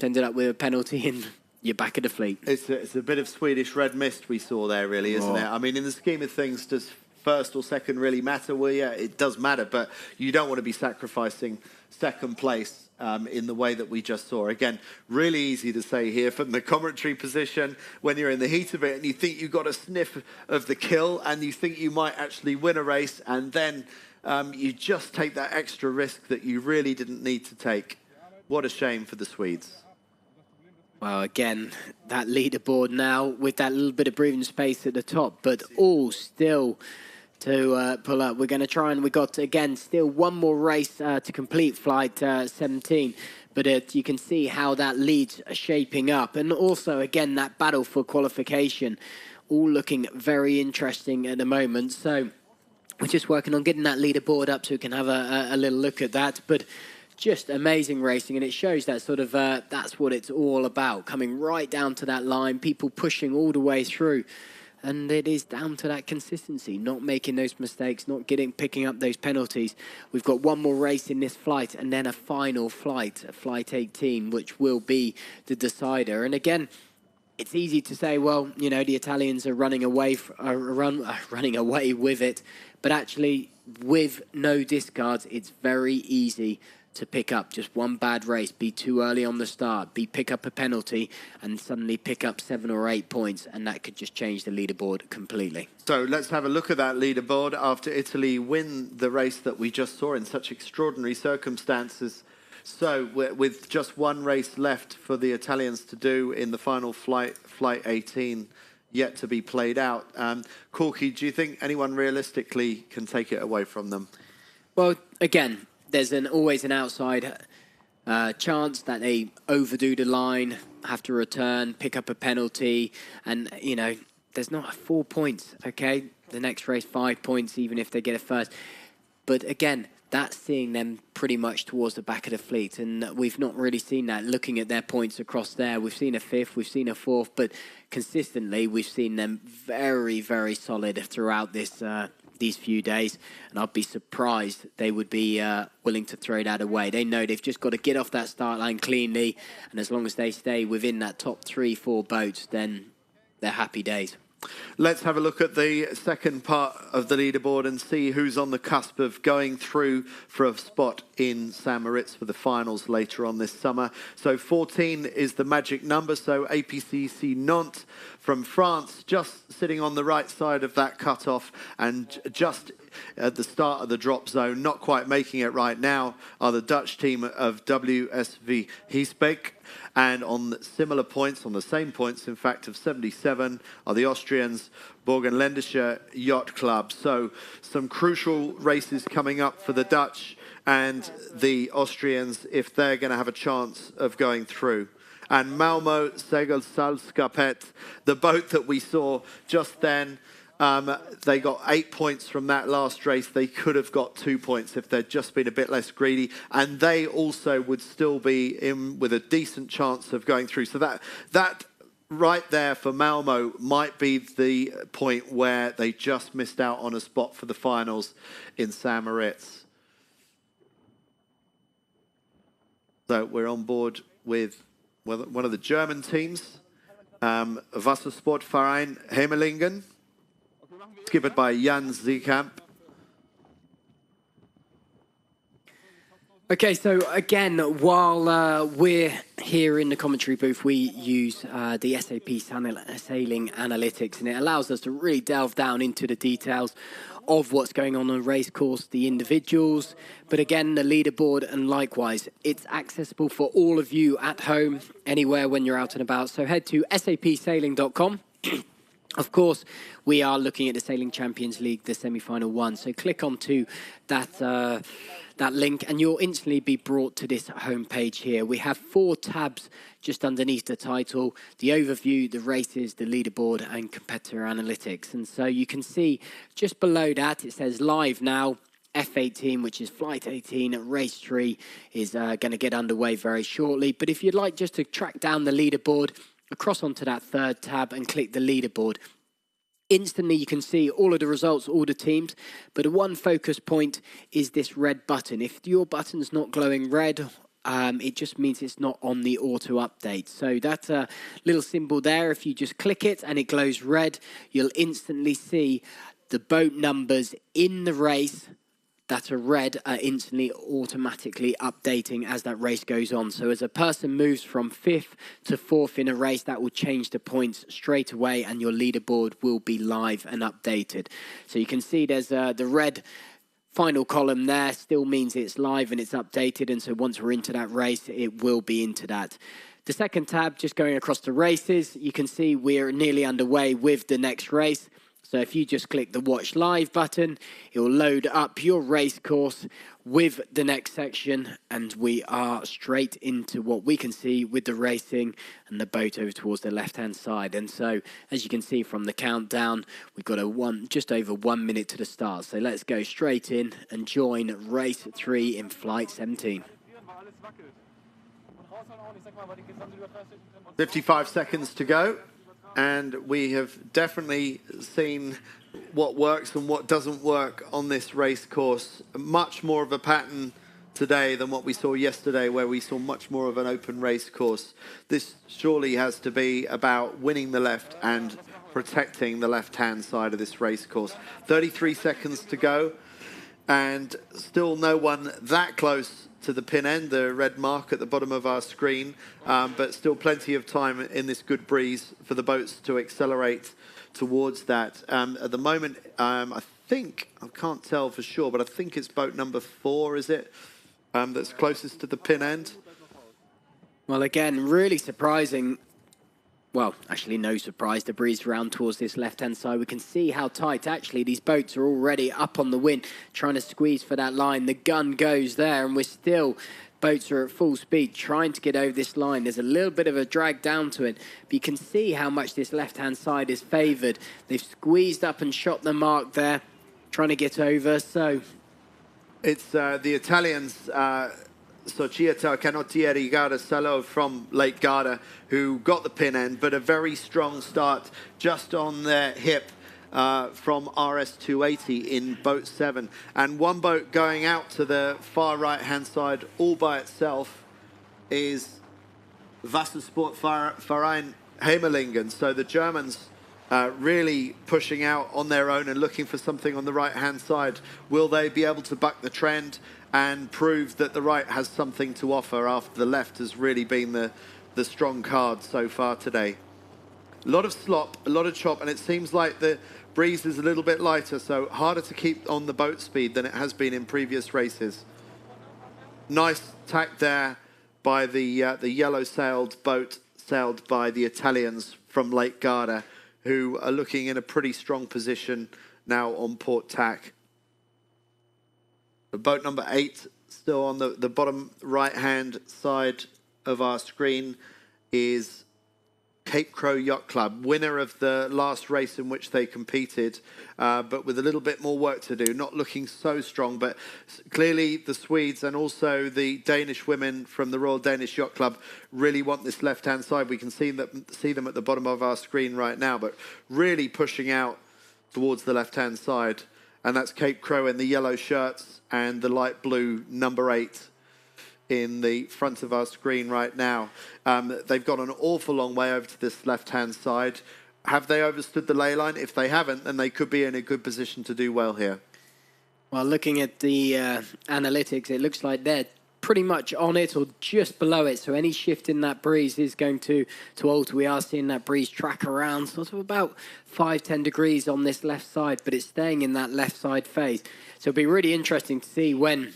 ended up with a penalty and... you're back at the fleet. It's a bit of Swedish red mist we saw there, really, isn't it? I mean, in the scheme of things, does first or second really matter? Well, yeah, it does matter, but you don't want to be sacrificing second place in the way that we just saw. Again, really easy to say here from the commentary position when you're in the heat of it and you think you've got a sniff of the kill and you think you might actually win a race, and then you just take that extra risk that you really didn't need to take. What a shame for the Swedes. Well, again, that leaderboard now with that little bit of breathing space at the top, but all still to pull up. We're going to try and we got, again, still one more race to complete flight 17. But you can see how that leads are shaping up. And also, again, that battle for qualification, all looking very interesting at the moment. So we're just working on getting that leaderboard up so we can have a little look at that. But just amazing racing, and it shows that sort of that's what it's all about, coming right down to that line, people pushing all the way through. And it is down to that consistency, not making those mistakes, not picking up those penalties. We've got one more race in this flight and then a final flight, flight 18, which will be the decider. And again, it's easy to say, well, you know, the Italians are running away with it. But actually, with no discards, it's very easy to pick up just one bad race, be too early on the start, pick up a penalty, and suddenly pick up 7 or 8 points, and that could just change the leaderboard completely. So let's have a look at that leaderboard after Italy win the race that we just saw in such extraordinary circumstances. So with just one race left for the Italians to do in the final flight 18, yet to be played out. Corky, do you think anyone realistically can take it away from them? Well, again, there's always an outside chance that they overdo the line, have to return, pick up a penalty, and, you know, there's not 4 points, okay? The next race, 5 points, even if they get it first. But again, that's seeing them pretty much towards the back of the fleet, and we've not really seen that. Looking at their points across there, we've seen a 5th, we've seen a 4th, but consistently we've seen them very, very solid throughout these few days, and I'd be surprised they would be willing to throw that away. They know they've just got to get off that start line cleanly, and as long as they stay within that top 3-4 boats, then they're happy days. Let's have a look at the second part of the leaderboard and see who's on the cusp of going through for a spot in St. Moritz for the finals later on this summer. So 14 is the magic number, so APCC Nantes from France, just sitting on the right side of that cutoff and just at the start of the drop zone, not quite making it right now, are the Dutch team of WSV Heesbeek. And on similar points, on the same points, in fact, of 77, are the Austrians, Borgenländische Yacht Club. So some crucial races coming up for the Dutch and the Austrians if they're going to have a chance of going through. And Malmo Segelsalskapet, the boat that we saw just then, they got 8 points from that last race. They could have got 2 points if they'd just been a bit less greedy. And they also would still be in with a decent chance of going through. So that right there for Malmo might be the point where they just missed out on a spot for the finals in St. Moritz. So we're on board with one of the German teams, Wassersportverein Hemelingen, skippered by Jan Ziekamp. Okay, so again, while we're here in the commentary booth, we use the SAP Sailing Analytics, and it allows us to really delve down into the details of what's going on the race course, the individuals, but again, the leaderboard, and likewise, it's accessible for all of you at home, anywhere when you're out and about. So head to sapsailing.com. Of course, we are looking at the Sailing Champions League, the semi-final one. So click onto that link and you'll instantly be brought to this homepage here. We have 4 tabs just underneath the title: the overview, the races, the leaderboard, and competitor analytics. And so you can see just below that, it says live now. F18, which is flight 18 at race 3, is going to get underway very shortly. But if you'd like just to track down the leaderboard, across onto that 3rd tab and click the leaderboard. Instantly you can see all of the results, all the teams, but one focus point is this red button. If your button's not glowing red, it just means it's not on the auto update. So that's a little symbol there. If you just click it and it glows red, you'll instantly see the boat numbers in the race that are red are instantly automatically updating as that race goes on. So as a person moves from 5th to 4th in a race, that will change the points straight away and your leaderboard will be live and updated. So you can see there's the red final column there still means it's live and it's updated. And so once we're into that race, it will be into that. The second tab, just going across the races, you can see we're nearly underway with the next race. So if you just click the Watch Live button, it will load up your race course with the next section, and we are straight into what we can see with the racing and the boat over towards the left-hand side. And so, as you can see from the countdown, we've got just over 1 minute to the start. So let's go straight in and join race 3 in flight 17. 55 seconds to go. And we have definitely seen what works and what doesn't work on this race course. Much more of a pattern today than what we saw yesterday, where we saw much more of an open race course. This surely has to be about winning the left and protecting the left-hand side of this race course. 33 seconds to go, and still no one that close to the pin end, the red mark at the bottom of our screen, but still plenty of time in this good breeze for the boats to accelerate towards that. At the moment, I think, I can't tell for sure, but I think it's boat number 4, is it, that's closest to the pin end? Well, again, really surprising. Well, actually, no surprise. The breeze around towards this left-hand side. We can see how tight, actually, these boats are already up on the wind, trying to squeeze for that line. The gun goes there, and we're still, boats are at full speed, trying to get over this line. There's a little bit of a drag down to it, but you can see how much this left-hand side is favoured. They've squeezed up and shot the mark there, trying to get over, so... It's the Italians... Società Canottieri Garda Salo from Lake Garda, who got the pin end, but a very strong start just on their hip from RS280 in boat 7. And one boat going out to the far right-hand side all by itself is Wassersportverein Hemelingen. So the Germans really pushing out on their own and looking for something on the right-hand side. Will they be able to buck the trend and prove that the right has something to offer after the left has really been the strong card so far today? A lot of slop, a lot of chop, and it seems like the breeze is a little bit lighter, so harder to keep on the boat speed than it has been in previous races. Nice tack there by the yellow-sailed boat, sailed by the Italians from Lake Garda, who are looking in a pretty strong position now on port tack. Boat number 8, still on the bottom right-hand side of our screen, is Cape Crow Yacht Club, winner of the last race in which they competed, but with a little bit more work to do. Not looking so strong, but clearly the Swedes and also the Danish women from the Royal Danish Yacht Club really want this left-hand side. We can see them at the bottom of our screen right now, but really pushing out towards the left-hand side. And that's Cape Crow in the yellow shirts and the light blue number 8 in the front of our screen right now. They've got an awful long way over to this left-hand side. Have they overstood the ley line? If they haven't, then they could be in a good position to do well here. Well, looking at the analytics, it looks like they're pretty much on it or just below it. So any shift in that breeze is going to alter. We are seeing that breeze track around sort of about 5-10 degrees on this left side, but it's staying in that left side phase. So it'll be really interesting to see when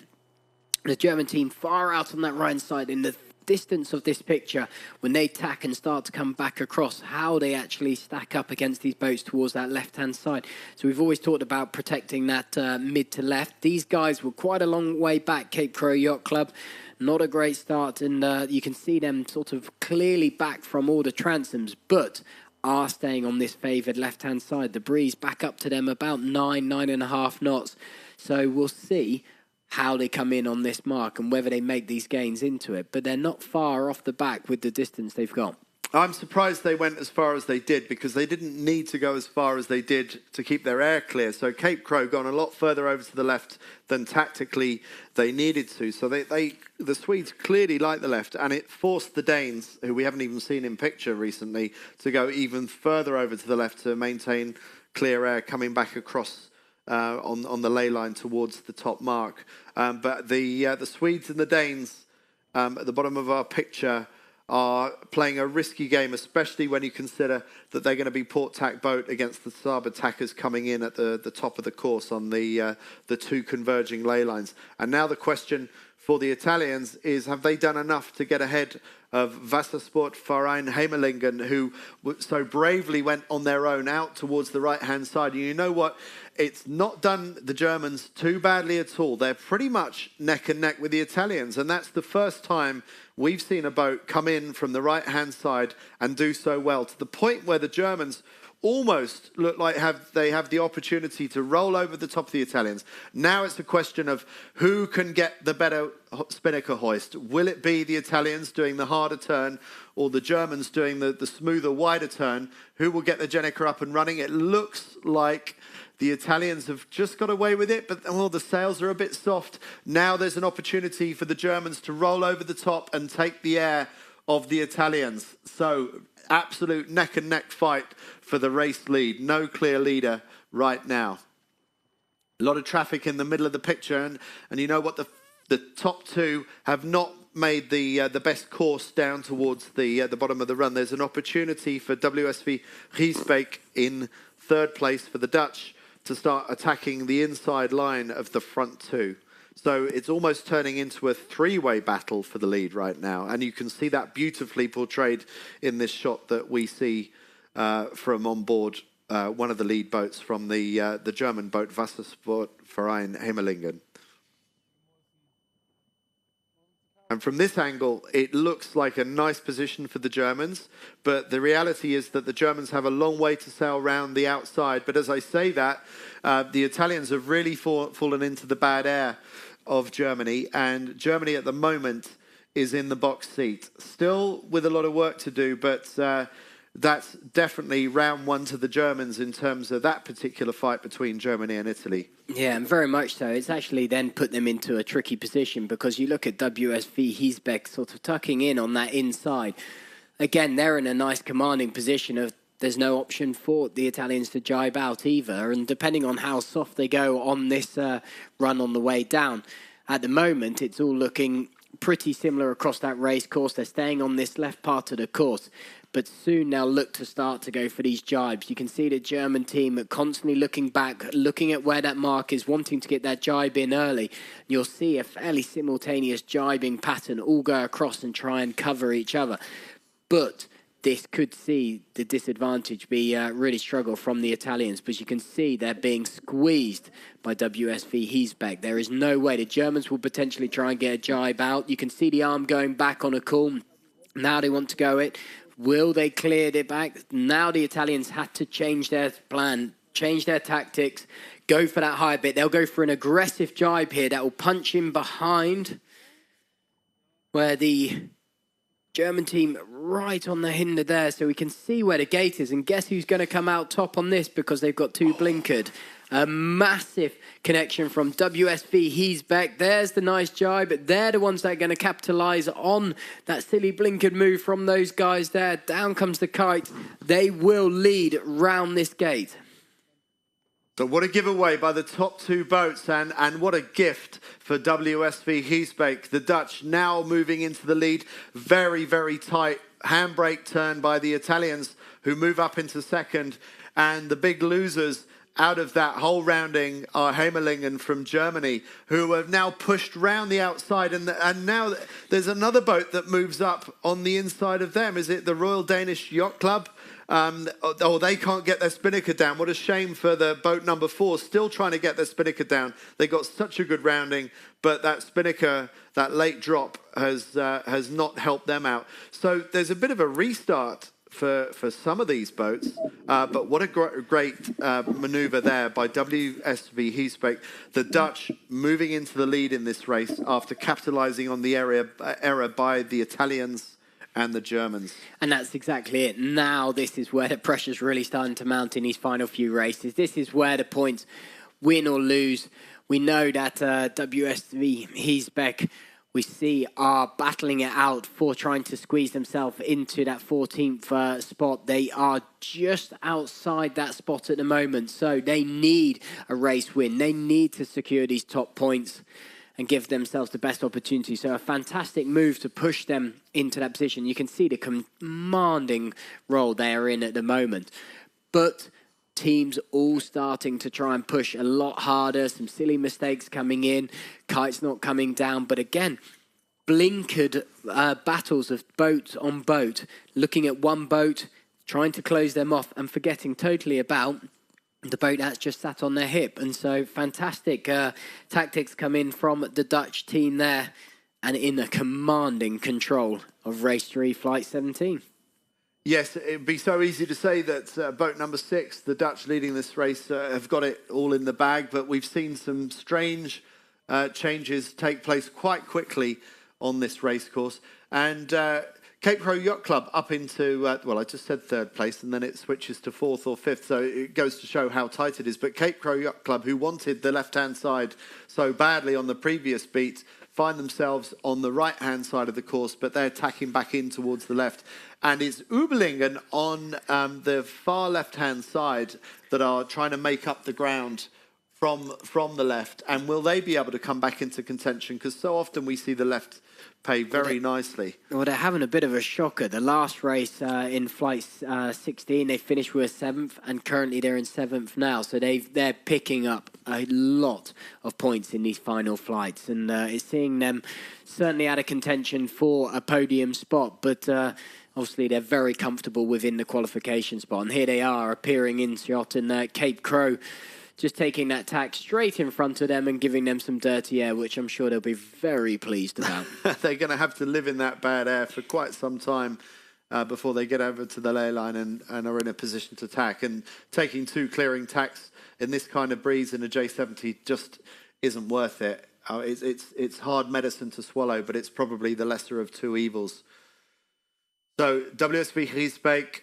the German team far out on that right side in the distance of this picture, when they tack and start to come back across, how they actually stack up against these boats towards that left-hand side. So we've always talked about protecting that mid to left. These guys were quite a long way back, Cape Crow Yacht Club. Not a great start, and you can see them sort of clearly back from all the transoms, but are staying on this favoured left-hand side. The breeze back up to them about 9.5 knots. So we'll see how they come in on this mark and whether they make these gains into it. But they're not far off the back with the distance they've got. I'm surprised they went as far as they did, because they didn't need to go as far as they did to keep their air clear. So Cape Crow gone a lot further over to the left than tactically they needed to. So the Swedes clearly like the left, and it forced the Danes, who we haven't even seen in picture recently, to go even further over to the left to maintain clear air coming back across on the ley line towards the top mark. But the Swedes and the Danes at the bottom of our picture are playing a risky game, especially when you consider that they're going to be port-tack boat against the starboard tackers coming in at the top of the course on the two converging ley lines. And now the question for the Italians is, have they done enough to get ahead of Wassersportverein Heimelingen, who so bravely went on their own out towards the right-hand side? And you know what? It's not done the Germans too badly at all. They're pretty much neck and neck with the Italians, and that's the first time we've seen a boat come in from the right-hand side and do so well, to the point where the Germans almost look like they have the opportunity to roll over the top of the Italians. Now it's a question of who can get the better spinnaker hoist. Will it be the Italians doing the harder turn, or the Germans doing the smoother, wider turn? Who will get the Gennaker up and running? It looks like the Italians have just got away with it, but the sails are a bit soft. Now there's an opportunity for the Germans to roll over the top and take the air of the Italians. So absolute neck and neck fight for the race lead. No clear leader right now. A lot of traffic in the middle of the picture, and you know what, the top two have not made the best course down towards the bottom of the run. There's an opportunity for WSV Giesbeek in third place for the Dutch to start attacking the inside line of the front two. So it's almost turning into a three-way battle for the lead right now. And you can see that beautifully portrayed in this shot that we see from on board one of the lead boats from the German boat Wassersportverein Heimelingen. And from this angle, it looks like a nice position for the Germans, but the reality is that the Germans have a long way to sail round the outside. But as I say that, the Italians have really fallen into the bad air of Germany, and Germany at the moment is in the box seat. Still with a lot of work to do, but that's definitely round one to the Germans in terms of that particular fight between Germany and Italy. Yeah, and very much so. It's actually then put them into a tricky position, because you look at WSV Giesbeek sort of tucking in on that inside. Again, they're in a nice commanding position of there's no option for the Italians to jibe out either, and depending on how soft they go on this run on the way down, at the moment it's all looking pretty similar across that race course. They're staying on this left part of the course, but soon they'll look to start to go for these jibes. You can see the German team constantly looking back, looking at where that mark is, wanting to get that jibe in early. You'll see a fairly simultaneous jibing pattern all go across and try and cover each other. But this could see the disadvantage be really struggle from the Italians, because you can see they're being squeezed by WSV Giesbeek. There is no way. The Germans will potentially try and get a jibe out. You can see the arm going back on a call. Now they want to go it. Will they clear it back? Now the Italians had to change their plan, change their tactics, go for that high bit. They'll go for an aggressive jibe here that will punch in behind, where the German team right on the hinder there, so we can see where the gate is. And guess who's going to come out top on this, because they've got two blinkered. A massive connection from WSV Giesbeek. There's the nice jibe, but they're the ones that are going to capitalise on that silly blinkered move from those guys there. Down comes the kite. They will lead round this gate. So what a giveaway by the top two boats, and what a gift for WSV Giesbeek. The Dutch now moving into the lead. Very, very tight handbrake turn by the Italians, who move up into second. And the big losers out of that whole rounding are Heimelingen from Germany, who have now pushed round the outside. And now there's another boat that moves up on the inside of them. Is it the Royal Danish Yacht Club? They can't get their spinnaker down. What a shame for the boat number 4, still trying to get their spinnaker down. They got such a good rounding, but that spinnaker, that late drop, has not helped them out. So there's a bit of a restart for some of these boats, but what a great manoeuvre there by WSV Giesbeek. The Dutch moving into the lead in this race after capitalising on the error by the Italians and the Germans. And that's exactly it. Now this is where the pressure's really starting to mount in these final few races. This is where the points, win or lose. We know that WSV Giesbeek, we see, are battling it out for trying to squeeze themselves into that 14th spot. They are just outside that spot at the moment, so they need a race win. They need to secure these top points. and give themselves the best opportunity. So a fantastic move to push them into that position. You can see the commanding role they are in at the moment. But teams all starting to try and push a lot harder. Some silly mistakes coming in. Kites not coming down. But again, blinkered battles of boat on boat. Looking at one boat, trying to close them off and forgetting totally about the boat that's just sat on their hip. And so fantastic tactics come in from the Dutch team there and in a commanding control of race 3, flight 17. Yes, it'd be so easy to say that boat number 6, the Dutch leading this race, have got it all in the bag, but we've seen some strange changes take place quite quickly on this race course. And Cape Crow Yacht Club up into, well, I just said 3rd place, and then it switches to 4th or 5th, so it goes to show how tight it is. But Cape Crow Yacht Club, who wanted the left-hand side so badly on the previous beat, find themselves on the right-hand side of the course, but they're tacking back in towards the left. And it's Ubelingen on the far left-hand side that are trying to make up the ground from the left. And will they be able to come back into contention? Because so often we see the left pay very nicely. Well, they're having a bit of a shocker. The last race in flight 16, they finished with 7th, and currently they're in 7th now. So they're picking up a lot of points in these final flights, and it's seeing them certainly out of contention for a podium spot. But obviously, they're very comfortable within the qualification spot. And here they are appearing in shot, and Cape Crow just taking that tack straight in front of them and giving them some dirty air, which I'm sure they'll be very pleased about. They're going to have to live in that bad air for quite some time before they get over to the ley line and are in a position to tack. And taking 2 clearing tacks in this kind of breeze in a J70 just isn't worth it. It's hard medicine to swallow, but it's probably the lesser of 2 evils. So WSV Griesbeek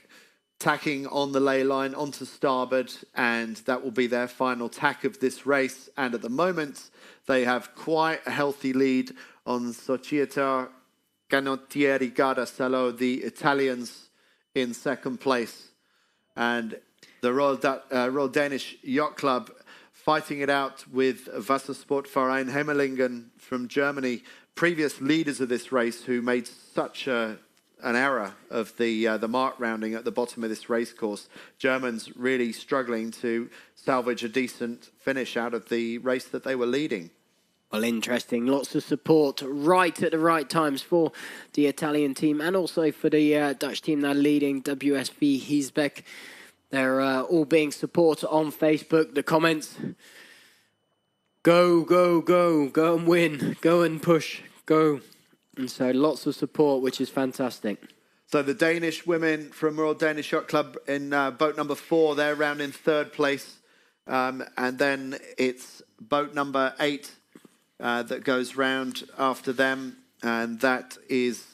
tacking on the ley line onto starboard, and that will be their final tack of this race. And at the moment, they have quite a healthy lead on Società Canottieri Garda Salo, the Italians, in 2nd place. And the Royal Danish Yacht Club fighting it out with Wassersportverein Hemmelingen from Germany, previous leaders of this race who made such an error of the mark rounding at the bottom of this race course. Germans really struggling to salvage a decent finish out of the race that they were leading. Well, interesting. Lots of support right at the right times for the Italian team and also for the Dutch team that are leading, WSV Griesbeek. They're all being supported on Facebook. The comments, go, go, go, go and win, go and push, go. And so lots of support, which is fantastic. So the Danish women from Royal Danish Yacht Club in boat number 4, they're round in 3rd place. And then it's boat number 8 that goes round after them. And that is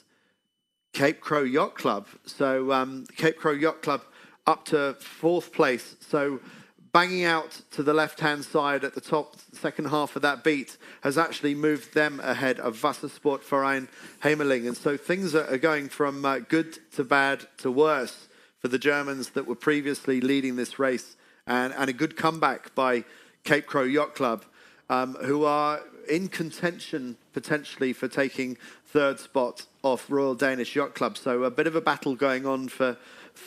Cape Crow Yacht Club. So Cape Crow Yacht Club up to 4th place. So banging out to the left-hand side at the top, second half of that beat, has actually moved them ahead of Wassersportverein Hemmelingen. And so things are going from good to bad to worse for the Germans that were previously leading this race. And a good comeback by Cape Crow Yacht Club, who are in contention potentially for taking 3rd spot off Royal Danish Yacht Club. So a bit of a battle going on for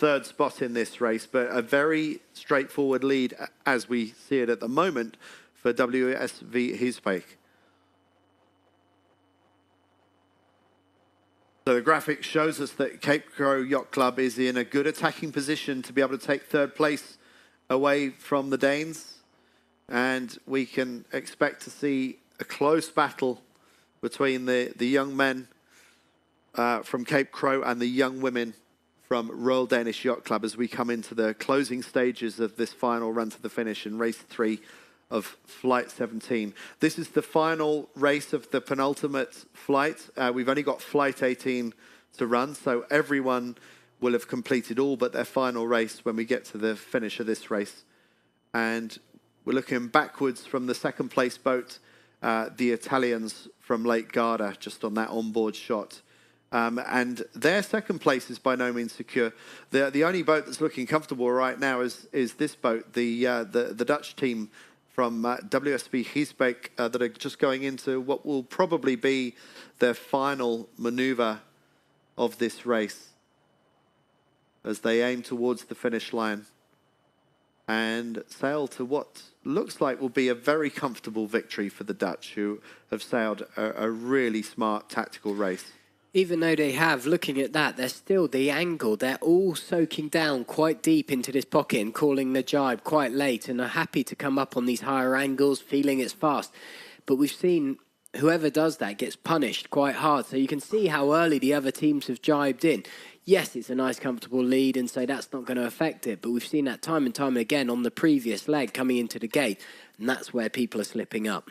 3rd spot in this race, but a very straightforward lead as we see it at the moment for WSV Griesbeek. So the graphic shows us that Cape Crow Yacht Club is in a good attacking position to be able to take 3rd place away from the Danes, and we can expect to see a close battle between the young men from Cape Crow and the young women from Royal Danish Yacht Club as we come into the closing stages of this final run to the finish in race 3 of flight 17. This is the final race of the penultimate flight. We've only got flight 18 to run, so everyone will have completed all but their final race when we get to the finish of this race. And we're looking backwards from the 2nd place boat, the Italians from Lake Garda, just on that onboard shot. And their 2nd place is by no means secure. The only boat that's looking comfortable right now is this boat, the Dutch team from WSV Giesbeek that are just going into what will probably be their final maneuver of this race as they aim towards the finish line and sail to what looks like will be a very comfortable victory for the Dutch, who have sailed a really smart tactical race. Even though they have, looking at that, they're still the angle. They're all soaking down quite deep into this pocket and calling the jibe quite late and are happy to come up on these higher angles, feeling it's fast. But we've seen whoever does that gets punished quite hard. So you can see how early the other teams have jibed in. Yes, it's a nice, comfortable lead, and so that's not going to affect it. But we've seen that time and time again on the previous leg coming into the gate, and that's where people are slipping up.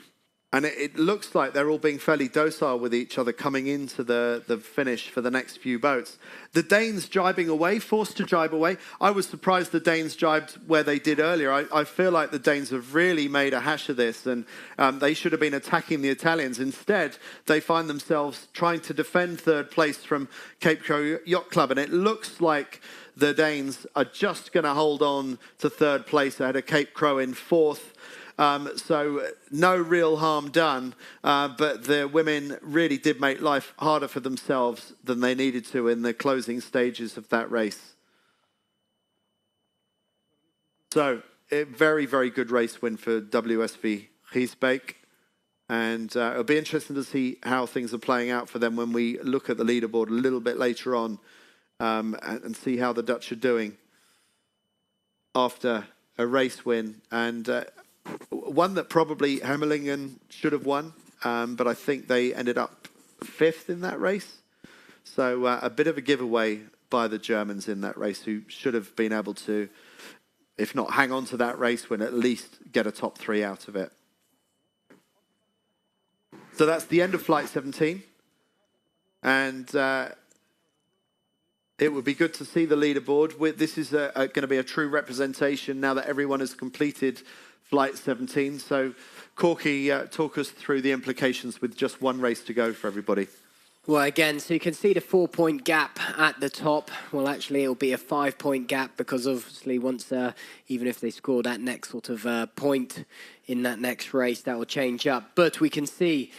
And it looks like they're all being fairly docile with each other coming into the finish for the next few boats. The Danes jibing away, forced to jibe away. I was surprised the Danes jibed where they did earlier. I feel like the Danes have really made a hash of this, and they should have been attacking the Italians. Instead, they find themselves trying to defend third place from Cape Crow Yacht Club, and it looks like the Danes are just going to hold on to third place ahead of Cape Crow in fourth. So no real harm done, but the women really did make life harder for themselves than they needed to in the closing stages of that race. So a very, very good race win for WSV Giesbeek. And it'll be interesting to see how things are playing out for them when we look at the leaderboard a little bit later on and see how the Dutch are doing after a race win. And one that probably Hermelingen should have won, but I think they ended up fifth in that race. So a bit of a giveaway by the Germans in that race, who should have been able to, if not hang on to that race win, at least get a top three out of it. So that's the end of Flight 17. And it would be good to see the leaderboard. This is going to be a true representation now that everyone has completed Flight 17. So, Corky, talk us through the implications with just one race to go for everybody. Well, again, so you can see the 4-point gap at the top. Well, actually, it'll be a 5-point gap because obviously once, even if they score that next sort of point in that next race, that will change up. But we can see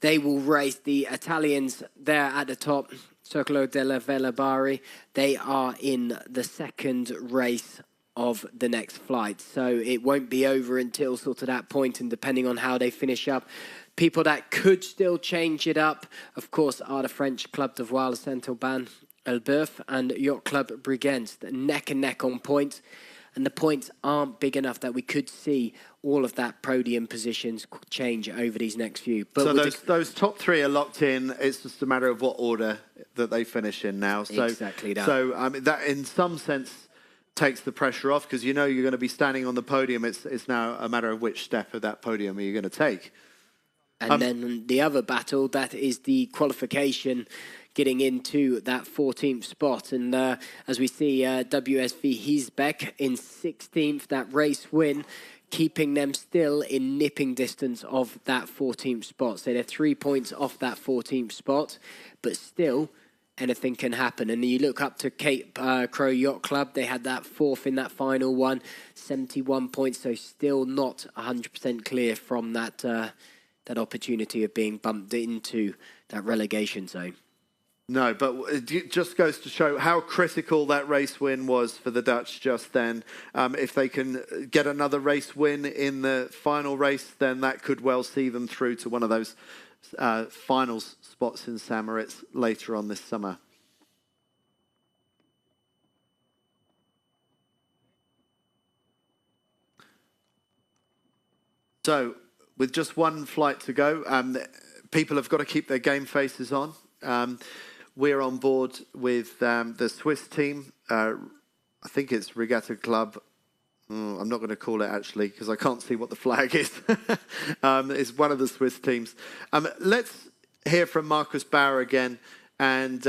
they will race the Italians there at the top, Circolo della Vela Bari. They are in the second race of the next flight, so it won't be over until sort of that point, and depending on how they finish up, people that could still change it up, of course, are the French Club de Voile Saint-Aubin Elbeuf and Yacht Club Brigands, neck and neck on points, and the points aren't big enough that we could see all of that podium positions change over these next few. But so those top three are locked in. It's just a matter of what order that they finish in now. So, exactly that. So that in some sense takes the pressure off, because you know you're going to be standing on the podium. It's now a matter of which step of that podium are you going to take. And then the other battle, that is the qualification getting into that 14th spot. And as we see WSV Giesbeek in 16th, that race win, keeping them still in nipping distance of that 14th spot. So they're 3 points off that 14th spot, but still anything can happen. And you look up to Cape Crow Yacht Club. They had that fourth in that final one, 71 points. So still not 100% clear from that that opportunity of being bumped into that relegation zone. No, but it just goes to show how critical that race win was for the Dutch just then. If they can get another race win in the final race, then that could well see them through to one of those finals spots in St. Moritz later on this summer. So, with just one flight to go, people have got to keep their game faces on. We're on board with the Swiss team. I think it's Regatta Club. I'm not going to call it, actually, because I can't see what the flag is. It's one of the Swiss teams. Let's hear from Markus Bauer again and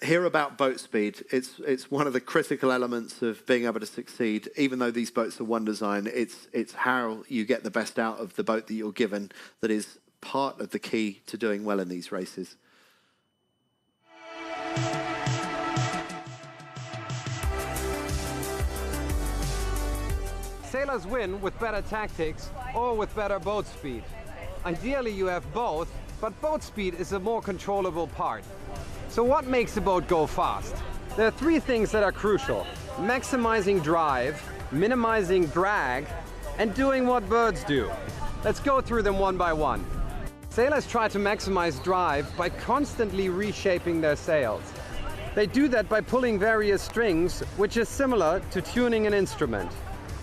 hear about boat speed. It's one of the critical elements of being able to succeed. Even though these boats are one design, it's how you get the best out of the boat that you're given that is part of the key to doing well in these races. Sailors win with better tactics or with better boat speed. Ideally you have both, but boat speed is a more controllable part. So what makes a boat go fast? There are three things that are crucial: maximizing drive, minimizing drag, and doing what birds do. Let's go through them one by one. Sailors try to maximize drive by constantly reshaping their sails. They do that by pulling various strings, which is similar to tuning an instrument.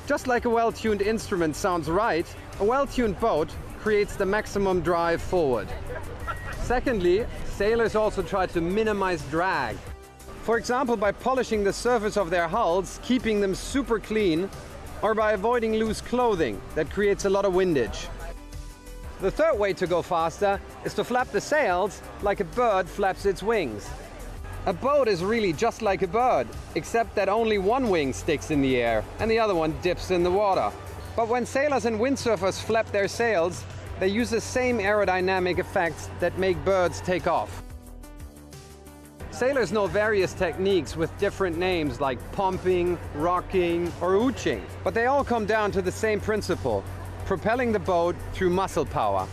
Just like a well-tuned instrument sounds right, a well-tuned boat creates the maximum drive forward. Secondly, sailors also try to minimize drag. For example, by polishing the surface of their hulls, keeping them super clean, or by avoiding loose clothing that creates a lot of windage. The third way to go faster is to flap the sails like a bird flaps its wings. A boat is really just like a bird, except that only one wing sticks in the air and the other one dips in the water. But when sailors and windsurfers flap their sails, they use the same aerodynamic effects that make birds take off. Sailors know various techniques with different names like pumping, rocking, or ooching, but they all come down to the same principle: propelling the boat through muscle power.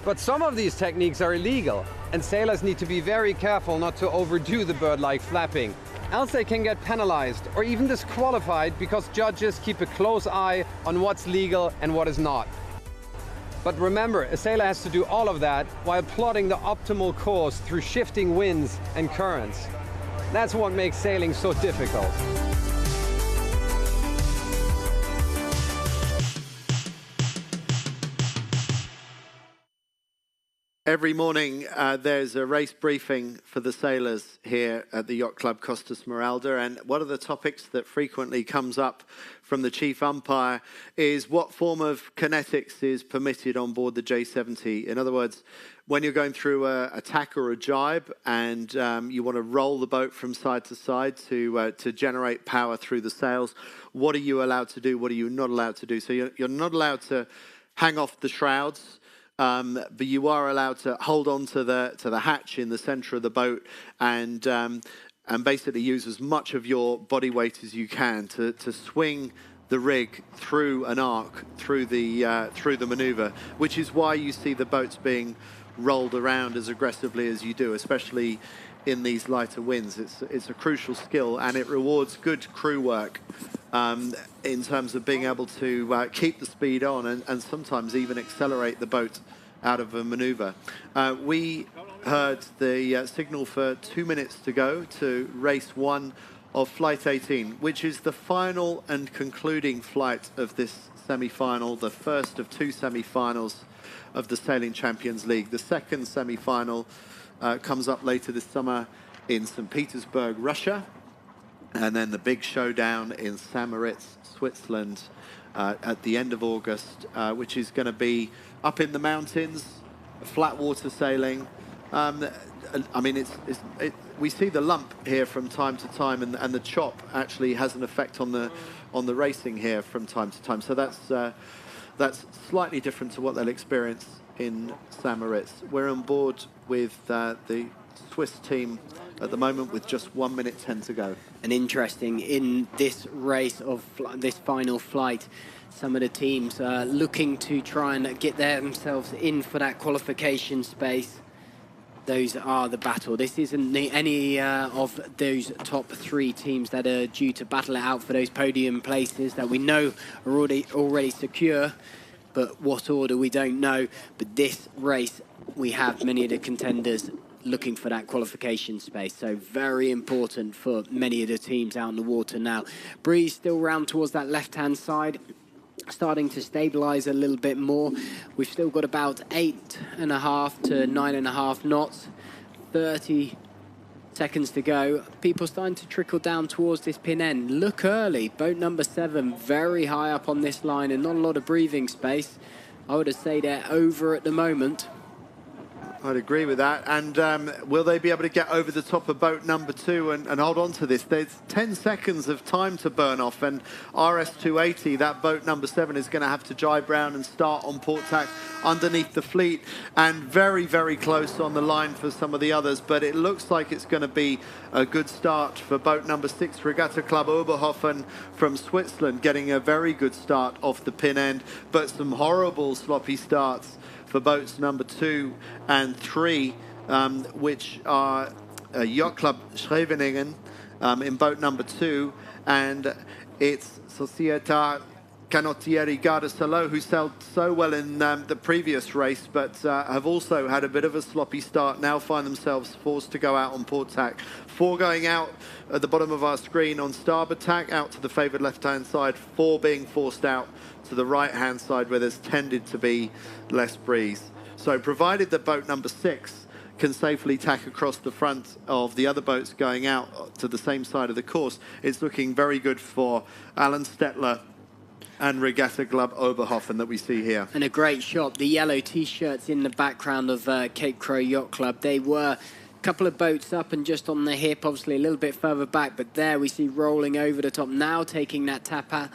But some of these techniques are illegal, and sailors need to be very careful not to overdo the bird-like flapping, else they can get penalized or even disqualified because judges keep a close eye on what's legal and what is not. But remember, a sailor has to do all of that while plotting the optimal course through shifting winds and currents. That's what makes sailing so difficult. Every morning there's a race briefing for the sailors here at the Yacht Club Costa Smeralda, and one of the topics that frequently comes up from the chief umpire is what form of kinetics is permitted on board the J70. In other words, when you're going through a tack or a jibe and you want to roll the boat from side to side to generate power through the sails, what are you allowed to do? What are you not allowed to do? So you're not allowed to hang off the shrouds. But you are allowed to hold on to the hatch in the center of the boat and basically use as much of your body weight as you can to swing the rig through an arc through the maneuver, which is why you see the boats being rolled around as aggressively as you do, especially in these lighter winds. It's a crucial skill, and it rewards good crew work in terms of being able to keep the speed on and sometimes even accelerate the boat out of a maneuver. We heard the signal for 2 minutes to go to race 1 of Flight 18, which is the final and concluding flight of this semi-final, the first of 2 semi-finals of the Sailing Champions League. The second semi-final comes up later this summer in St. Petersburg, Russia, and then the big showdown in St. Moritz, Switzerland at the end of August, which is going to be up in the mountains, flat water sailing. I mean, we see the lump here from time to time, and the chop actually has an effect on the racing here from time to time. So that's slightly different to what they'll experience in St. Moritz. We're on board with the Swiss team at the moment with just 1 minute 10 to go. And interesting, in this race of this final flight, some of the teams are looking to try and get themselves in for that qualification space. Those are the battle. This isn't any of those top 3 teams that are due to battle it out for those podium places that we know are already secure. But what order, we don't know. But this race, we have many of the contenders looking for that qualification space. So very important for many of the teams out in the water now. Breeze still round towards that left-hand side, starting to stabilize a little bit more. We've still got about 8.5 to 9.5 knots, 30 seconds to go. People starting to trickle down towards this pin end. Look early, boat number 7 very high up on this line and not a lot of breathing space. I would have say they're over at the moment. I'd agree with that. And will they be able to get over the top of boat number 2 and hold on to this? There's 10 seconds of time to burn off, and RS280, that boat number 7, is going to have to jibe round and start on port tack underneath the fleet, and very, very close on the line for some of the others. But it looks like it's going to be a good start for boat number 6, Regatta Club Oberhofen from Switzerland, getting a very good start off the pin end, but some horrible sloppy starts for boats number 2 and 3, which are Yacht Club Scheveningen in boat number 2, and it's Società Canottieri Garda Salo, who sailed so well in the previous race, but have also had a bit of a sloppy start, now find themselves forced to go out on port tack. 4 going out at the bottom of our screen on starboard tack, out to the favoured left-hand side, 4 being forced out to the right-hand side where there's tended to be less breeze. So provided that boat number 6 can safely tack across the front of the other boats going out to the same side of the course, it's looking very good for Alan Stettler and Regatta Club Oberhofen that we see here. And a great shot. The yellow T-shirts in the background of Cape Crow Yacht Club. They were a couple of boats up and just on the hip, obviously a little bit further back, but there we see rolling over the top, now taking that tap out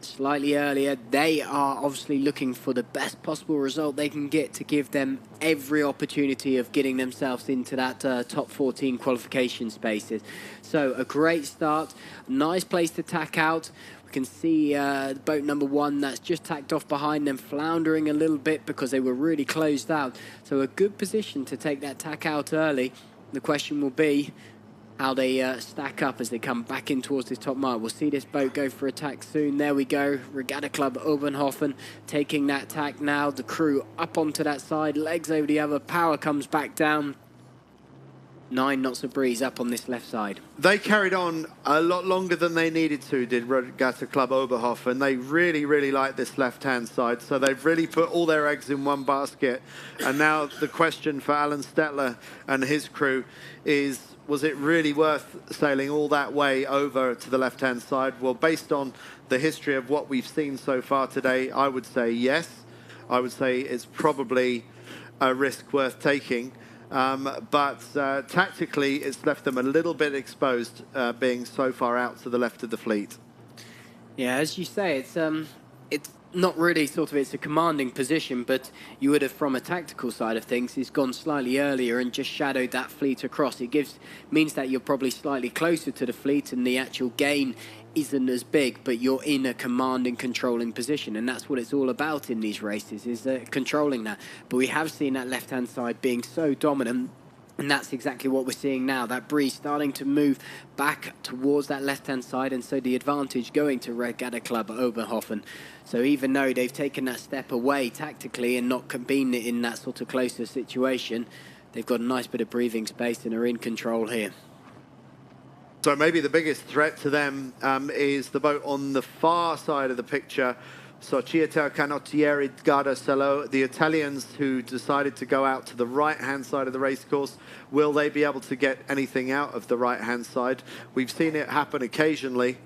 slightly earlier. They are obviously looking for the best possible result they can get to give them every opportunity of getting themselves into that top 14 qualification spaces. So a great start, nice place to tack out. We can see boat number 1 that's just tacked off behind them, floundering a little bit because they were really closed out. So a good position to take that tack out early. The question will be how they stack up as they come back in towards this top mark. We'll see this boat go for attack soon. There we go. Regatta Club Oberhofen taking that tack now. The crew up onto that side, legs over the other. Power comes back down. 9 knots of breeze up on this left side. They carried on a lot longer than they needed to, did Regatta Club Oberhofen. They really, really like this left-hand side, so they've really put all their eggs in one basket. And now the question for Alan Stettler and his crew is, was it really worth sailing all that way over to the left-hand side? Well, based on the history of what we've seen so far today, I would say yes. I would say it's probably a risk worth taking. But tactically, it's left them a little bit exposed, being so far out to the left of the fleet. Yeah, as you say, it's not really sort of, it's a commanding position, but you would have, from a tactical side of things, he's gone slightly earlier and just shadowed that fleet across. It means that you're probably slightly closer to the fleet and the actual gain isn't as big, but you're in a commanding, controlling position, and that's what it's all about in these races, is controlling that. But we have seen that left-hand side being so dominant, and that's exactly what we're seeing now. That breeze starting to move back towards that left-hand side, and so the advantage going to Regatta Club Oberhofen. So even though they've taken that step away tactically and not been in that sort of closer situation, they've got a nice bit of breathing space and are in control here. So maybe the biggest threat to them is the boat on the far side of the picture, Società Canottieri Garda Salo, the Italians who decided to go out to the right-hand side of the racecourse. Will they be able to get anything out of the right-hand side? We've seen it happen occasionally,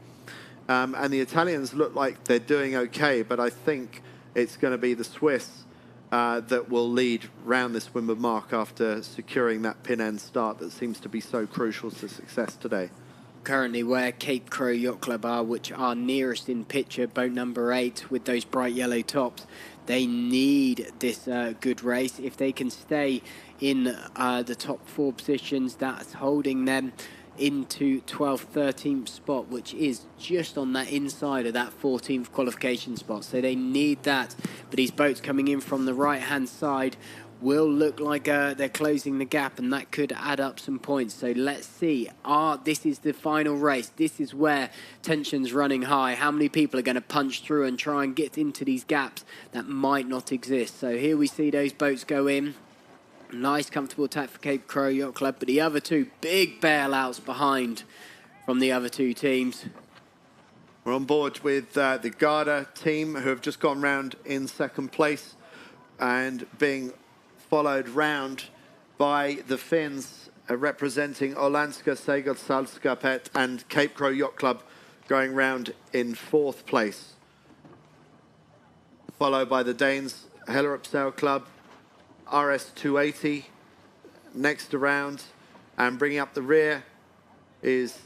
and the Italians look like they're doing okay, but I think it's going to be the Swiss that will lead round this windward mark after securing that pin-end start that seems to be so crucial to success today. Currently where Cape Crow Yacht Club are, which are nearest in picture, boat number 8 with those bright yellow tops, they need this good race. If they can stay in the top 4 positions, that's holding them into 12th, 13th spot, which is just on that inside of that 14th qualification spot. So they need that. But these boats coming in from the right-hand side will look like they're closing the gap, and that could add up some points. So let's see. This is the final race. This is where tension's running high. How many people are going to punch through and try and get into these gaps that might not exist? So here we see those boats go in. Nice, comfortable attack for Cape Crow Yacht Club, but the other 2 big bailouts behind from the other 2 teams. We're on board with the Garda team, who have just gone round in 2nd place and being followed round by the Finns representing Åländska Segelsällskapet and Cape Crow Yacht Club going round in 4th place. Followed by the Danes, Hellerup Sail Club, RS280 next around. And bringing up the rear is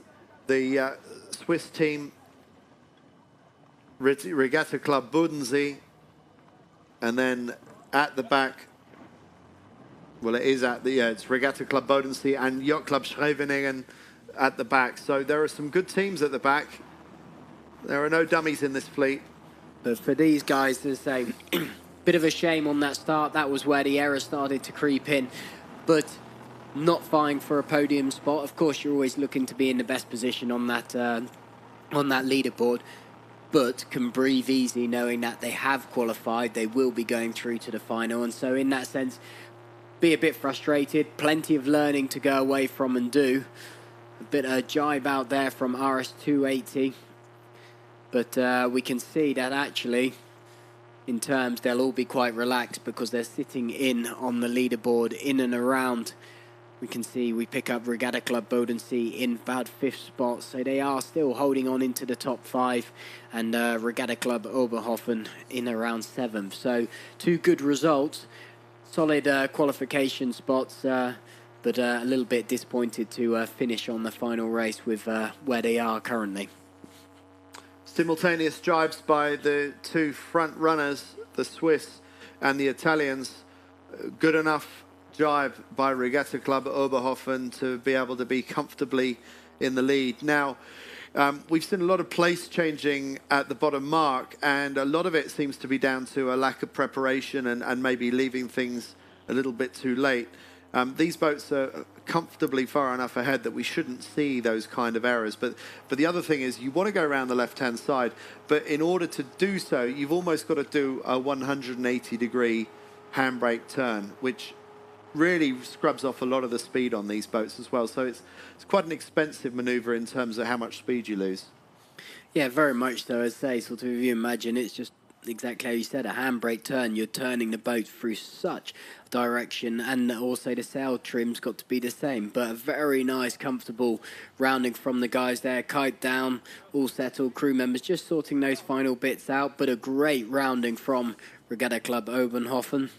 the Swiss team, Regatta Club Bodensee. And then at the back, well, it is at the, it's Regatta Club Bodensee and Yacht Club Scheveningen at the back. So there are some good teams at the back. There are no dummies in this fleet. But for these guys, to say, bit of a shame on that start. That was where the error started to creep in. But not vying for a podium spot. Of course, you're always looking to be in the best position on that leaderboard. But can breathe easy knowing that they have qualified. They will be going through to the final. And so in that sense, be a bit frustrated. Plenty of learning to go away from and do. A bit of jibe out there from RS280. But we can see that actually, in terms, they'll all be quite relaxed because they're sitting in on the leaderboard, in and around. We can see we pick up Regatta Club Bodensee in about 5th spot, so they are still holding on into the top 5, and Regatta Club Oberhofen in around 7th. So 2 good results, solid qualification spots, but a little bit disappointed to finish on the final race with where they are currently. Simultaneous jibes by the 2 front runners, the Swiss and the Italians. Good enough jibe by Regatta Club Oberhofen to be able to be comfortably in the lead. Now, we've seen a lot of place changing at the bottom mark, and a lot of it seems to be down to a lack of preparation and maybe leaving things a little bit too late. These boats are comfortably far enough ahead that we shouldn't see those kind of errors. But the other thing is you want to go around the left-hand side, but in order to do so, you've almost got to do a 180-degree handbrake turn, which really scrubs off a lot of the speed on these boats as well. So it's quite an expensive maneuver in terms of how much speed you lose. Yeah, very much so. As I say, sort of, if you imagine, it's just exactly how you said, a handbrake turn. You're turning the boat through such direction, and also the sail trim's got to be the same. But a very nice, comfortable rounding from the guys there. Kite down, all settled, crew members just sorting those final bits out. But a great rounding from Regatta Club Oberhofen.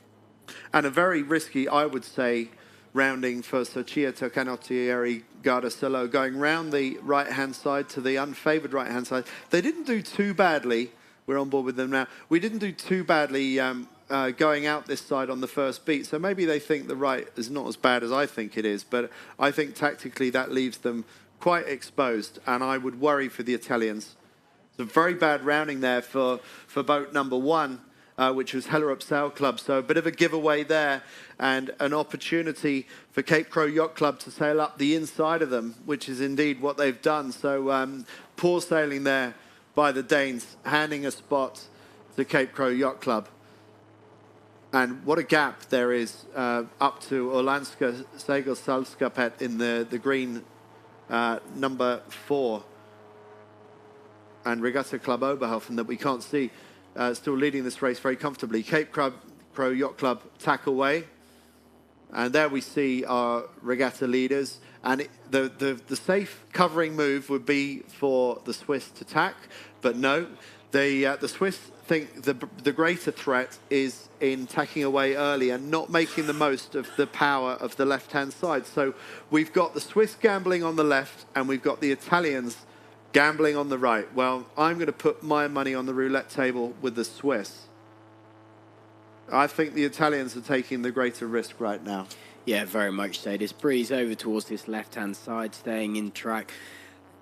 And a very risky, I would say, rounding for Societa Canottieri Gardasillo, going round the right-hand side to the unfavoured right-hand side. They didn't do too badly. We're on board with them now. We didn't do too badly going out this side on the first beat, so maybe they think the right is not as bad as I think it is, but I think tactically that leaves them quite exposed, and I would worry for the Italians. It's a very bad rounding there for boat number 1, which was Hellerup Sail Club, so a bit of a giveaway there, and an opportunity for Cape Crow Yacht Club to sail up the inside of them, which is indeed what they've done. So poor sailing there by the Danes, handing a spot to Cape Crow Yacht Club. And what a gap there is up to Orlandska Segelsalskapet in the green number 4. And Regatta Club Oberhofen that we can't see, still leading this race very comfortably. Cape Crow Yacht Club tack away. And there we see our regatta leaders. And the safe covering move would be for the Swiss to tack. But no, the Swiss think the greater threat is in tacking away early and not making the most of the power of the left-hand side. So we've got the Swiss gambling on the left and we've got the Italians gambling on the right. Well, I'm going to put my money on the roulette table with the Swiss. I think the Italians are taking the greater risk right now. Yeah, very much so. This breeze over towards this left-hand side, staying in track.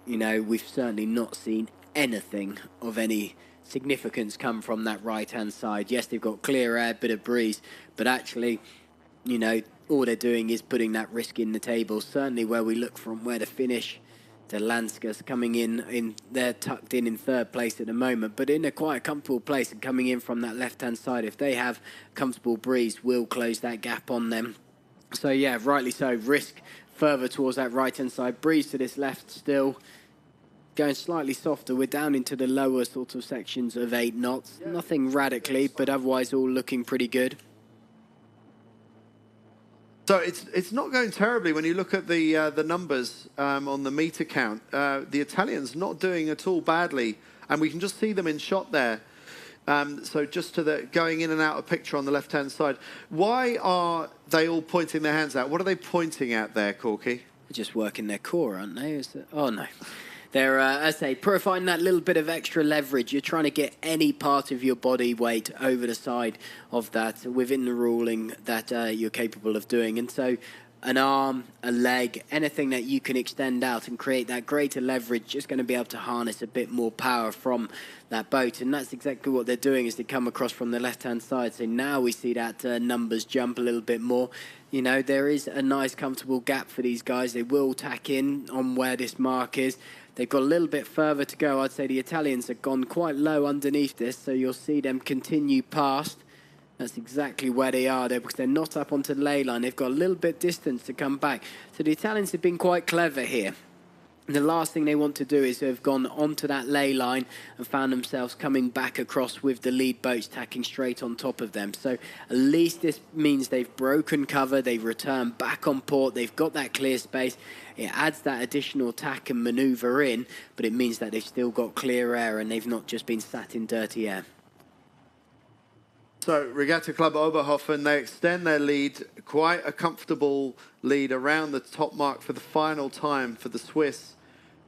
You know, we've certainly not seen anything of any significance come from that right-hand side. Yes, they've got clear air, bit of breeze, but actually, you know, all they're doing is putting that risk in the table. Certainly where we look from where to finish, the Lanskas coming in, they're tucked in 3rd place at the moment, but in a quite comfortable place and coming in from that left-hand side. If they have comfortable breeze, we'll close that gap on them. So yeah, rightly so, risk further towards that right-hand side. Breeze to this left still. Going slightly softer, we're down into the lower sort of sections of 8 knots. Nothing radically, but otherwise all looking pretty good. So it's not going terribly when you look at the numbers on the meter count. The Italians not doing at all badly, and we can just see them in shot there. So just to the going in and out of picture on the left-hand side. Why are they all pointing their hands out? What are they pointing at there, Corky? They're just working their core, aren't they? Oh, no. They're, as I say, providing that little bit of extra leverage. You're trying to get any part of your body weight over the side of that within the ruling that you're capable of doing. And so an arm, a leg, anything that you can extend out and create that greater leverage is going to be able to harness a bit more power from that boat. And that's exactly what they're doing as they come across from the left-hand side. So now we see that numbers jump a little bit more. You know, there is a nice comfortable gap for these guys. They will tack in on where this mark is. They've got a little bit further to go. I'd say the Italians have gone quite low underneath this, so you'll see them continue past. That's exactly where they are there, because they're not up onto the ley line. They've got a little bit distance to come back. So the Italians have been quite clever here. And the last thing they want to do is have gone onto that ley line and found themselves coming back across with the lead boats tacking straight on top of them. So at least this means they've broken cover, they've returned back on port, they've got that clear space. It adds that additional tack and manoeuvre in, but it means that they've still got clear air and they've not just been sat in dirty air. So Regatta Club Oberhofen, they extend their lead, quite a comfortable lead around the top mark for the final time for the Swiss.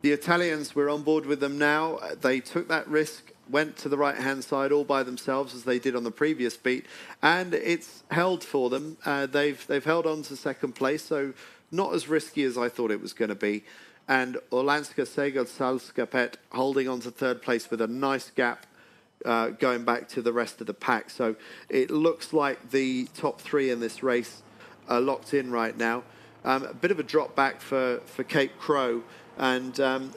The Italians, we're on board with them now. They took that risk, went to the right-hand side all by themselves as they did on the previous beat, and it's held for them. They've held on to second place, so not as risky as I thought it was going to be. And Orlandska Segelsalskapet holding on to third place with a nice gap going back to the rest of the pack. So it looks like the top three in this race are locked in right now. A bit of a drop back for Cape Crow. And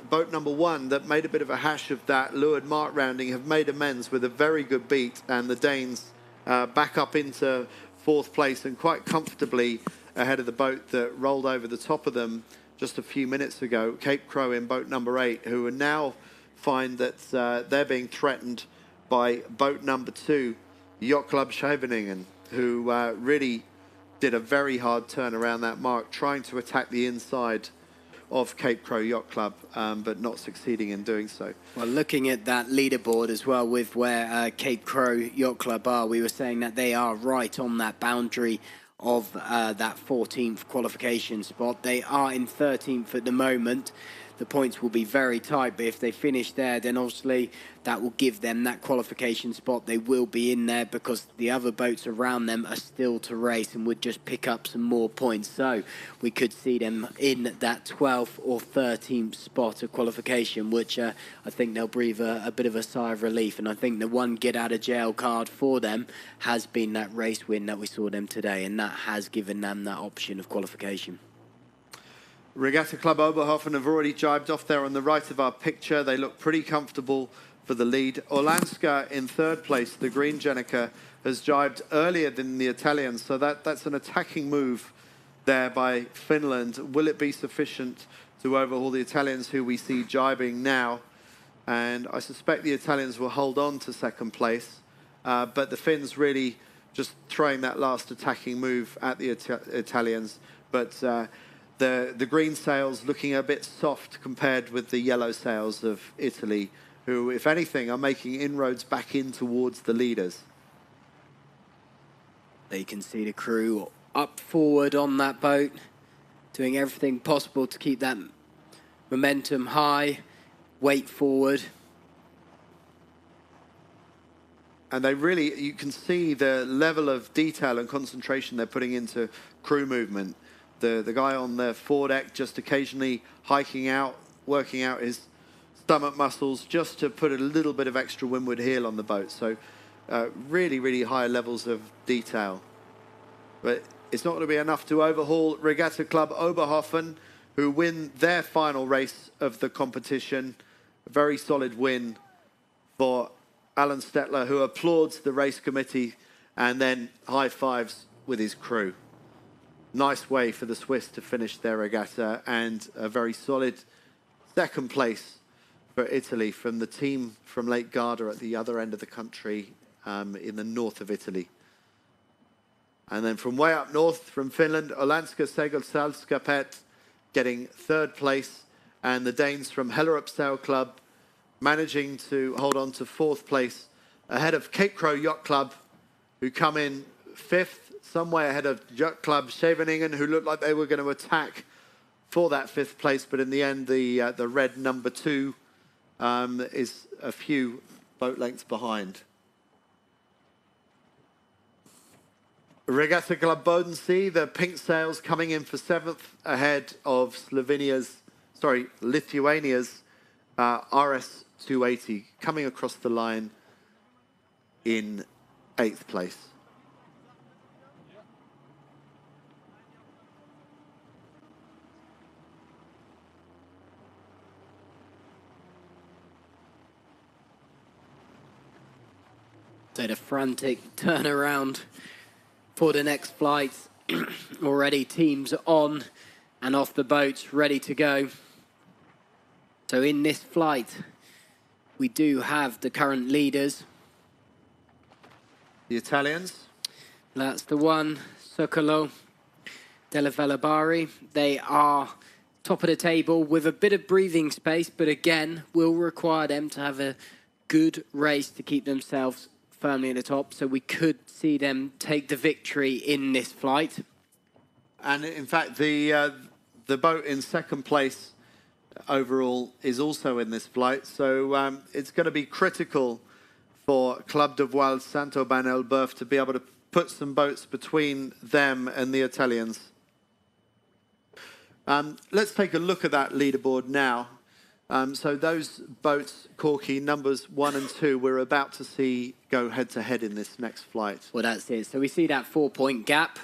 boat number one that made a bit of a hash of that lured mark rounding have made amends with a very good beat. And the Danes back up into fourth place and quite comfortably ahead of the boat that rolled over the top of them just a few minutes ago. Cape Crow in boat number 8, who are now find that they're being threatened by boat number 2, Yacht Club Scheveningen, who really did a very hard turn around that mark, trying to attack the inside of Cape Crow Yacht Club, but not succeeding in doing so. Well, looking at that leaderboard as well with where Cape Crow Yacht Club are, we were saying that they are right on that boundary of that 14th qualification spot. They are in 13th at the moment. The points will be very tight, but if they finish there, then obviously that will give them that qualification spot. They will be in there because the other boats around them are still to race and would just pick up some more points. So we could see them in that 12th or 13th spot of qualification, which I think they'll breathe a bit of a sigh of relief. And I think the one get-out-of-jail card for them has been that race win that we saw them today, and that has given them that option of qualification. Regatta Club Oberhofen have already jibed off there on the right of our picture. They look pretty comfortable for the lead. Orlandska in third place, the green Jenica, has jibed earlier than the Italians, so that's an attacking move there by Finland. Will it be sufficient to overhaul the Italians, who we see jibing now? And I suspect the Italians will hold on to second place, but the Finns really just throwing that last attacking move at the Italians. But the green sails looking a bit soft compared with the yellow sails of Italy, who, if anything, are making inroads back in towards the leaders. They can see the crew up forward on that boat, doing everything possible to keep that momentum high, weight forward. And they really, you can see the level of detail and concentration they're putting into crew movement. The guy on the foredeck just occasionally hiking out, working out his stomach muscles just to put a little bit of extra windward heel on the boat. So really, really high levels of detail. But it's not going to be enough to overhaul Regatta Club Oberhofen, who win their final race of the competition. A very solid win for Alan Stettler, who applauds the race committee and then high fives with his crew. Nice way for the Swiss to finish their regatta, and a very solid second place for Italy from the team from Lake Garda at the other end of the country in the north of Italy. And then from way up north, from Finland, Orlandska Segelsalskapet getting third place, and the Danes from Hellerup Sail Club managing to hold on to fourth place ahead of Cape Crow Yacht Club, who come in 5th, some way ahead of Yacht Club Scheveningen, who looked like they were going to attack for that 5th place, but in the end, the red number 2 is a few boat lengths behind. Regatta Club Bodensee, the pink sails coming in for 7th ahead of Lithuania's RS 280, coming across the line in 8th place. So the frantic turnaround for the next flight. Already teams on and off the boats, ready to go. So in this flight, we do have the current leaders. The Italians. That's the one, Soccolo, Della Valabari. They are top of the table with a bit of breathing space, but again, will require them to have a good race to keep themselves firmly at the top, so we could see them take the victory in this flight. And in fact, the boat in 2nd place overall is also in this flight, so it's going to be critical for Club de Voile Saint-Aubin-Elbeuf to be able to put some boats between them and the Italians. Let's take a look at that leaderboard now. So those boats, Corky, numbers 1 and 2, we're about to see go head-to-head in this next flight. Well, that's it. So we see that 4-point gap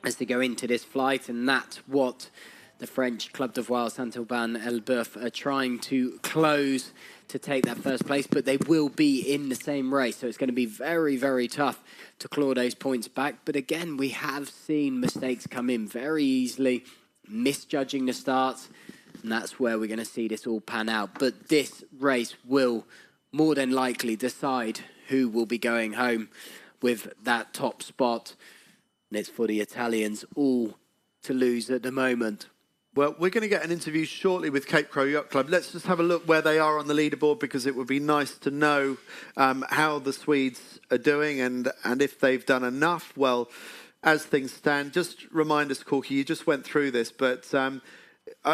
as they go into this flight, and that's what the French Club de Voile Saint-Aubin-Elbeuf are trying to close to take that 1st place, but they will be in the same race, so it's going to be very, very tough to claw those points back. But again, we have seen mistakes come in very easily, misjudging the starts, and that's where we're going to see this all pan out. But this race will more than likely decide who will be going home with that top spot. And it's for the Italians all to lose at the moment. Well, we're going to get an interview shortly with Cape Crow Yacht Club. Let's just have a look where they are on the leaderboard, because it would be nice to know how the Swedes are doing and if they've done enough. Well, as things stand, just remind us, Corky, you just went through this, but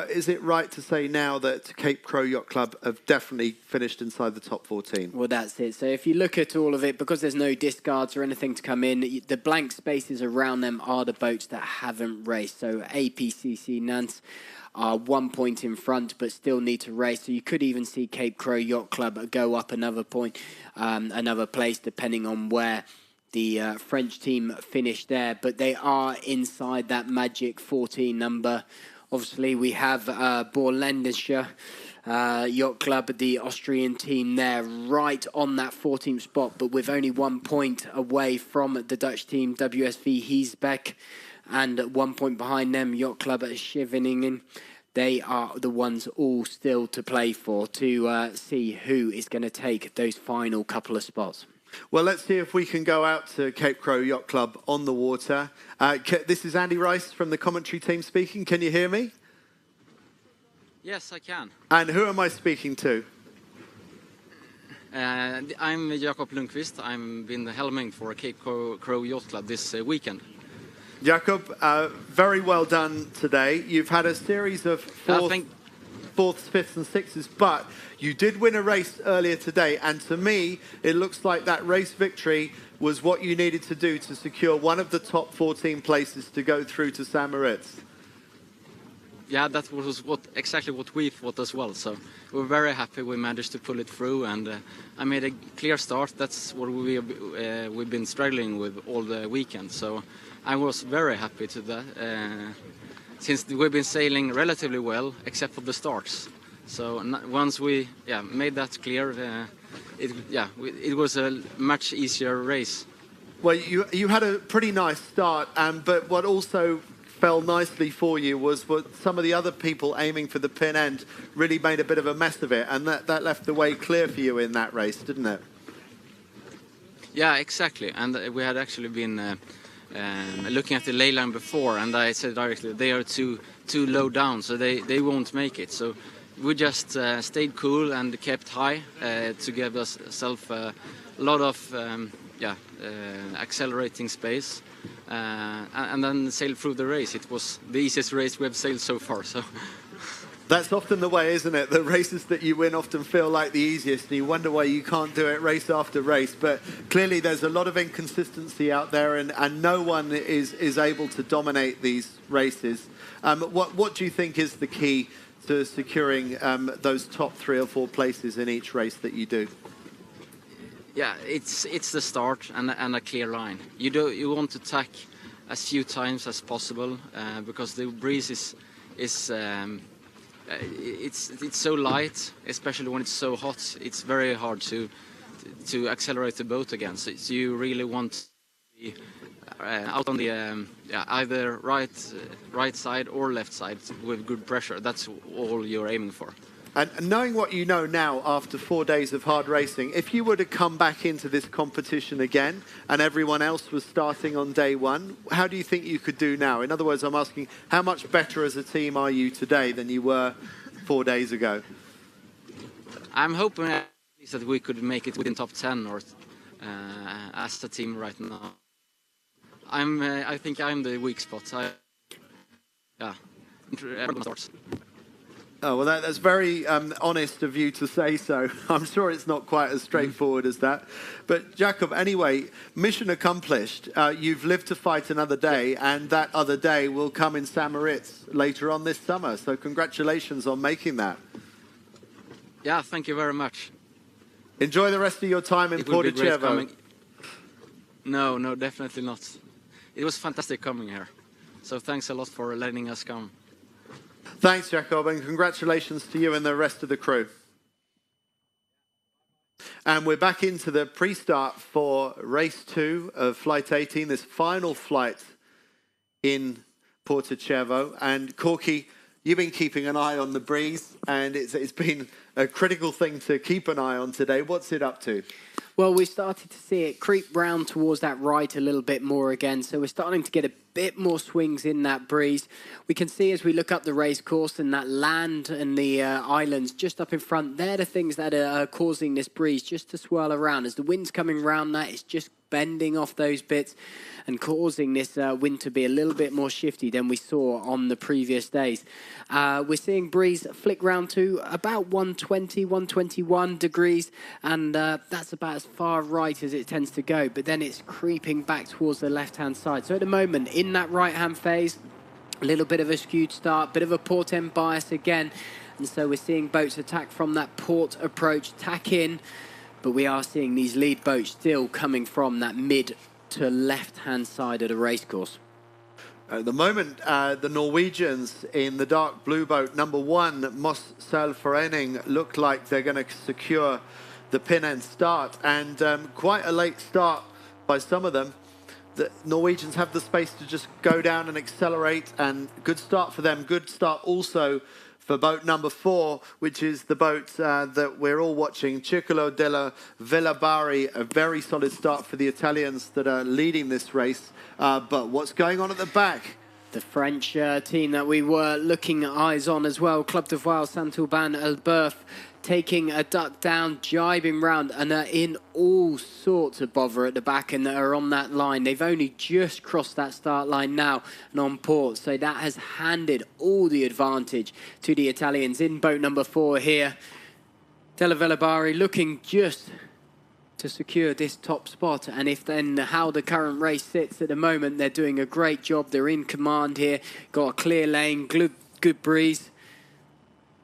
is it right to say now that Cape Crow Yacht Club have definitely finished inside the top 14? Well, that's it. So if you look at all of it, because there's no discards or anything to come in, the blank spaces around them are the boats that haven't raced. So APCC Nantes are 1 point in front, but still need to race. So you could even see Cape Crow Yacht Club go up another point, another place, depending on where the French team finished there. But they are inside that magic 14 number. Obviously, we have Borländische Yacht Club, the Austrian team there, right on that 14th spot, but with only 1 point away from the Dutch team, WSV Heesbeck, and 1 point behind them, Yacht Club Scheveningen. They are the ones all still to play for to see who is going to take those final couple of spots. Well, let's see if we can go out to Cape Crow Yacht Club on the water. This is Andy Rice from the commentary team speaking. Can you hear me? Yes, I can. And who am I speaking to? I'm Jakob Lundqvist. I've been helming for Cape Crow Yacht Club this weekend. Jakob, very well done today. You've had a series of fourths, fifths and sixes, but you did win a race earlier today, and to me, it looks like that race victory was what you needed to do to secure one of the top 14 places to go through to St. Moritz. Yeah, that was exactly what we thought as well. So we're very happy we managed to pull it through, and I made a clear start. That's what we've been struggling with all the weekend. So I was very happy to that. Since we've been sailing relatively well, except for the starts. So once we made that clear, it was a much easier race. Well, you had a pretty nice start, but what also fell nicely for you was what some of the other people aiming for the pin end really made a bit of a mess of it, and that left the way clear for you in that race, didn't it? Yeah, exactly. And we had actually been looking at the ley line before, and I said directly they are too low down, so they won't make it. So we just stayed cool and kept high to give ourselves a lot of accelerating space, and then sailed through the race. It was the easiest race we have sailed so far. So. That's often the way, isn't it? The races that you win often feel like the easiest, and you wonder why you can't do it race after race. But clearly there's a lot of inconsistency out there, and no one is able to dominate these races. What do you think is the key to securing those top 3 or 4 places in each race that you do? Yeah, it's the start and a clear line. You want to tack as few times as possible because the breeze is it's so light, especially when it's so hot. It's very hard to accelerate the boat again. So you really want to be out on the either right side or left side with good pressure. That's all you're aiming for. And knowing what you know now after 4 days of hard racing, if you were to come back into this competition again and everyone else was starting on day 1, how do you think you could do now? In other words, I'm asking, how much better as a team are you today than you were 4 days ago? I'm hoping at least that we could make it within top 10 or as a team right now. I think I'm the weak spot. Oh, well, that's very honest of you to say so. I'm sure it's not quite as straightforward as that. But, Jakob, anyway, mission accomplished. You've lived to fight another day, and that other day will come in St. Moritz later on this summer. So congratulations on making that. Yeah, thank you very much. Enjoy the rest of your time in Porto, Cervo. No, definitely not. It was fantastic coming here. So thanks a lot for letting us come. Thanks, Jakob, and congratulations to you and the rest of the crew. And we're back into the pre-start for race 2 of Flight 18, this final flight in Porto Cervo. And Corky, you've been keeping an eye on the breeze, and it's been a critical thing to keep an eye on today. What's it up to? Well, we started to see it creep round towards that right a little bit more again. So we're starting to get a bit more swings in that breeze. We can see as we look up the race course and that land and the islands just up in front, they're the things that are causing this breeze just to swirl around. As the wind's coming round that, it's just bending off those bits and causing this wind to be a little bit more shifty than we saw on the previous days. We're seeing breeze flick round to about 120, 121 degrees, and that's about as far right as it tends to go, but then it's creeping back towards the left-hand side. So at the moment, in that right-hand phase, a little bit of a skewed start, bit of a port end bias again, and so we're seeing boats attack from that port approach, tack in, but we are seeing these lead boats still coming from that mid to left-hand side of the racecourse. At the moment, the Norwegians in the dark blue boat, number 1, Moss Seilforening, look like they're going to secure the pin end start, and quite a late start by some of them. The Norwegians have the space to just go down and accelerate, and good start for them. Good start also for boat number 4, which is the boat that we're all watching, Circolo della Villabari. A very solid start for the Italians that are leading this race. But what's going on at the back? The French team that we were looking eyes on as well, Club de Voile Saint-Aubin-Elbeuf, taking a duck down, jibing round, and are in all sorts of bother at the back and are on that line. They've only just crossed that start line now and on port, so that has handed all the advantage to the Italians. In boat number 4 here, Della Villabari looking just to secure this top spot, and if then how the current race sits at the moment, they're doing a great job. They're in command here, got a clear lane, good breeze.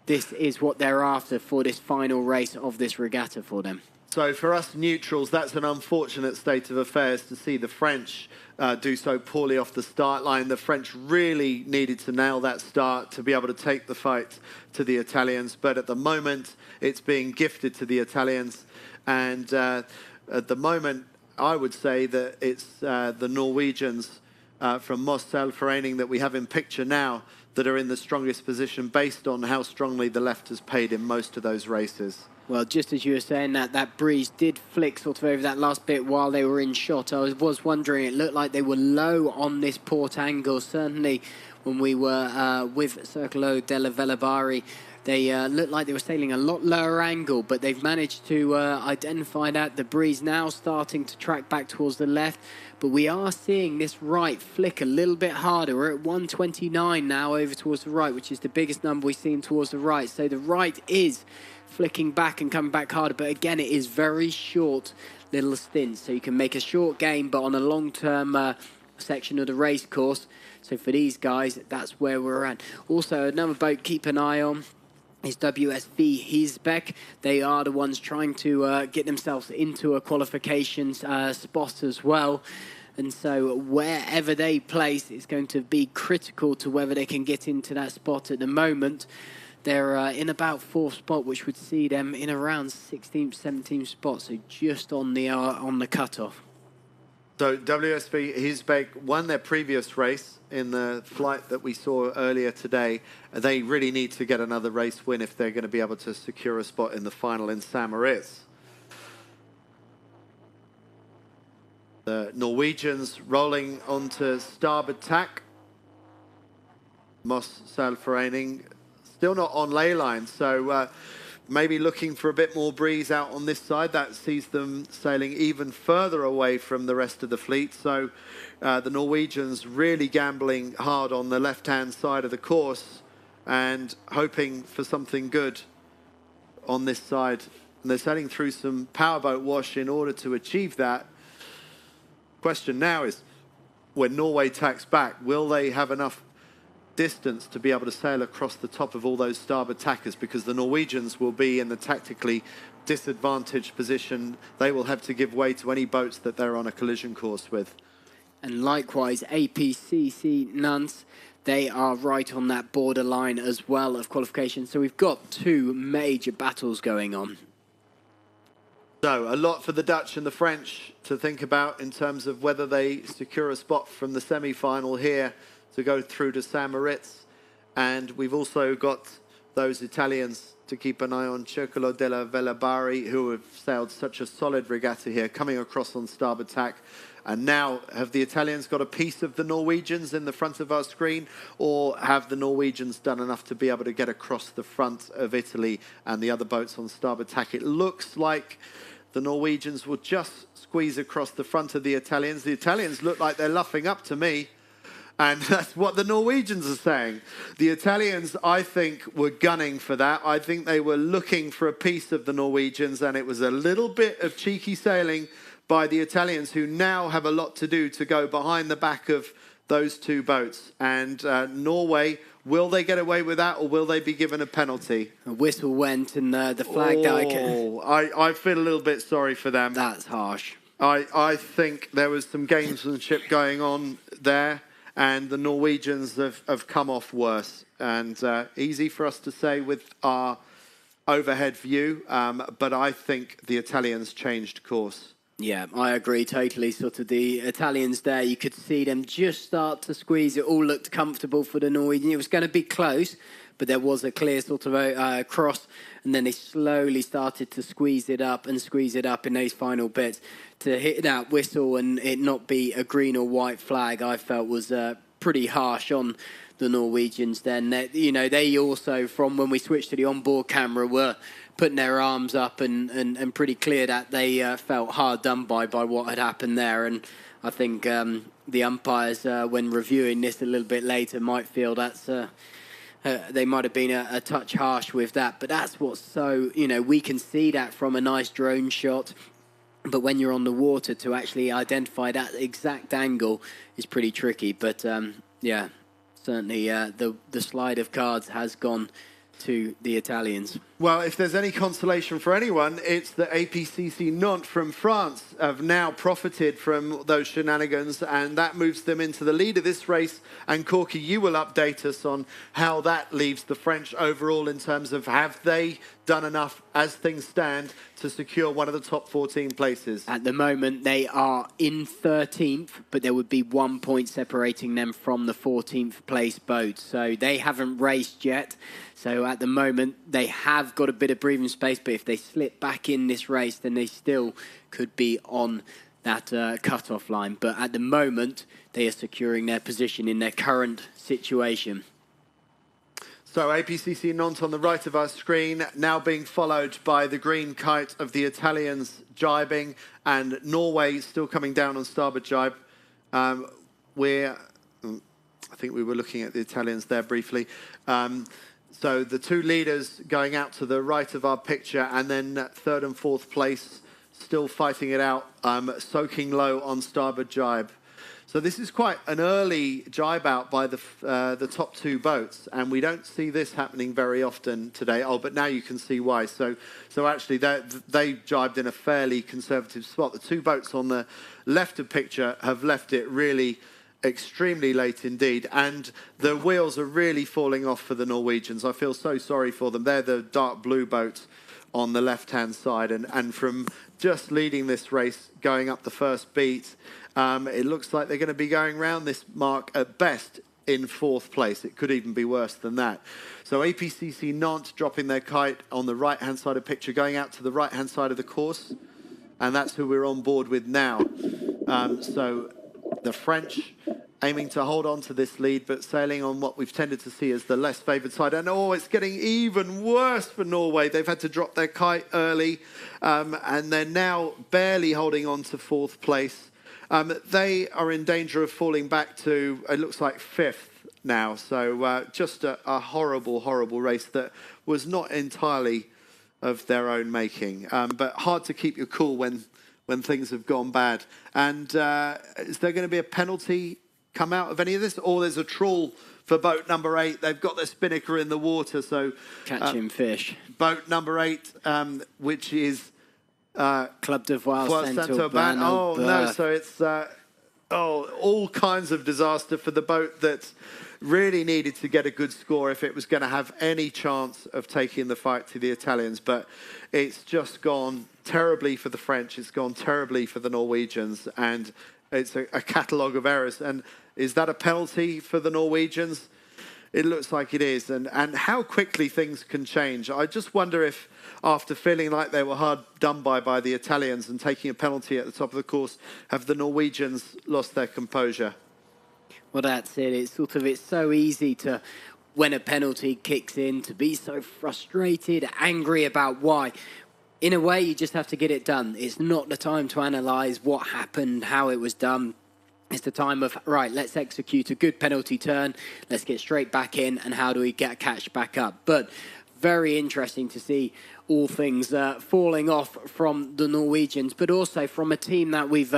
This is what they're after for this final race of this regatta for them. So for us neutrals, that's an unfortunate state of affairs to see the French do so poorly off the start line. The French really needed to nail that start to be able to take the fight to the Italians. But at the moment, it's being gifted to the Italians. And at the moment, I would say that it's the Norwegians from Moss Seilforening that we have in picture now that are in the strongest position based on how strongly the left has paid in most of those races. Well, just as you were saying that breeze did flick sort of over that last bit while they were in shot. I was wondering, it looked like they were low on this port angle. Certainly when we were with Circolo della Villabari, They looked like they were sailing a lot lower angle, but they've managed to identify that. The breeze now starting to track back towards the left, but we are seeing this right flick a little bit harder. We're at 129 now over towards the right, which is the biggest number we've seen towards the right. So the right is flicking back and coming back harder, but again, it is very short little stints. So you can make a short game, but on a long-term section of the race course. So for these guys, that's where we're at. Also, another boat keep an eye on is WSV Hisbeck. They are the ones trying to get themselves into a qualifications spot as well. And so wherever they place, it's going to be critical to whether they can get into that spot. At the moment, they're in about 4th spot, which would see them in around 16th, 17th spot, so just on the cutoff. So WSV Hisbeck won their previous race in the flight that we saw earlier today. They really need to get another race win if they're going to be able to secure a spot in the final in St. Moritz. The Norwegians rolling onto starboard tack. Moss Sailforening still not on ley line, so maybe looking for a bit more breeze out on this side. That sees them sailing even further away from the rest of the fleet. So the Norwegians really gambling hard on the left-hand side of the course and hoping for something good on this side. And they're sailing through some powerboat wash in order to achieve that. Question now is, when Norway tacks back, will they have enough distance to be able to sail across the top of all those starboard tackers? Because the Norwegians will be in the tactically disadvantaged position. They will have to give way to any boats that they're on a collision course with. And likewise, APCC Nantes, they are right on that borderline as well of qualification. So we've got 2 major battles going on. So a lot for the Dutch and the French to think about in terms of whether they secure a spot from the semi-final here to go through to St. Moritz. And we've also got those Italians to keep an eye on, Circolo della Velabari, who have sailed such a solid regatta here, coming across on starboard tack. And now, have the Italians got a piece of the Norwegians in the front of our screen, or have the Norwegians done enough to be able to get across the front of Italy and the other boats on starboard tack? It looks like the Norwegians will just squeeze across the front of the Italians. The Italians look like they're luffing up to me. And that's what the Norwegians are saying. The Italians, I think, were gunning for that. I think they were looking for a piece of the Norwegians, and it was a little bit of cheeky sailing by the Italians, who now have a lot to do to go behind the back of those 2 boats. And Norway, will they get away with that, or will they be given a penalty? A whistle went, and the flag I feel a little bit sorry for them. That's harsh. I think there was some gamesmanship going on there. And the Norwegians have come off worse. And easy for us to say with our overhead view, but I think the Italians changed course. Yeah, I agree totally. Sort of the Italians there, you could see them just start to squeeze. It all looked comfortable for the Norwegians. It was going to be close, but there was a clear sort of cross, and then they slowly started to squeeze it up in those final bits. To hit that whistle and it not be a green or white flag, I felt was pretty harsh on the Norwegians then. They also, from when we switched to the onboard camera, were putting their arms up and pretty clear that they felt hard done by what had happened there. And I think the umpires, when reviewing this a little bit later, might feel that's... they might have been a touch harsh with that. But that's what's so... we can see that from a nice drone shot. But when you're on the water, to actually identify that exact angle is pretty tricky. But, yeah, certainly the slide of cards has gone to the Italians. Well, if there's any consolation for anyone, it's that APCC Nantes from France have now profited from those shenanigans, and that moves them into the lead of this race. And Corky, you will update us on how that leaves the French overall in terms of, have they done enough as things stand to secure one of the top 14 places? At the moment, they are in 13th, but there would be 1 point separating them from the 14th place boat. So they haven't raced yet. So at the moment, they have got a bit of breathing space, but if they slip back in this race, then they still could be on that cut-off line. But at the moment, they are securing their position in their current situation. So APCC Nantes on the right of our screen, now being followed by the green kite of the Italians jibing, and Norway still coming down on starboard jibe. I think we were looking at the Italians there briefly. So the two leaders going out to the right of our picture, and then third and fourth place still fighting it out, soaking low on starboard jibe. So this is quite an early jibe out by the top two boats, and we don't see this happening very often today. Oh, but now you can see why. So actually they jibed in a fairly conservative spot. The two boats on the left of picture have left it really extremely late indeed, and the wheels are really falling off for the Norwegians. I feel so sorry for them. They're the dark blue boat on the left-hand side, and from just leading this race, going up the first beat, it looks like they're going to be going round this mark at best in fourth place. It could even be worse than that. So APCC Nantes dropping their kite on the right-hand side of the picture, going out to the right-hand side of the course, and that's who we're on board with now. So the French aiming to hold on to this lead, but sailing on what we've tended to see as the less favoured side. And it's getting even worse for Norway. They've had to drop their kite early, and they're now barely holding on to fourth place. They are in danger of falling back to, it looks like, fifth now. So just a horrible, horrible race that was not entirely of their own making. But hard to keep your cool when things have gone bad. And is there going to be a penalty come out of any of this? Or there's a trawl for boat number 8. They've got their spinnaker in the water, so catching fish. Boat number 8, which is Club de Voile Centre. Oh no! So it's all kinds of disaster for the boat that really needed to get a good score if it was going to have any chance of taking the fight to the Italians. But it's just gone terribly for the French. It's gone terribly for the Norwegians, and it's a catalogue of errors. And is that a penalty for the Norwegians? It looks like it is. And how quickly things can change. I just wonder if, after feeling like they were hard done by the Italians and taking a penalty at the top of the course, have the Norwegians lost their composure? Well, that's it. It's so easy to, when a penalty kicks in, to be so frustrated, angry about why. In a way, you just have to get it done. It's not the time to analyse what happened, how it was done. It's the time of, right, let's execute a good penalty turn. Let's get straight back in, and how do we catch back up? But very interesting to see all things falling off from the Norwegians, but also from a team that we've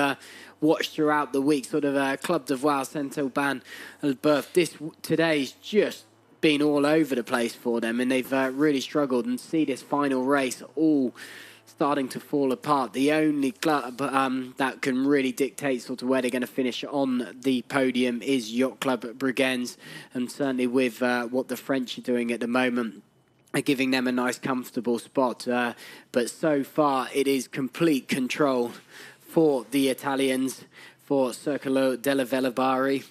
watched throughout the week, sort of Club de Voile Saint-Aubin. Today's just been all over the place for them, and they've really struggled, and see this final race all starting to fall apart. The only club that can really dictate sort of where they're going to finish on the podium is Yacht Club Bregenz, and certainly with what the French are doing at the moment, are giving them a nice comfortable spot. But so far it is complete control for the Italians, for Circolo della Velabari.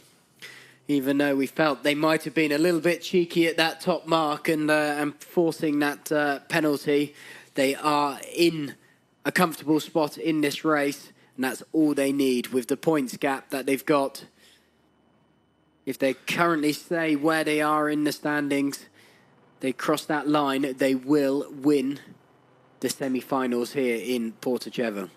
Even though we felt they might have been a little bit cheeky at that top mark and forcing that penalty, they are in a comfortable spot in this race, and that's all they need with the points gap that they've got. If they currently stay where they are in the standings, they cross that line, they will win the semi-finals here in Porto.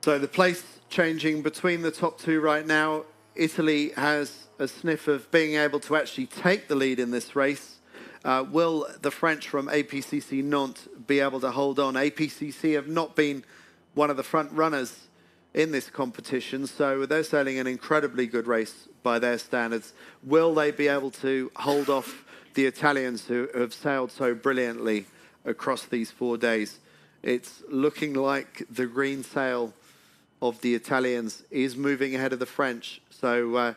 So the place changing between the top two right now. Italy has a sniff of being able to actually take the lead in this race. Will the French from APCC Nantes be able to hold on? APCC have not been one of the front runners in this competition, so they're sailing an incredibly good race by their standards. Will they be able to hold off the Italians who have sailed so brilliantly across these 4 days? It's looking like the green sail of the Italians is moving ahead of the French. So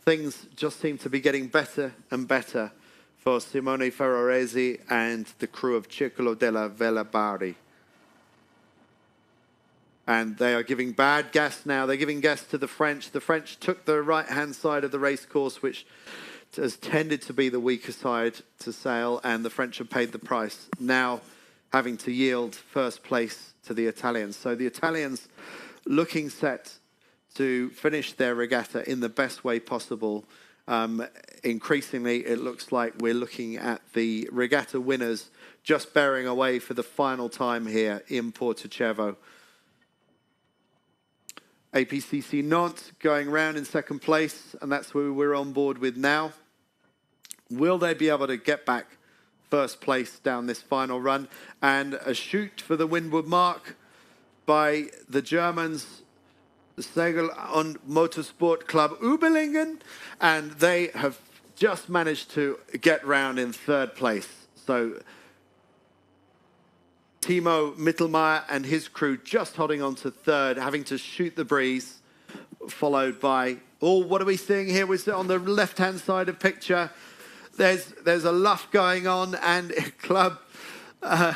things just seem to be getting better and better for Simone Ferraresi and the crew of Circolo della Velabari. And they are giving bad gas now. They're giving gas to the French. The French took the right-hand side of the race course, which has tended to be the weaker side to sail, and the French have paid the price, now having to yield first place to the Italians. So the Italians looking set to finish their regatta in the best way possible, increasingly, it looks like we're looking at the regatta winners just bearing away for the final time here in Porto Cervo. APCC Nantes going round in second place, and that's who we're on board with now. Will they be able to get back first place down this final run? And a shoot for the windward mark by the Germans, the Segel und Motorsport Club Überlingen, and they have just managed to get round in third place. So Timo Mittelmeier and his crew just holding on to third, having to shoot the breeze, followed by, oh, what are we seeing here? We're on the left-hand side of picture. There's a luff going on, and Club de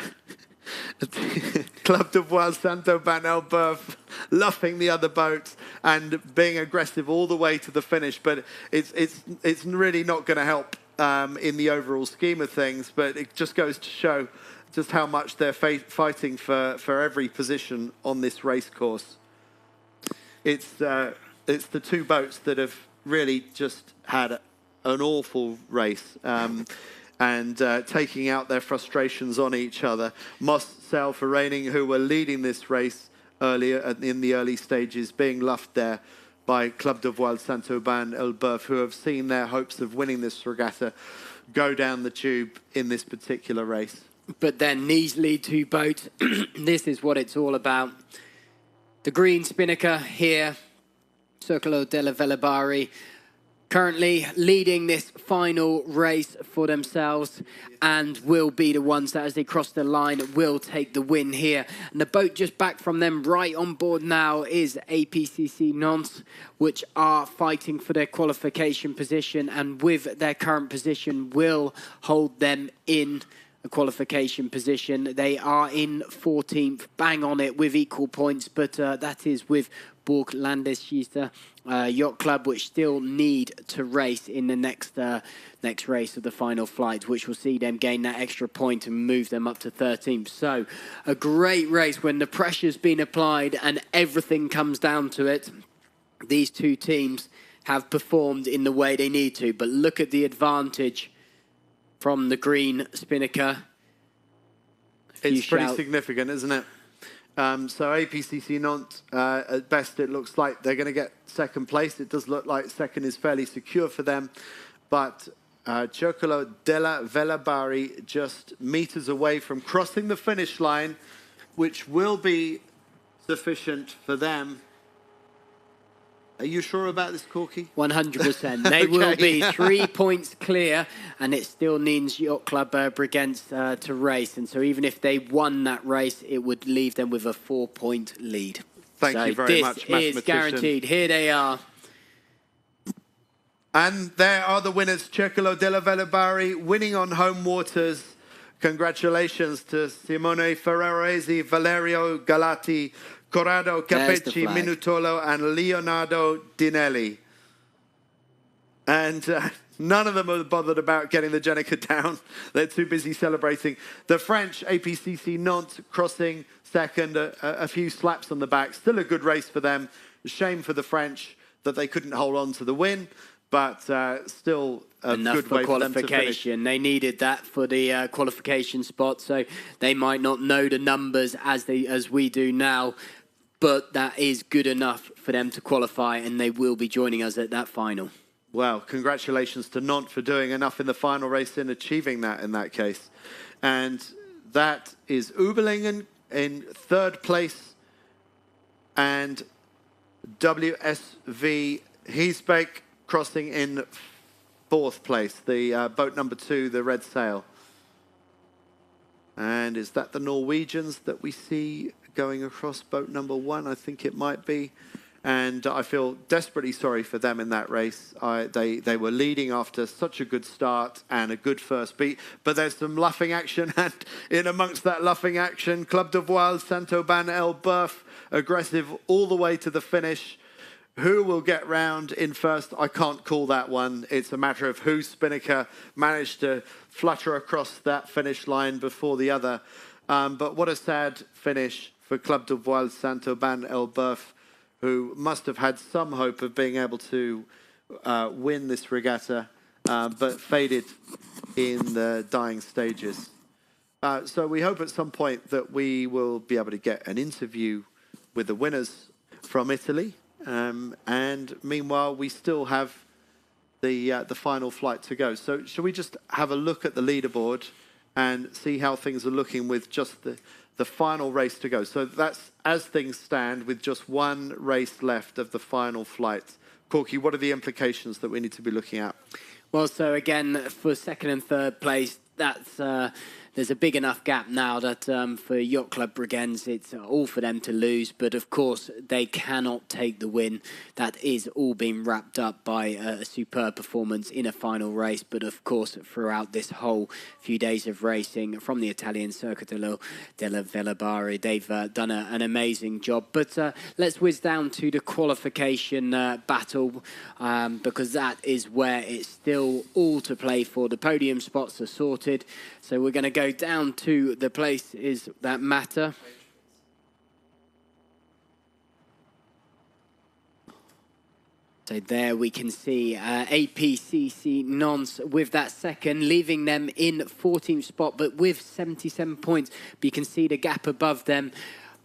Voile Saint-Aubin Elbeuf luffing the other boats and being aggressive all the way to the finish. But it's really not going to help in the overall scheme of things. But it just goes to show just how much they're fighting for every position on this race course. It's the two boats that have really just had an awful race and taking out their frustrations on each other. Moss Sail for Reining, who were leading this race earlier in the early stages, being luffed there by Club de Voile Saint-Aubin Elbeuf, who have seen their hopes of winning this regatta go down the tube in this particular race. But then these lead two boats, this is what it's all about. The green Spinnaker here, Circolo della Velabari, currently leading this final race for themselves and will be the ones that, as they cross the line, will take the win here. And the boat just back from them right on board now is APCC Nantes, which are fighting for their qualification position, and with their current position will hold them in a qualification position. They are in 14th, bang on it with equal points, but that is with Burg Landesschießer Yacht Club, which still need to race in the next race of the final flight, which will see them gain that extra point and move them up to 13th. So a great race when the pressure's been applied and everything comes down to it. These two teams have performed in the way they need to, but look at the advantage from the green Spinnaker. It's pretty significant, isn't it? So APCC Nantes, at best, it looks like they're going to get second place. It does look like second is fairly secure for them. But Circolo della Velabari just meters away from crossing the finish line, which will be sufficient for them. Are you sure about this, Corky? 100%. They will be 3 points clear, and it still needs Yacht Club Bregenz to race. And so even if they won that race, it would leave them with a 4-point lead. Thank you very much, This is guaranteed. Here they are. And there are the winners. Circolo della Velabari winning on home waters. Congratulations to Simone Ferraresi, Valerio Galati, Corrado Capecci, Minutolo, and Leonardo Dinelli. And none of them are bothered about getting the Jenica down. They're too busy celebrating. The French APCC Nantes crossing second, a few slaps on the back. Still a good race for them. A shame for the French that they couldn't hold on to the win, but still a good way for them to finish. They needed that for the qualification spot, so they might not know the numbers as we do now, but that is good enough for them to qualify, and they will be joining us at that final. Well, congratulations to Nantes for doing enough in the final race and achieving that in that case. And that is Überlingen in third place, and WSV Heesbeek crossing in fourth place, the boat number 2, the Red Sail. And is that the Norwegians that we see going across boat number 1? I think it might be. And I feel desperately sorry for them in that race. They were leading after such a good start and a good first beat. But there's some luffing action. And in amongst that luffing action, Club de Voile Saint-Aubin Elbeuf, aggressive all the way to the finish. Who will get round in first? I can't call that one. It's a matter of who Spinnaker managed to flutter across that finish line before the other. But what a sad finish for Club de Voile Saint-Aubin Elbeuf, who must have had some hope of being able to win this regatta, but faded in the dying stages. So we hope at some point that we will be able to get an interview with the winners from Italy. And meanwhile, we still have the final flight to go. So shall we just have a look at the leaderboard and see how things are looking with just the final race to go? So that's as things stand with just one race left of the final flight. Corky, what are the implications that we need to be looking at? Well, so again, for second and third place, that's there's a big enough gap now that for Yacht Club Bregenz, it's all for them to lose. But of course, they cannot take the win. That is all being wrapped up by a superb performance in a final race. But of course, throughout this whole few days of racing from the Italian Circuit della Velabari, they've done an amazing job. But let's whiz down to the qualification battle, because that is where it's still all to play for. The podium spots are sorted. So we're going to go down to the places that matter. So there we can see APCC Nons with that second, leaving them in 14th spot, but with 77 points. But you can see the gap above them.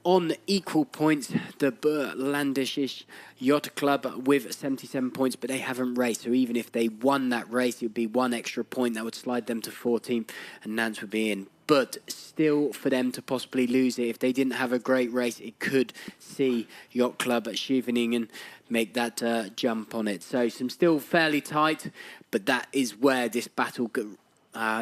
On equal points, the Berlandische Yacht Club with 77 points, but they haven't raced. So even if they won that race, it would be one extra point that would slide them to 14th, and Nance would be in. But still, for them to possibly lose it, if they didn't have a great race, it could see Yacht Club at Scheveningen make that jump on it. So some still fairly tight, but that is where this battle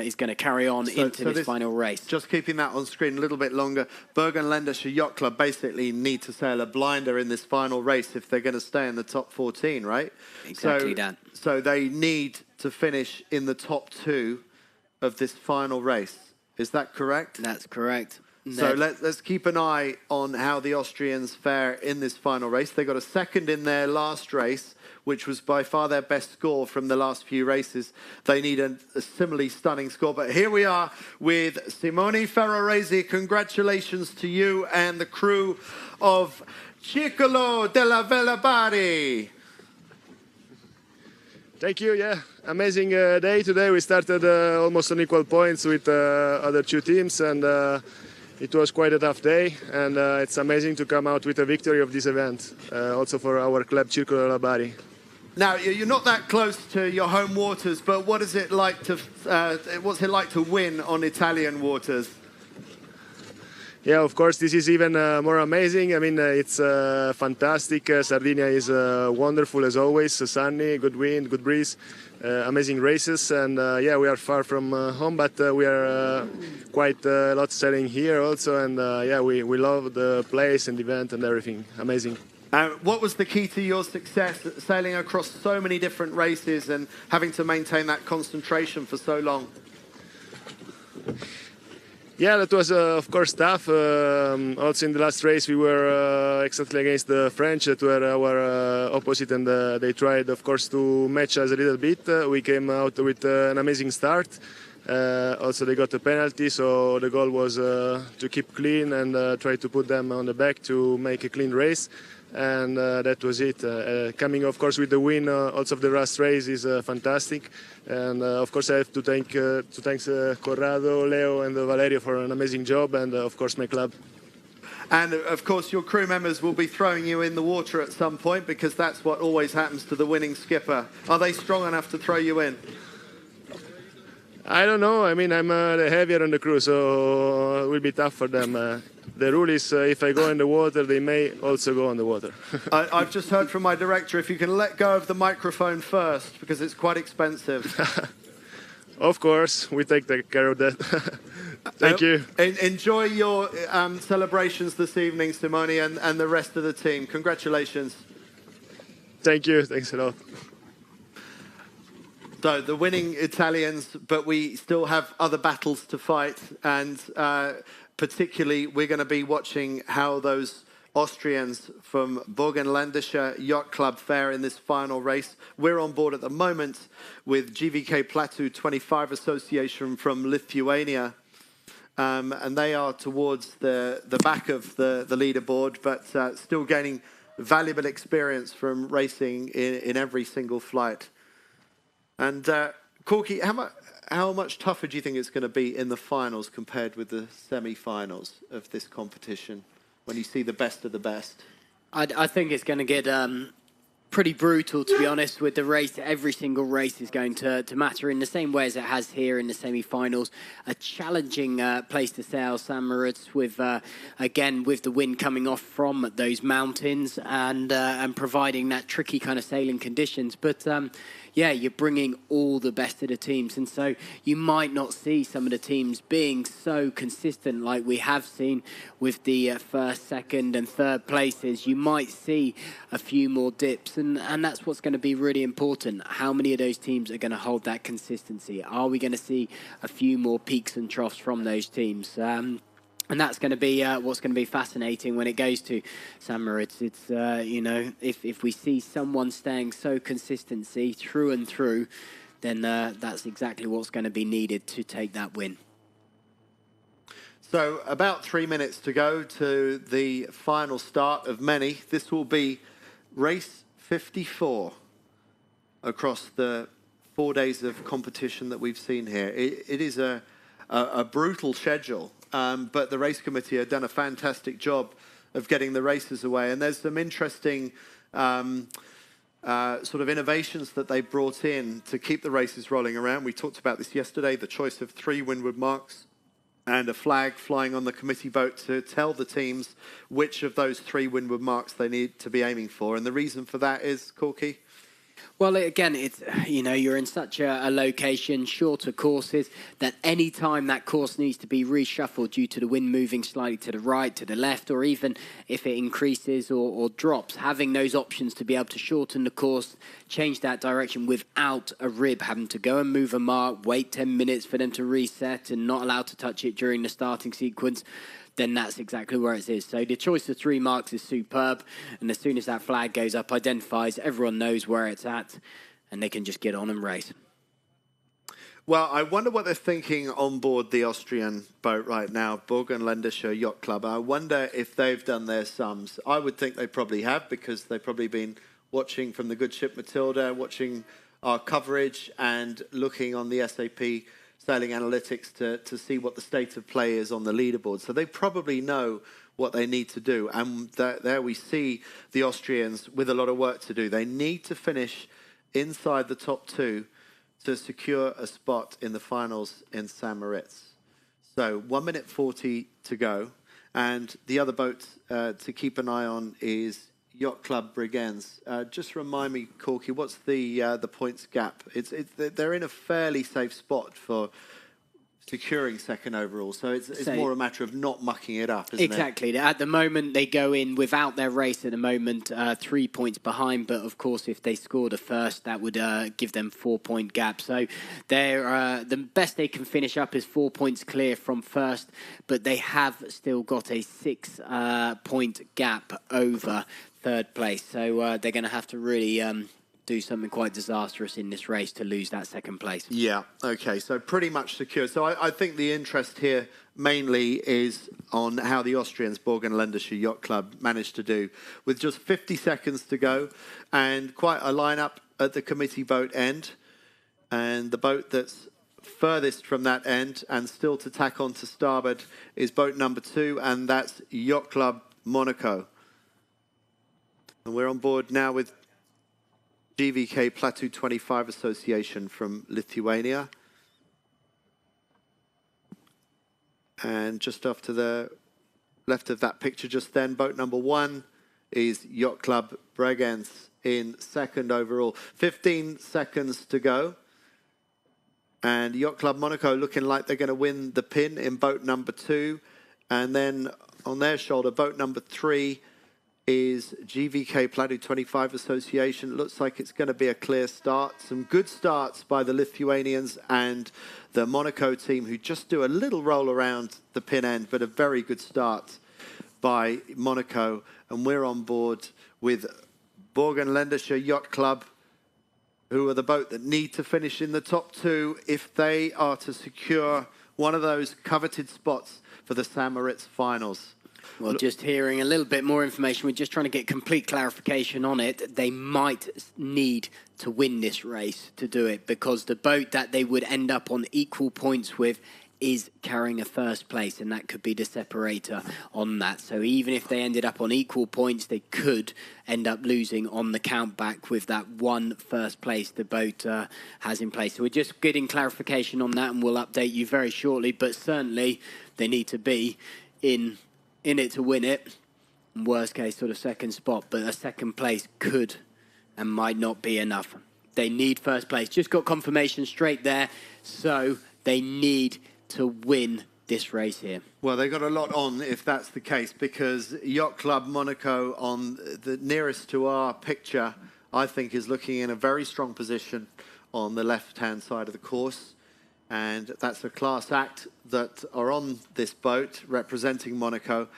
is going to carry on into this final race. Just keeping that on screen a little bit longer, Bergen-Ländische Yacht Club basically need to sail a blinder in this final race if they're going to stay in the top 14, right? Exactly that. So they need to finish in the top 2 of this final race. Is that correct? That's correct. So let's keep an eye on how the Austrians fare in this final race. They got a second in their last race, which was by far their best score from the last few races. They need a similarly stunning score. But here we are with Simone Ferraresi. Congratulations to you and the crew of Circolo della Velabari. Thank you, yeah. Amazing day today. We started almost on equal points with other two teams, and it was quite a tough day, and it's amazing to come out with a victory of this event, also for our club Circolo della Bari. Now, you're not that close to your home waters, but what is it like to win on Italian waters? Yeah, of course, this is even more amazing. I mean, it's fantastic. Sardinia is wonderful as always, sunny, good wind, good breeze, amazing races. And yeah, we are far from home, but we are quite a lot sailing here also. And yeah, we love the place and the event and everything. Amazing. What was the key to your success sailing across so many different races and having to maintain that concentration for so long? Yeah, that was of course tough. Also in the last race we were exactly against the French that were our opposite, and they tried of course to match us a little bit. We came out with an amazing start. Also they got a penalty, so the goal was to keep clean and try to put them on the back to make a clean race. And that was it. Coming, of course, with the win also of the last race is fantastic. And of course, I have to thank Corrado, Leo, and Valerio for an amazing job, and of course, my club. And of course, your crew members will be throwing you in the water at some point, because that's what always happens to the winning skipper. Are they strong enough to throw you in? I don't know. I mean, I'm the heavier on the crew, so it will be tough for them. The rule is if I go in the water, they may also go on the water. I've just heard from my director, if you can let go of the microphone first, because it's quite expensive. Of course, we take care of that. Thank you. Enjoy your celebrations this evening, Simone, and the rest of the team. Congratulations. Thank you. Thanks a lot. So the winning Italians, but we still have other battles to fight, and particularly we're going to be watching how those Austrians from Burgenländische Yacht Club fare in this final race. We're on board at the moment with GVK Platu 25 Association from Lithuania, and they are towards the back of the leaderboard, but still gaining valuable experience from racing in every single flight. And Corky, how much tougher do you think it's going to be in the finals compared with the semi-finals of this competition when you see the best of the best? I think it's going to get pretty brutal, to be honest, with the race. Every single race is going to matter in the same way as it has here in the semi-finals. A challenging place to sail, St. Moritz, with again with the wind coming off from those mountains and providing that tricky kind of sailing conditions. But yeah, you're bringing all the best of the teams, and so you might not see some of the teams being so consistent like we have seen with the first, second and third places. You might see a few more dips, and that's what's going to be really important. How many of those teams are going to hold that consistency? Are we going to see a few more peaks and troughs from those teams? And that's going to be what's going to be fascinating when it goes to St. Moritz. It's, you know, if we see someone staying so consistency through and through, then that's exactly what's going to be needed to take that win. So about 3 minutes to go to the final start of many. This will be race 54 across the 4 days of competition that we've seen here. It is a brutal schedule. But the race committee have done a fantastic job of getting the races away. And there's some interesting sort of innovations that they brought in to keep the races rolling around. We talked about this yesterday, the choice of 3 windward marks and a flag flying on the committee boat to tell the teams which of those 3 windward marks they need to be aiming for. And the reason for that is, Corky? Well, again, it's, you know, you're in such a location, shorter courses, that any time that course needs to be reshuffled due to the wind moving slightly to the right, to the left, or even if it increases or drops, having those options to be able to shorten the course, change that direction without a rib having to go and move a mark, wait 10 minutes for them to reset and not allowed to touch it during the starting sequence, then that's exactly where it is. So the choice of 3 marks is superb. And as soon as that flag goes up, identifies, everyone knows where it's at, and they can just get on and race. Well, I wonder what they're thinking on board the Austrian boat right now, Burgenländischer Yacht Club. I wonder if they've done their sums. I would think they probably have, because they've probably been watching from the good ship Matilda, watching our coverage and looking on the SAP Sailing Analytics to see what the state of play is on the leaderboard. So they probably know what they need to do. And there we see the Austrians with a lot of work to do. They need to finish inside the top 2 to secure a spot in the finals in St. Moritz. So 1 minute 40 to go. And the other boat to keep an eye on is Yacht Club Bregenz. Just remind me, Corky, what's the points gap? They're in a fairly safe spot for securing second overall, so it's more a matter of not mucking it up, isn't it? Exactly. At the moment, they go in without their race at the moment, 3 points behind, but of course, if they scored a first, that would give them 4-point gap. So they're the best they can finish up is 4 points clear from first, but they have still got a 6-point gap over third place. So they're going to have to really do something quite disastrous in this race to lose that second place. Yeah, okay, so pretty much secure. So I think the interest here mainly is on how the Austrians, Burgenländischer Yacht Club, managed to do with just 50 seconds to go and quite a lineup at the committee boat end. And the boat that's furthest from that end and still to tack on to starboard is boat number 2, and that's Yacht Club Monaco. And we're on board now with GVK Plateau 25 Association from Lithuania. And just off to the left of that picture just then, boat number 1 is Yacht Club Bregenz in second overall. 15 seconds to go. And Yacht Club Monaco looking like they're going to win the pin in boat number 2. And then on their shoulder, boat number 3 is GVK Plateau 25 Association. Looks like it's going to be a clear start. Some good starts by the Lithuanians and the Monaco team, who just do a little roll around the pin end, but a very good start by Monaco. And we're on board with Burgenländischer Yacht Club, who are the boat that need to finish in the top 2 if they are to secure one of those coveted spots for the St. Moritz finals. Well, just hearing a little bit more information, we're just trying to get complete clarification on it. They might need to win this race to do it, because the boat that they would end up on equal points with is carrying a first place, and that could be the separator on that. So even if they ended up on equal points, they could end up losing on the count back with that one first place the boat has in place. So we're just getting clarification on that, and we'll update you very shortly. But certainly they need to be in it to win it. Worst case, sort of second spot, but a second place could and might not be enough. They need first place. Just got confirmation straight there, so they need to win this race here. Well, they got a lot on if that's the case, because Yacht Club Monaco on the nearest to our picture, I think, is looking in a very strong position on the left-hand side of the course. And that's a class act that are on this boat representing Monaco,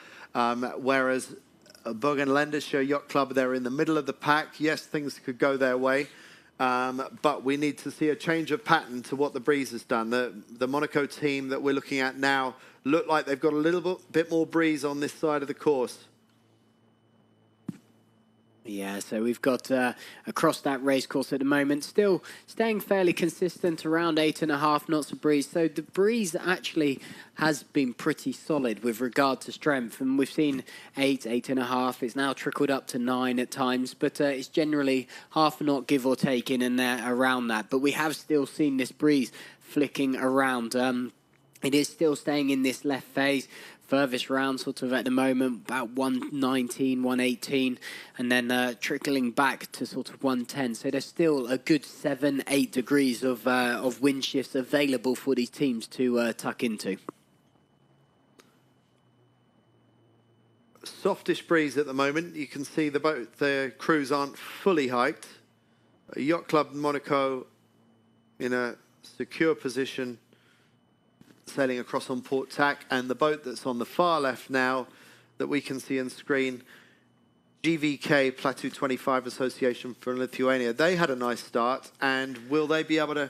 whereas Bergen Ländische Yacht Club, they're in the middle of the pack. Yes, things could go their way, but we need to see a change of pattern to what the breeze has done. The Monaco team that we're looking at now look like they've got a little bit more breeze on this side of the course. Yeah, so we've got across that race course at the moment, still staying fairly consistent around 8.5 knots of breeze. So the breeze actually has been pretty solid with regard to strength. And we've seen 8.5. It's now trickled up to 9 at times. But it's generally half a knot, give or take, in and there around that. But we have still seen this breeze flicking around. It is still staying in this left phase. Furthest round sort of at the moment, about 119, 118, and then trickling back to sort of 110. So there's still a good 7-8 degrees of wind shifts available for these teams to tuck into. Softish breeze at the moment. You can see the crews aren't fully hiked. Yacht Club Monaco in a secure position, sailing across on Port Tack, and the boat that's on the far left now that we can see on screen, GVK Plateau 25 Association from Lithuania. They had a nice start, and will they be able to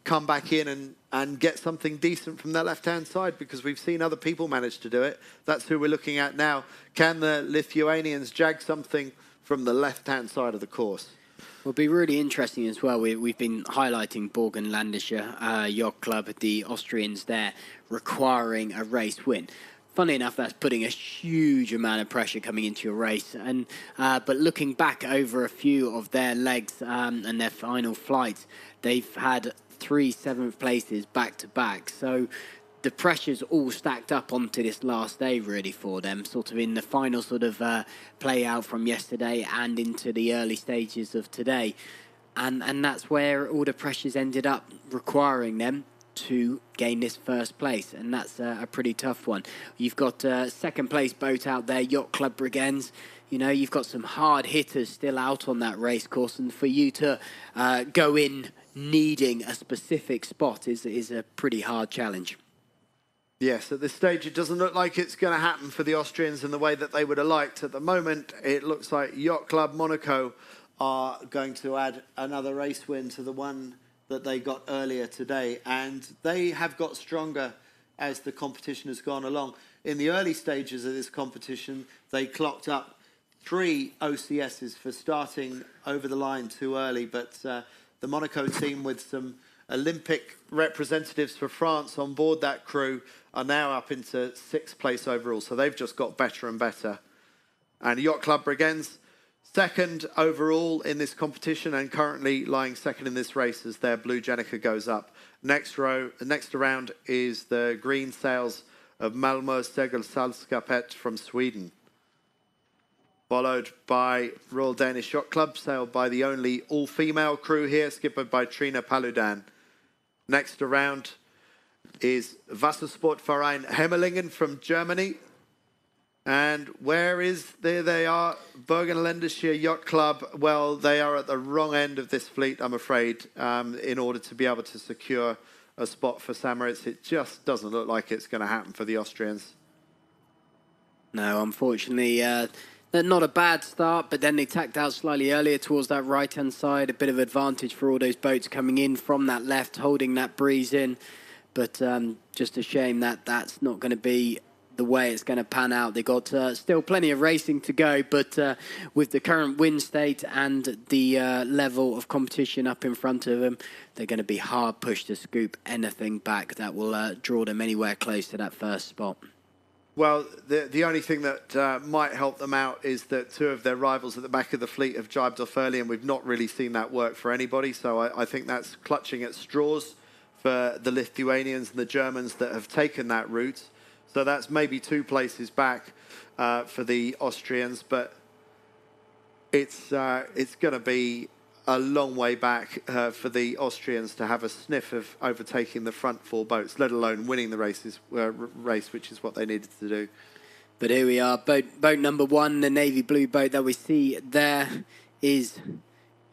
come back in and get something decent from their left-hand side? Because we've seen other people manage to do it. That's who we're looking at now. Can the Lithuanians jag something from the left-hand side of the course? Will be really interesting as well. We've been highlighting Bergen Ländische Yacht Club, the Austrians there, requiring a race win. Funnily enough, that's putting a huge amount of pressure coming into your race. And but looking back over a few of their legs and their final flights, they've had 3 7th places back to back. So the pressure's all stacked up onto this last day, really, for them, sort of in the final sort of play out from yesterday and into the early stages of today. And that's where all the pressures ended up requiring them to gain this first place, and that's a pretty tough one. You've got second place boat out there, Yacht Club Brigands. You know, you've got some hard hitters still out on that race course, and for you to go in needing a specific spot is a pretty hard challenge. Yes, at this stage, it doesn't look like it's going to happen for the Austrians in the way that they would have liked. At the moment, it looks like Yacht Club Monaco are going to add another race win to the one that they got earlier today. And they have got stronger as the competition has gone along. In the early stages of this competition, they clocked up 3 OCSs for starting over the line too early. But the Monaco team, with some Olympic representatives for France on board that crew, are now up into 6th place overall. So they've just got better and better. And Yacht Club Brigands, 2nd overall in this competition, and currently lying 2nd in this race as their Blue Jenica goes up. Next round is the green sails of Malmö Segelsällskapet from Sweden, followed by Royal Danish Yacht Club, sailed by the only all-female crew here, skippered by Trina Paludan. Next around is Wassersportverein Hemmelingen from Germany. And there they are, Bergen Ländische Yacht Club. Well, they are at the wrong end of this fleet, I'm afraid, in order to be able to secure a spot for St. Moritz. It just doesn't look like it's going to happen for the Austrians. No, unfortunately, not a bad start, but then they tacked out slightly earlier towards that right-hand side. A bit of advantage for all those boats coming in from that left, holding that breeze in. But just a shame that that's not going to be the way it's going to pan out. They've got still plenty of racing to go, but with the current wind state and the level of competition up in front of them, they're going to be hard pushed to scoop anything back that will draw them anywhere close to that first spot. Well, the only thing that might help them out is that two of their rivals at the back of the fleet have jibed off early, and we've not really seen that work for anybody. So I think that's clutching at straws for the Lithuanians and the Germans that have taken that route. So that's maybe 2 places back for the Austrians, but it's going to be a long way back for the Austrians to have a sniff of overtaking the front 4 boats, let alone winning the race, which is what they needed to do. But here we are, boat number 1, the navy blue boat that we see there is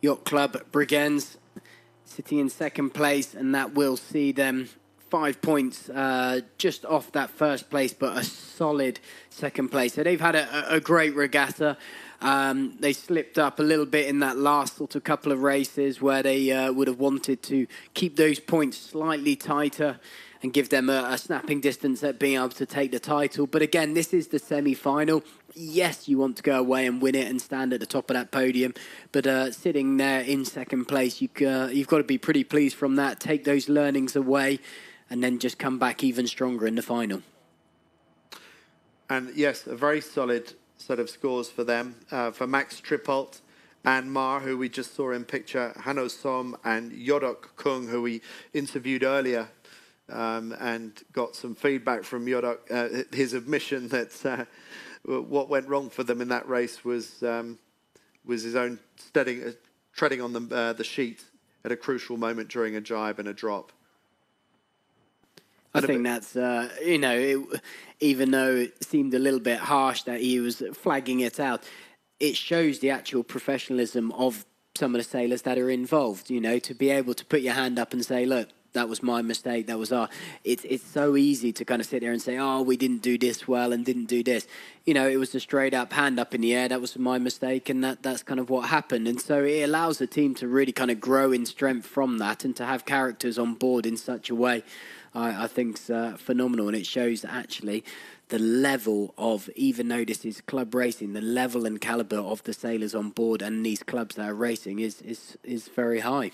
Yacht Club Bregenz, sitting in second place, and that will see them 5 points just off that first place, but a solid second place. So they've had a great regatta. They slipped up a little bit in that last sort of couple of races where they would have wanted to keep those points slightly tighter and give them a snapping distance at being able to take the title. But again, this is the semi-final. Yes, you want to go away and win it and stand at the top of that podium, but sitting there in second place, you've got to be pretty pleased from that, take those learnings away, and then just come back even stronger in the final. And yes, a very solid set of scores for them. For Max Tripolt and Mar, who we just saw in picture, Hanno Som and Yodok Kung, who we interviewed earlier, and got some feedback from Yodok. His admission that what went wrong for them in that race was his own treading on the sheet at a crucial moment during a jibe and a drop. I think that's, even though it seemed a little bit harsh that he was flagging it out, it shows the actual professionalism of some of the sailors that are involved, to be able to put your hand up and say, look, that was my mistake, that was our... It's so easy to kind of sit there and say, oh, we didn't do this well and didn't do this. It was a straight up hand up in the air, that was my mistake, and that's kind of what happened. And so it allows the team to really kind of grow in strength from that and to have characters on board in such a way. I think it's phenomenal, and it shows actually the level of, even though this is club racing, the level and caliber of the sailors on board and these clubs that are racing is very high.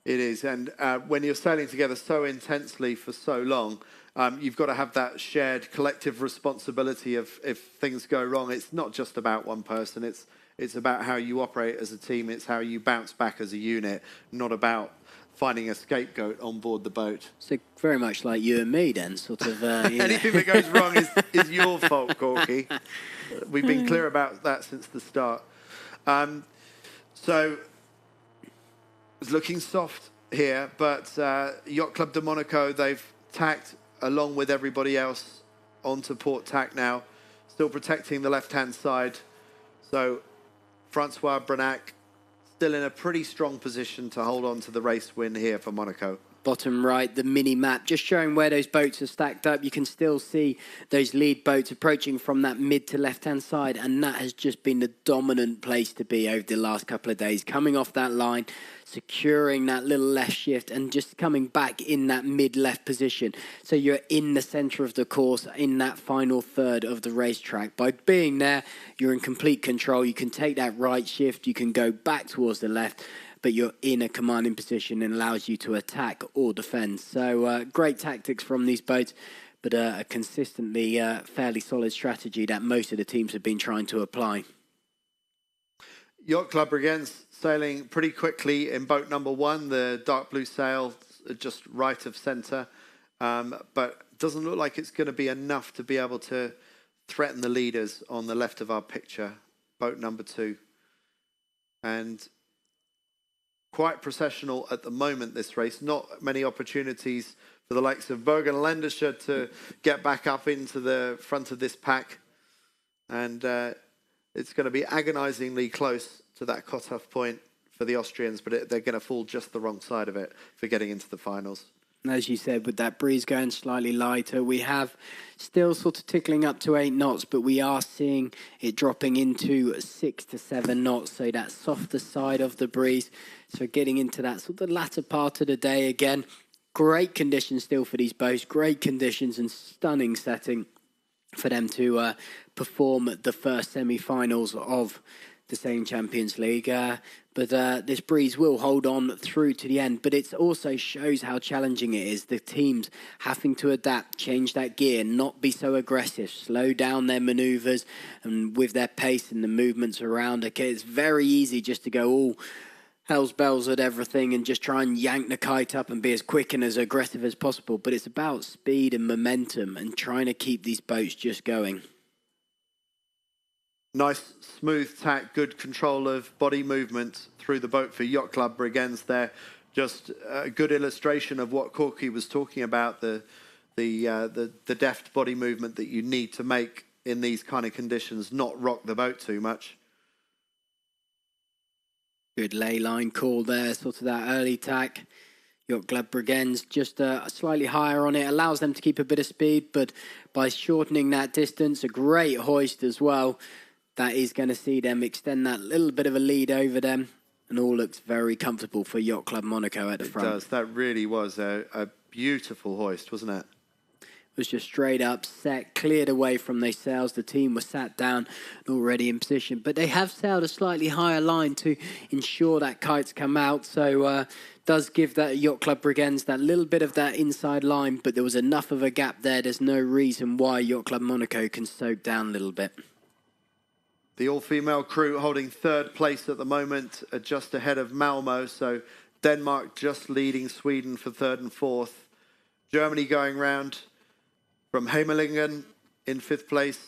It is, and when you're sailing together so intensely for so long, you've got to have that shared collective responsibility of if things go wrong. It's not just about one person, it's about how you operate as a team, it's how you bounce back as a unit, not about finding a scapegoat on board the boat. So very much like you and me then, sort of... Anything that goes wrong is your fault, Corky. We've been clear about that since the start. So it's looking soft here, but Yacht Club de Monaco, they've tacked along with everybody else onto port tack now, still protecting the left-hand side. So Francois Brenac still in a pretty strong position to hold on to the race win here for Monaco. Bottom right, the mini map, just showing where those boats are stacked up. You can still see those lead boats approaching from that mid to left-hand side, and that has just been the dominant place to be over the last couple of days. Coming off that line, securing that little left shift, and just coming back in that mid-left position. So you're in the centre of the course, in that final third of the racetrack. By being there, you're in complete control. You can take that right shift, you can go back towards the left, but you're in a commanding position and allows you to attack or defend. So great tactics from these boats, but a consistently fairly solid strategy that most of the teams have been trying to apply. Yacht Club Bregenz sailing pretty quickly in boat number 1, the dark blue sail just right of centre, but doesn't look like it's going to be enough to be able to threaten the leaders on the left of our picture, boat number 2. And quite processional at the moment, this race. Not many opportunities for the likes of Bergen and Lendershire to get back up into the front of this pack. And it's going to be agonisingly close to that cut-off point for the Austrians, but they're going to fall just the wrong side of it for getting into the finals. As you said, with that breeze going slightly lighter, we have still sort of tickling up to 8 knots, but we are seeing it dropping into 6 to 7 knots, so that softer side of the breeze. So getting into that sort of latter part of the day again. Great conditions still for these boats, great conditions and stunning setting. for them to perform at the first semi-finals of the Sailing Champions League. But this breeze will hold on through to the end. But it also shows how challenging it is. The teams having to adapt, change that gear, not be so aggressive, slow down their manoeuvres and with their pace and the movements around. Okay, it's very easy just to go all hell's bells at everything and just try and yank the kite up and be as quick and as aggressive as possible. But it's about speed and momentum and trying to keep these boats just going. Nice smooth tack, good control of body movement through the boat for Yacht Club Bregenz there. Just a good illustration of what Corky was talking about, the deft body movement that you need to make in these kind of conditions, not rock the boat too much. Good ley line call there, sort of that early tack. Yacht Club Bregenz just slightly higher on it, allows them to keep a bit of speed, but by shortening that distance, a great hoist as well, that is going to see them extend that little bit of a lead over them, and all looks very comfortable for Yacht Club Monaco at the front. It does. That really was a beautiful hoist, wasn't it? It was just straight up, set, cleared away from their sails. The team was sat down and already in position. But they have sailed a slightly higher line to ensure that kites come out. So does give that Yacht Club Bregenz that little bit of that inside line. But there was enough of a gap there. There's no reason why Yacht Club Monaco can soak down a little bit. The all-female crew holding third place at the moment, just ahead of Malmo. So Denmark just leading Sweden for third and fourth. Germany going round from Hemelingen in fifth place.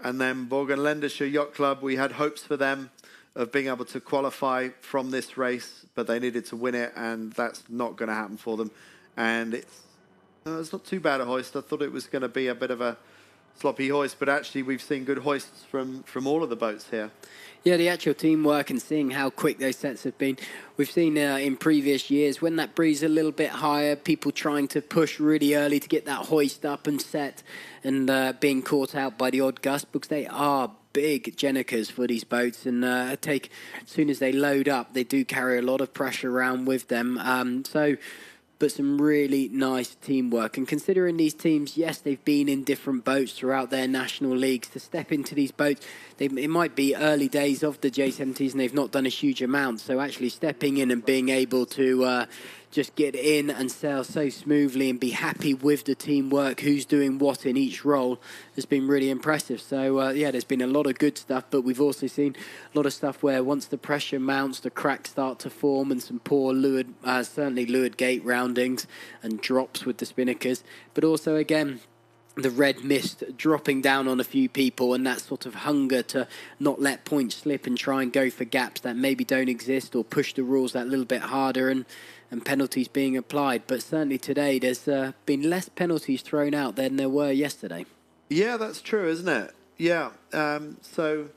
And then Borgenländische Yacht Club, we had hopes for them of being able to qualify from this race, but they needed to win it, and that's not going to happen for them. And it's not too bad a hoist. I thought it was going to be a bit of a sloppy hoist, but actually we've seen good hoists from all of the boats here. Yeah, the actual teamwork and seeing how quick those sets have been. We've seen in previous years when that breeze is a little bit higher, people trying to push really early to get that hoist up and set, and being caught out by the odd gust, because they are big Jenicas for these boats, and as soon as they load up, they do carry a lot of pressure around with them. But some really nice teamwork. And considering these teams, yes, they've been in different boats throughout their national leagues, to step into these boats, it might be early days of the J70s and they've not done a huge amount. So actually stepping in and being able to just get in and sail so smoothly and be happy with the teamwork, who's doing what in each role, has been really impressive. So, yeah, there's been a lot of good stuff, but we've also seen a lot of stuff where once the pressure mounts, the cracks start to form, and some poor certainly leeward gate roundings and drops with the spinnakers. But also, again, the red mist dropping down on a few people, and that sort of hunger to not let points slip and try and go for gaps that maybe don't exist, or push the rules that little bit harder, and penalties being applied. But certainly today there's been less penalties thrown out than there were yesterday. Yeah, that's true, isn't it? Yeah. So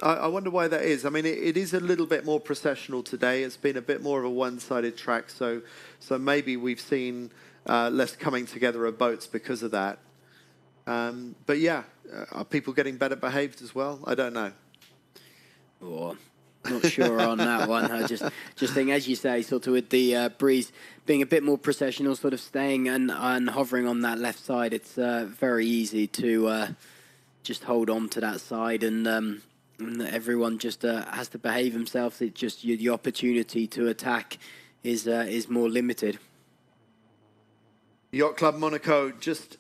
I wonder why that is. I mean, it is a little bit more processional today. It's been a bit more of a one-sided track, so maybe we've seen less coming together of boats because of that. But yeah, are people getting better behaved as well? I don't know. Oh, not sure on that one. I just think, as you say, sort of with the breeze being a bit more processional, sort of staying and hovering on that left side, it's very easy to just hold on to that side, and everyone just has to behave themselves. It just the opportunity to attack is more limited. Yacht Club Monaco just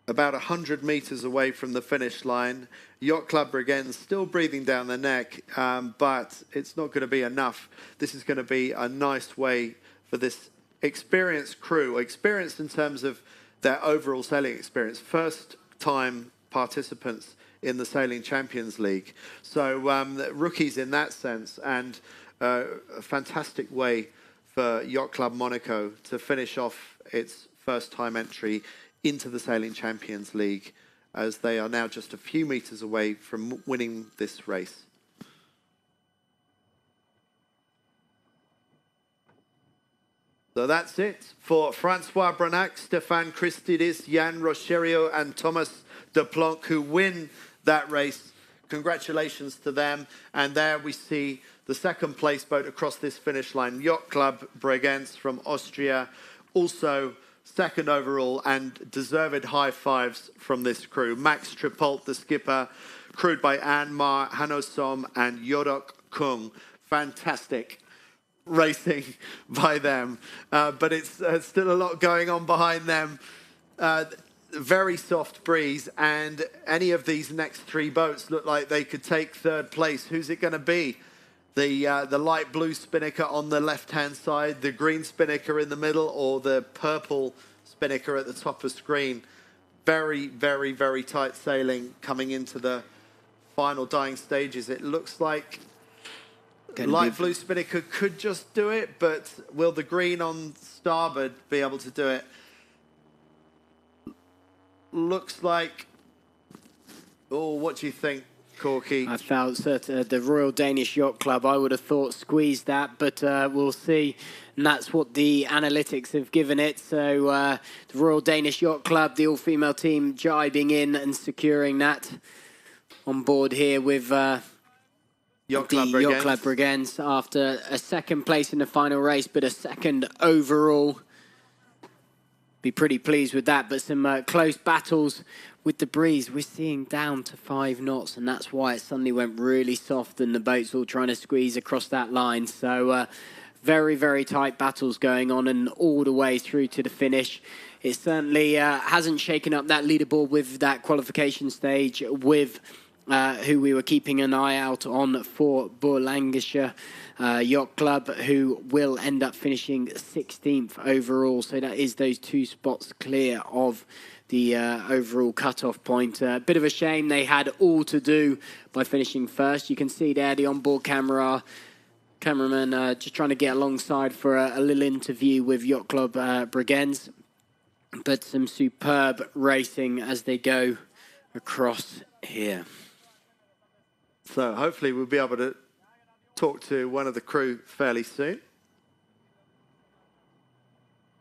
about 100 meters away from the finish line. Yacht Club Bregenz still breathing down the neck, but it's not going to be enough. This is going to be a nice way for this experienced crew, experienced in terms of their overall sailing experience, first time participants in the Sailing Champions League. So rookies in that sense, and a fantastic way for Yacht Club Monaco to finish off its first time entry into the Sailing Champions League, as they are now just a few meters away from winning this race. So that's it for Francois Branac, Stéphane Christidis, Jan Rocherio and Thomas Deplanque, who win that race. Congratulations to them. And there we see the second place boat across this finish line, Yacht Club Bregenz from Austria, also second overall, and deserved high fives from this crew. Max Tripalt, the skipper, crewed by Anmar, Hanno Som, and Yodok Kung. Fantastic racing by them, but it's still a lot going on behind them. Very soft breeze, and any of these next three boats look like they could take third place. Who's it going to be? The light blue spinnaker on the left-hand side, the green spinnaker in the middle, or the purple spinnaker at the top of screen? Very, very, very tight sailing coming into the final dying stages. It looks like light blue spinnaker could just do it, but will the green on starboard be able to do it? Looks like... Oh, what do you think, Corky? I felt that the Royal Danish Yacht Club, I would have thought, squeezed that, but we'll see. And that's what the analytics have given it. So the Royal Danish Yacht Club, the all-female team, jibing in and securing that on board here with Yacht Club Bregenz after a second place in the final race, but a second overall. Be pretty pleased with that, but some close battles with the breeze. We're seeing down to 5 knots, and that's why it suddenly went really soft and the boat's all trying to squeeze across that line. So very, very tight battles going on, and all the way through to the finish. It certainly hasn't shaken up that leaderboard with that qualification stage with who we were keeping an eye out on for Borlangische Yacht Club, who will end up finishing 16th overall. So that is those 2 spots clear of the overall cut-off point. A bit of a shame they had all to do by finishing first. You can see there the onboard cameraman just trying to get alongside for a little interview with Yacht Club Bregenz. But some superb racing as they go across here. So hopefully we'll be able to talk to one of the crew fairly soon.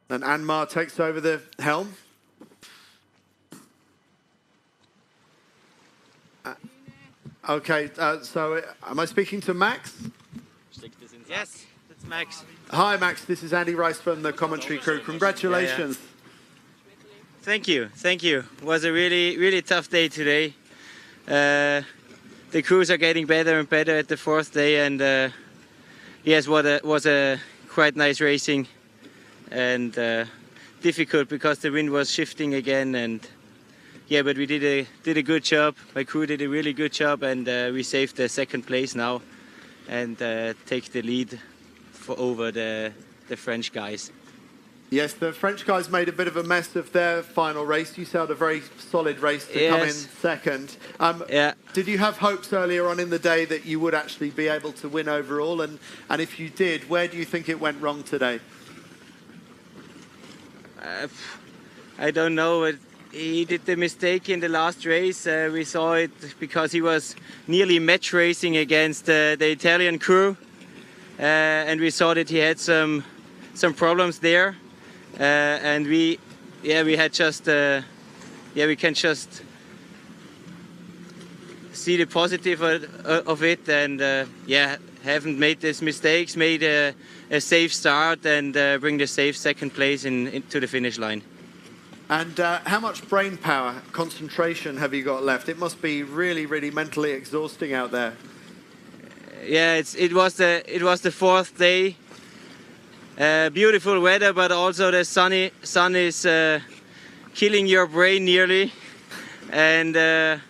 And Anmar takes over the helm. Okay, so am I speaking to Max? Yes, it's Max. Hi, Max. This is Andy Rice from the commentary crew. Congratulations. Thank you. Thank you. It was a really, really tough day today. The crews are getting better and better at the 4th day, and yes, was a quite nice racing, and difficult because the wind was shifting again, and yeah, but we did a good job. My crew did a really good job, and we saved the 2nd place now, and take the lead over the French guys. Yes, the French guys made a bit of a mess of their final race. You sailed a very solid race to come in second. Yeah. Did you have hopes earlier on in the day that you would actually be able to win overall? And if you did, where do you think it went wrong today? I don't know. He did the mistake in the last race. We saw it because he was nearly match racing against the Italian crew. And we saw that he had some problems there. And we had just we can just see the positive of it, and haven't made these mistakes, made a safe start, and bring the safe 2nd place into the finish line. And how much brain power, concentration have you got left? It must be really, really mentally exhausting out there. Yeah, it was the 4th day. Beautiful weather, but also the sun is killing your brain nearly, and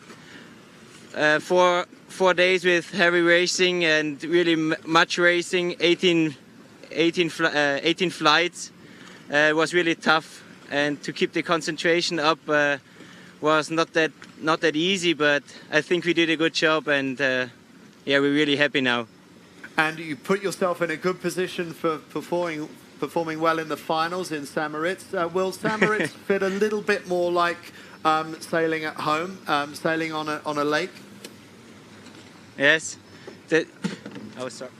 4 days with heavy racing and really much racing, 18 flights, was really tough, and to keep the concentration up was not that easy, but I think we did a good job, and we're really happy now. And you put yourself in a good position for performing well in the finals in Samoritz. Will Samoritz fit a little bit more like sailing at home, sailing on a lake? Yes. Oh, sorry.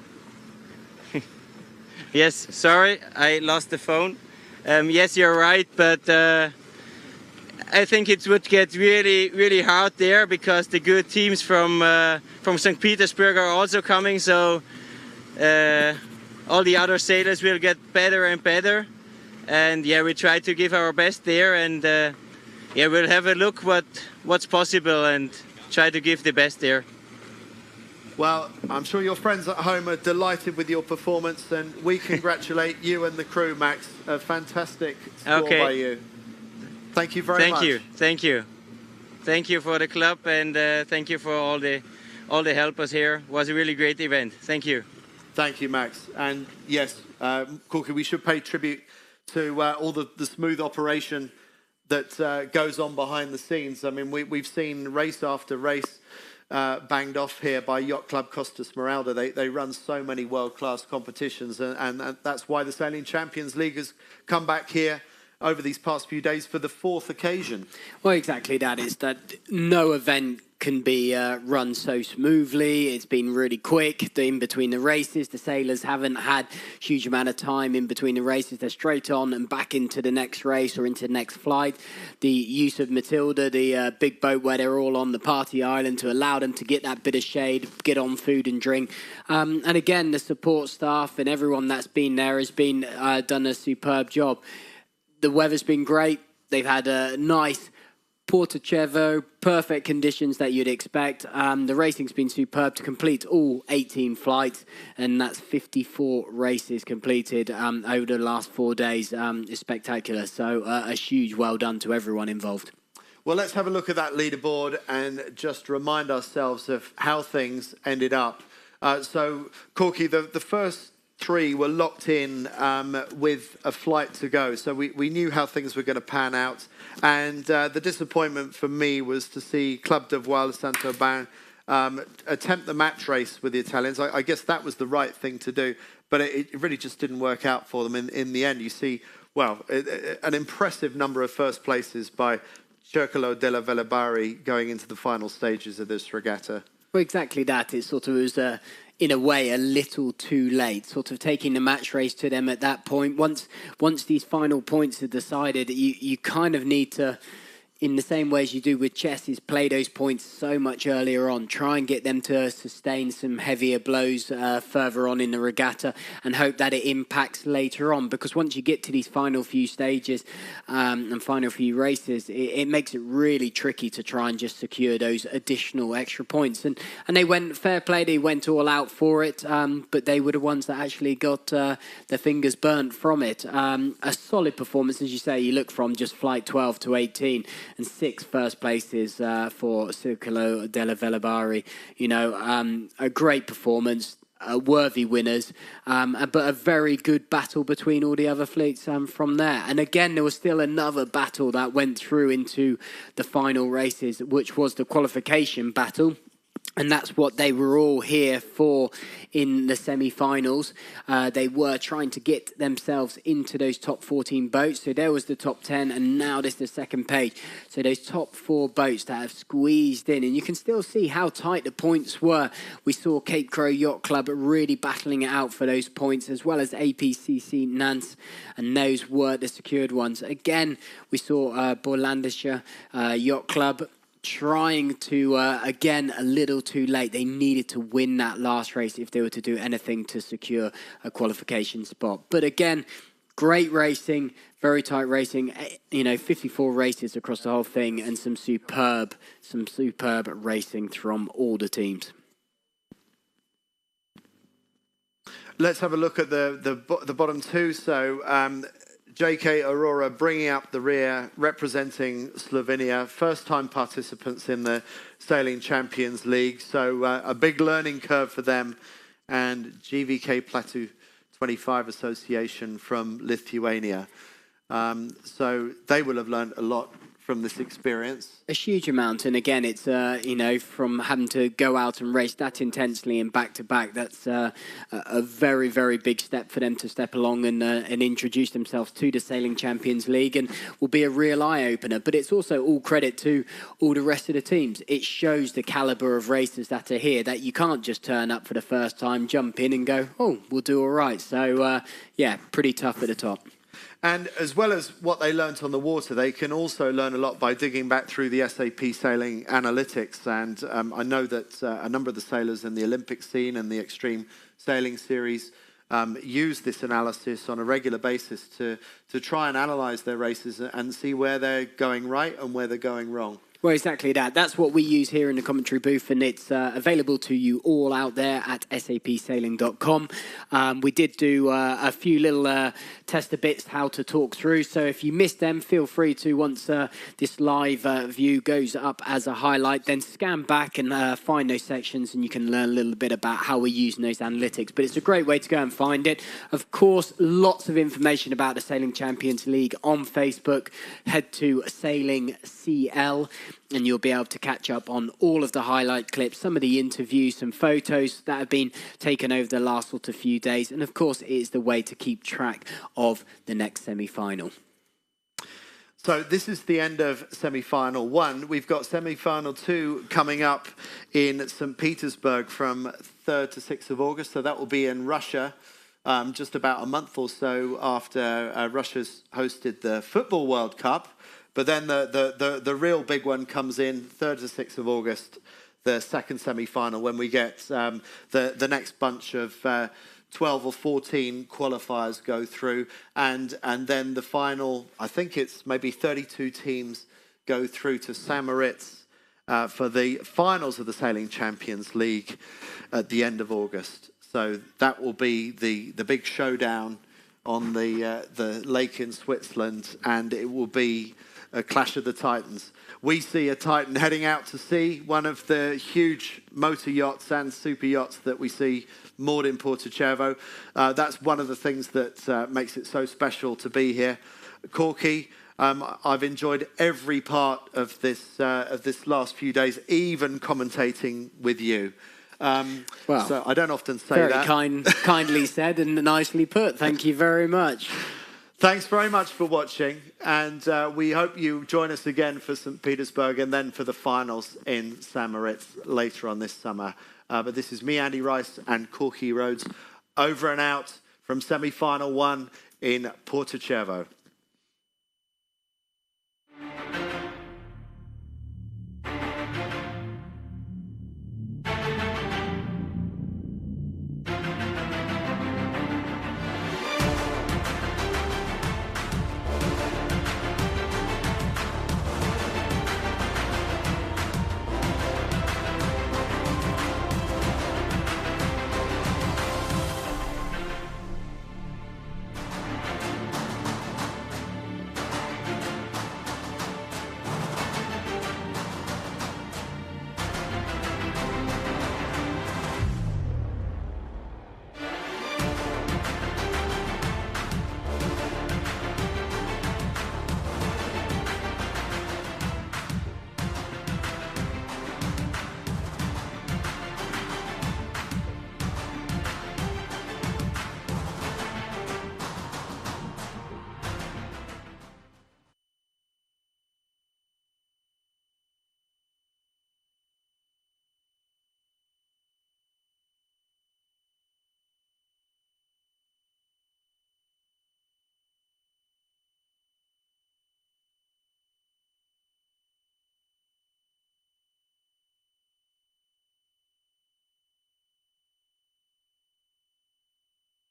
Yes, sorry, I lost the phone. Yes, you're right, but I think it would get really, really hard there because the good teams from St. Petersburg are also coming, so all the other sailors will get better and better, And yeah, we try to give our best there, and yeah, we'll have a look what's possible and try to give the best there. Well, I'm sure your friends at home are delighted with your performance, and we congratulate you and the crew, Max. A fantastic score by you. Thank you very much. Thank you. Thank you for the club, and thank you for all the helpers here. It was a really great event. Thank you. Thank you, Max. And yes, Corky, we should pay tribute to all the smooth operation that goes on behind the scenes. I mean, we've seen race after race banged off here by Yacht Club Costa Smeralda. They run so many world-class competitions, and that's why the Sailing Champions League has come back here over these past few days for the 4th occasion. Well, exactly that. Is that no event can be run so smoothly. It's been really quick in between the races. The sailors haven't had a huge amount of time in between the races. They're straight on and back into the next race or into the next flight. The use of Matilda, the big boat where they're all on the party island, to allow them to get that bit of shade, get on food and drink. And again, the support staff and everyone that's been there has been done a superb job. The weather's been great. They've had a nice Porto, Cervo, perfect conditions that you'd expect. The racing's been superb to complete all 18 flights, and that's 54 races completed over the last 4 days. It's spectacular. So a huge well done to everyone involved. Well, let's have a look at that leaderboard and just remind ourselves of how things ended up. So, Corky, the first 3 were locked in with a flight to go. So we knew how things were going to pan out. And the disappointment for me was to see Club de Voile Saint-Aubin attempt the match race with the Italians. I guess that was the right thing to do. But it really just didn't work out for them in the end. You see, well, an impressive number of first places by Cervo della Velabari going into the final stages of this regatta. Well, exactly that. It sort of was, in a way, a little too late, sort of taking the match race to them at that point. Once these final points are decided, you kind of need to, in the same way as you do with chess, is play those points so much earlier on. Try and get them to sustain some heavier blows further on in the regatta and hope that it impacts later on. Because once you get to these final few stages and final few races, it makes it really tricky to try and just secure those additional extra points. And they went, fair play, they went all out for it, but they were the ones that actually got their fingers burnt from it. A solid performance, as you say. You look from just flight 12 to 18, and 6 first places for Cervo della Velabari. You know, a great performance, worthy winners, but a very good battle between all the other fleets from there. And again, there was still another battle that went through into the final races, which was the qualification battle. And that's what they were all here for in the semi-finals. They were trying to get themselves into those top 14 boats. So there was the top 10, and now this is the second page. So those top 4 boats that have squeezed in. And you can still see how tight the points were. We saw Cape Crow Yacht Club really battling it out for those points, as well as APCC Nantes, and those were the secured ones. Again, we saw Borlandischer Yacht Club trying to, again, a little too late. They needed to win that last race if they were to do anything to secure a qualification spot. But again, great racing, very tight racing, you know, 54 races across the whole thing, and some superb racing from all the teams. Let's have a look at the bottom 2. So JK Aurora bringing up the rear, representing Slovenia, first-time participants in the Sailing Champions League. So a big learning curve for them. And GVK Platu 25 Association from Lithuania. So they will have learned a lot from this experience. A huge amount. And again, it's, you know, from having to go out and race that intensely and back-to-back, that's a very, very big step for them to step along and introduce themselves to the Sailing Champions League, and will be a real eye-opener. But it's also all credit to all the rest of the teams. It shows the calibre of racers that are here, that you can't just turn up for the first time, jump in and go, oh, we'll do all right. So, yeah, pretty tough at the top. And as well as what they learnt on the water, they can also learn a lot by digging back through the SAP sailing analytics. And I know that a number of the sailors in the Olympic scene and the Extreme Sailing Series use this analysis on a regular basis to try and analyse their races and see where they're going right and where they're going wrong. Well, exactly that. That's what we use here in the commentary booth, and it's available to you all out there at sapsailing.com. We did do a few little tester bits how to talk through, so if you missed them, feel free to, once this live view goes up as a highlight, then scan back and find those sections, and you can learn a little bit about how we're using those analytics. But it's a great way to go and find it. Of course, lots of information about the Sailing Champions League on Facebook. Head to Sailing CL, and you'll be able to catch up on all of the highlight clips, some of the interviews, some photos that have been taken over the last sort of few days. And of course, it is the way to keep track of the next semi-final. So this is the end of semi-final 1. We've got semi-final 2 coming up in St. Petersburg from 3rd to 6th of August. So that will be in Russia, just about a month or so after Russia's hosted the Football World Cup. But then the real big one comes in 3rd to 6th of August, the second semi-final, when we get the next bunch of 12 or 14 qualifiers go through, and then the final, I think it's maybe 32 teams go through to St. Moritz for the finals of the Sailing Champions League at the end of August. So that will be the big showdown on the lake in Switzerland, and it will be a clash of the titans. We see a titan heading out to sea, one of the huge motor yachts and super yachts that we see moored in Porto Cervo. That's one of the things that makes it so special to be here. Corky, I've enjoyed every part of this last few days, even commentating with you. Well, so I don't often say very that. Kindly said and nicely put. Thank you very much. Thanks very much for watching, and we hope you join us again for St. Petersburg and then for the finals in St. Moritz later on this summer. But this is me, Andy Rice, and Corky Rhodes, over and out from semi-final 1 in Porto Cervo.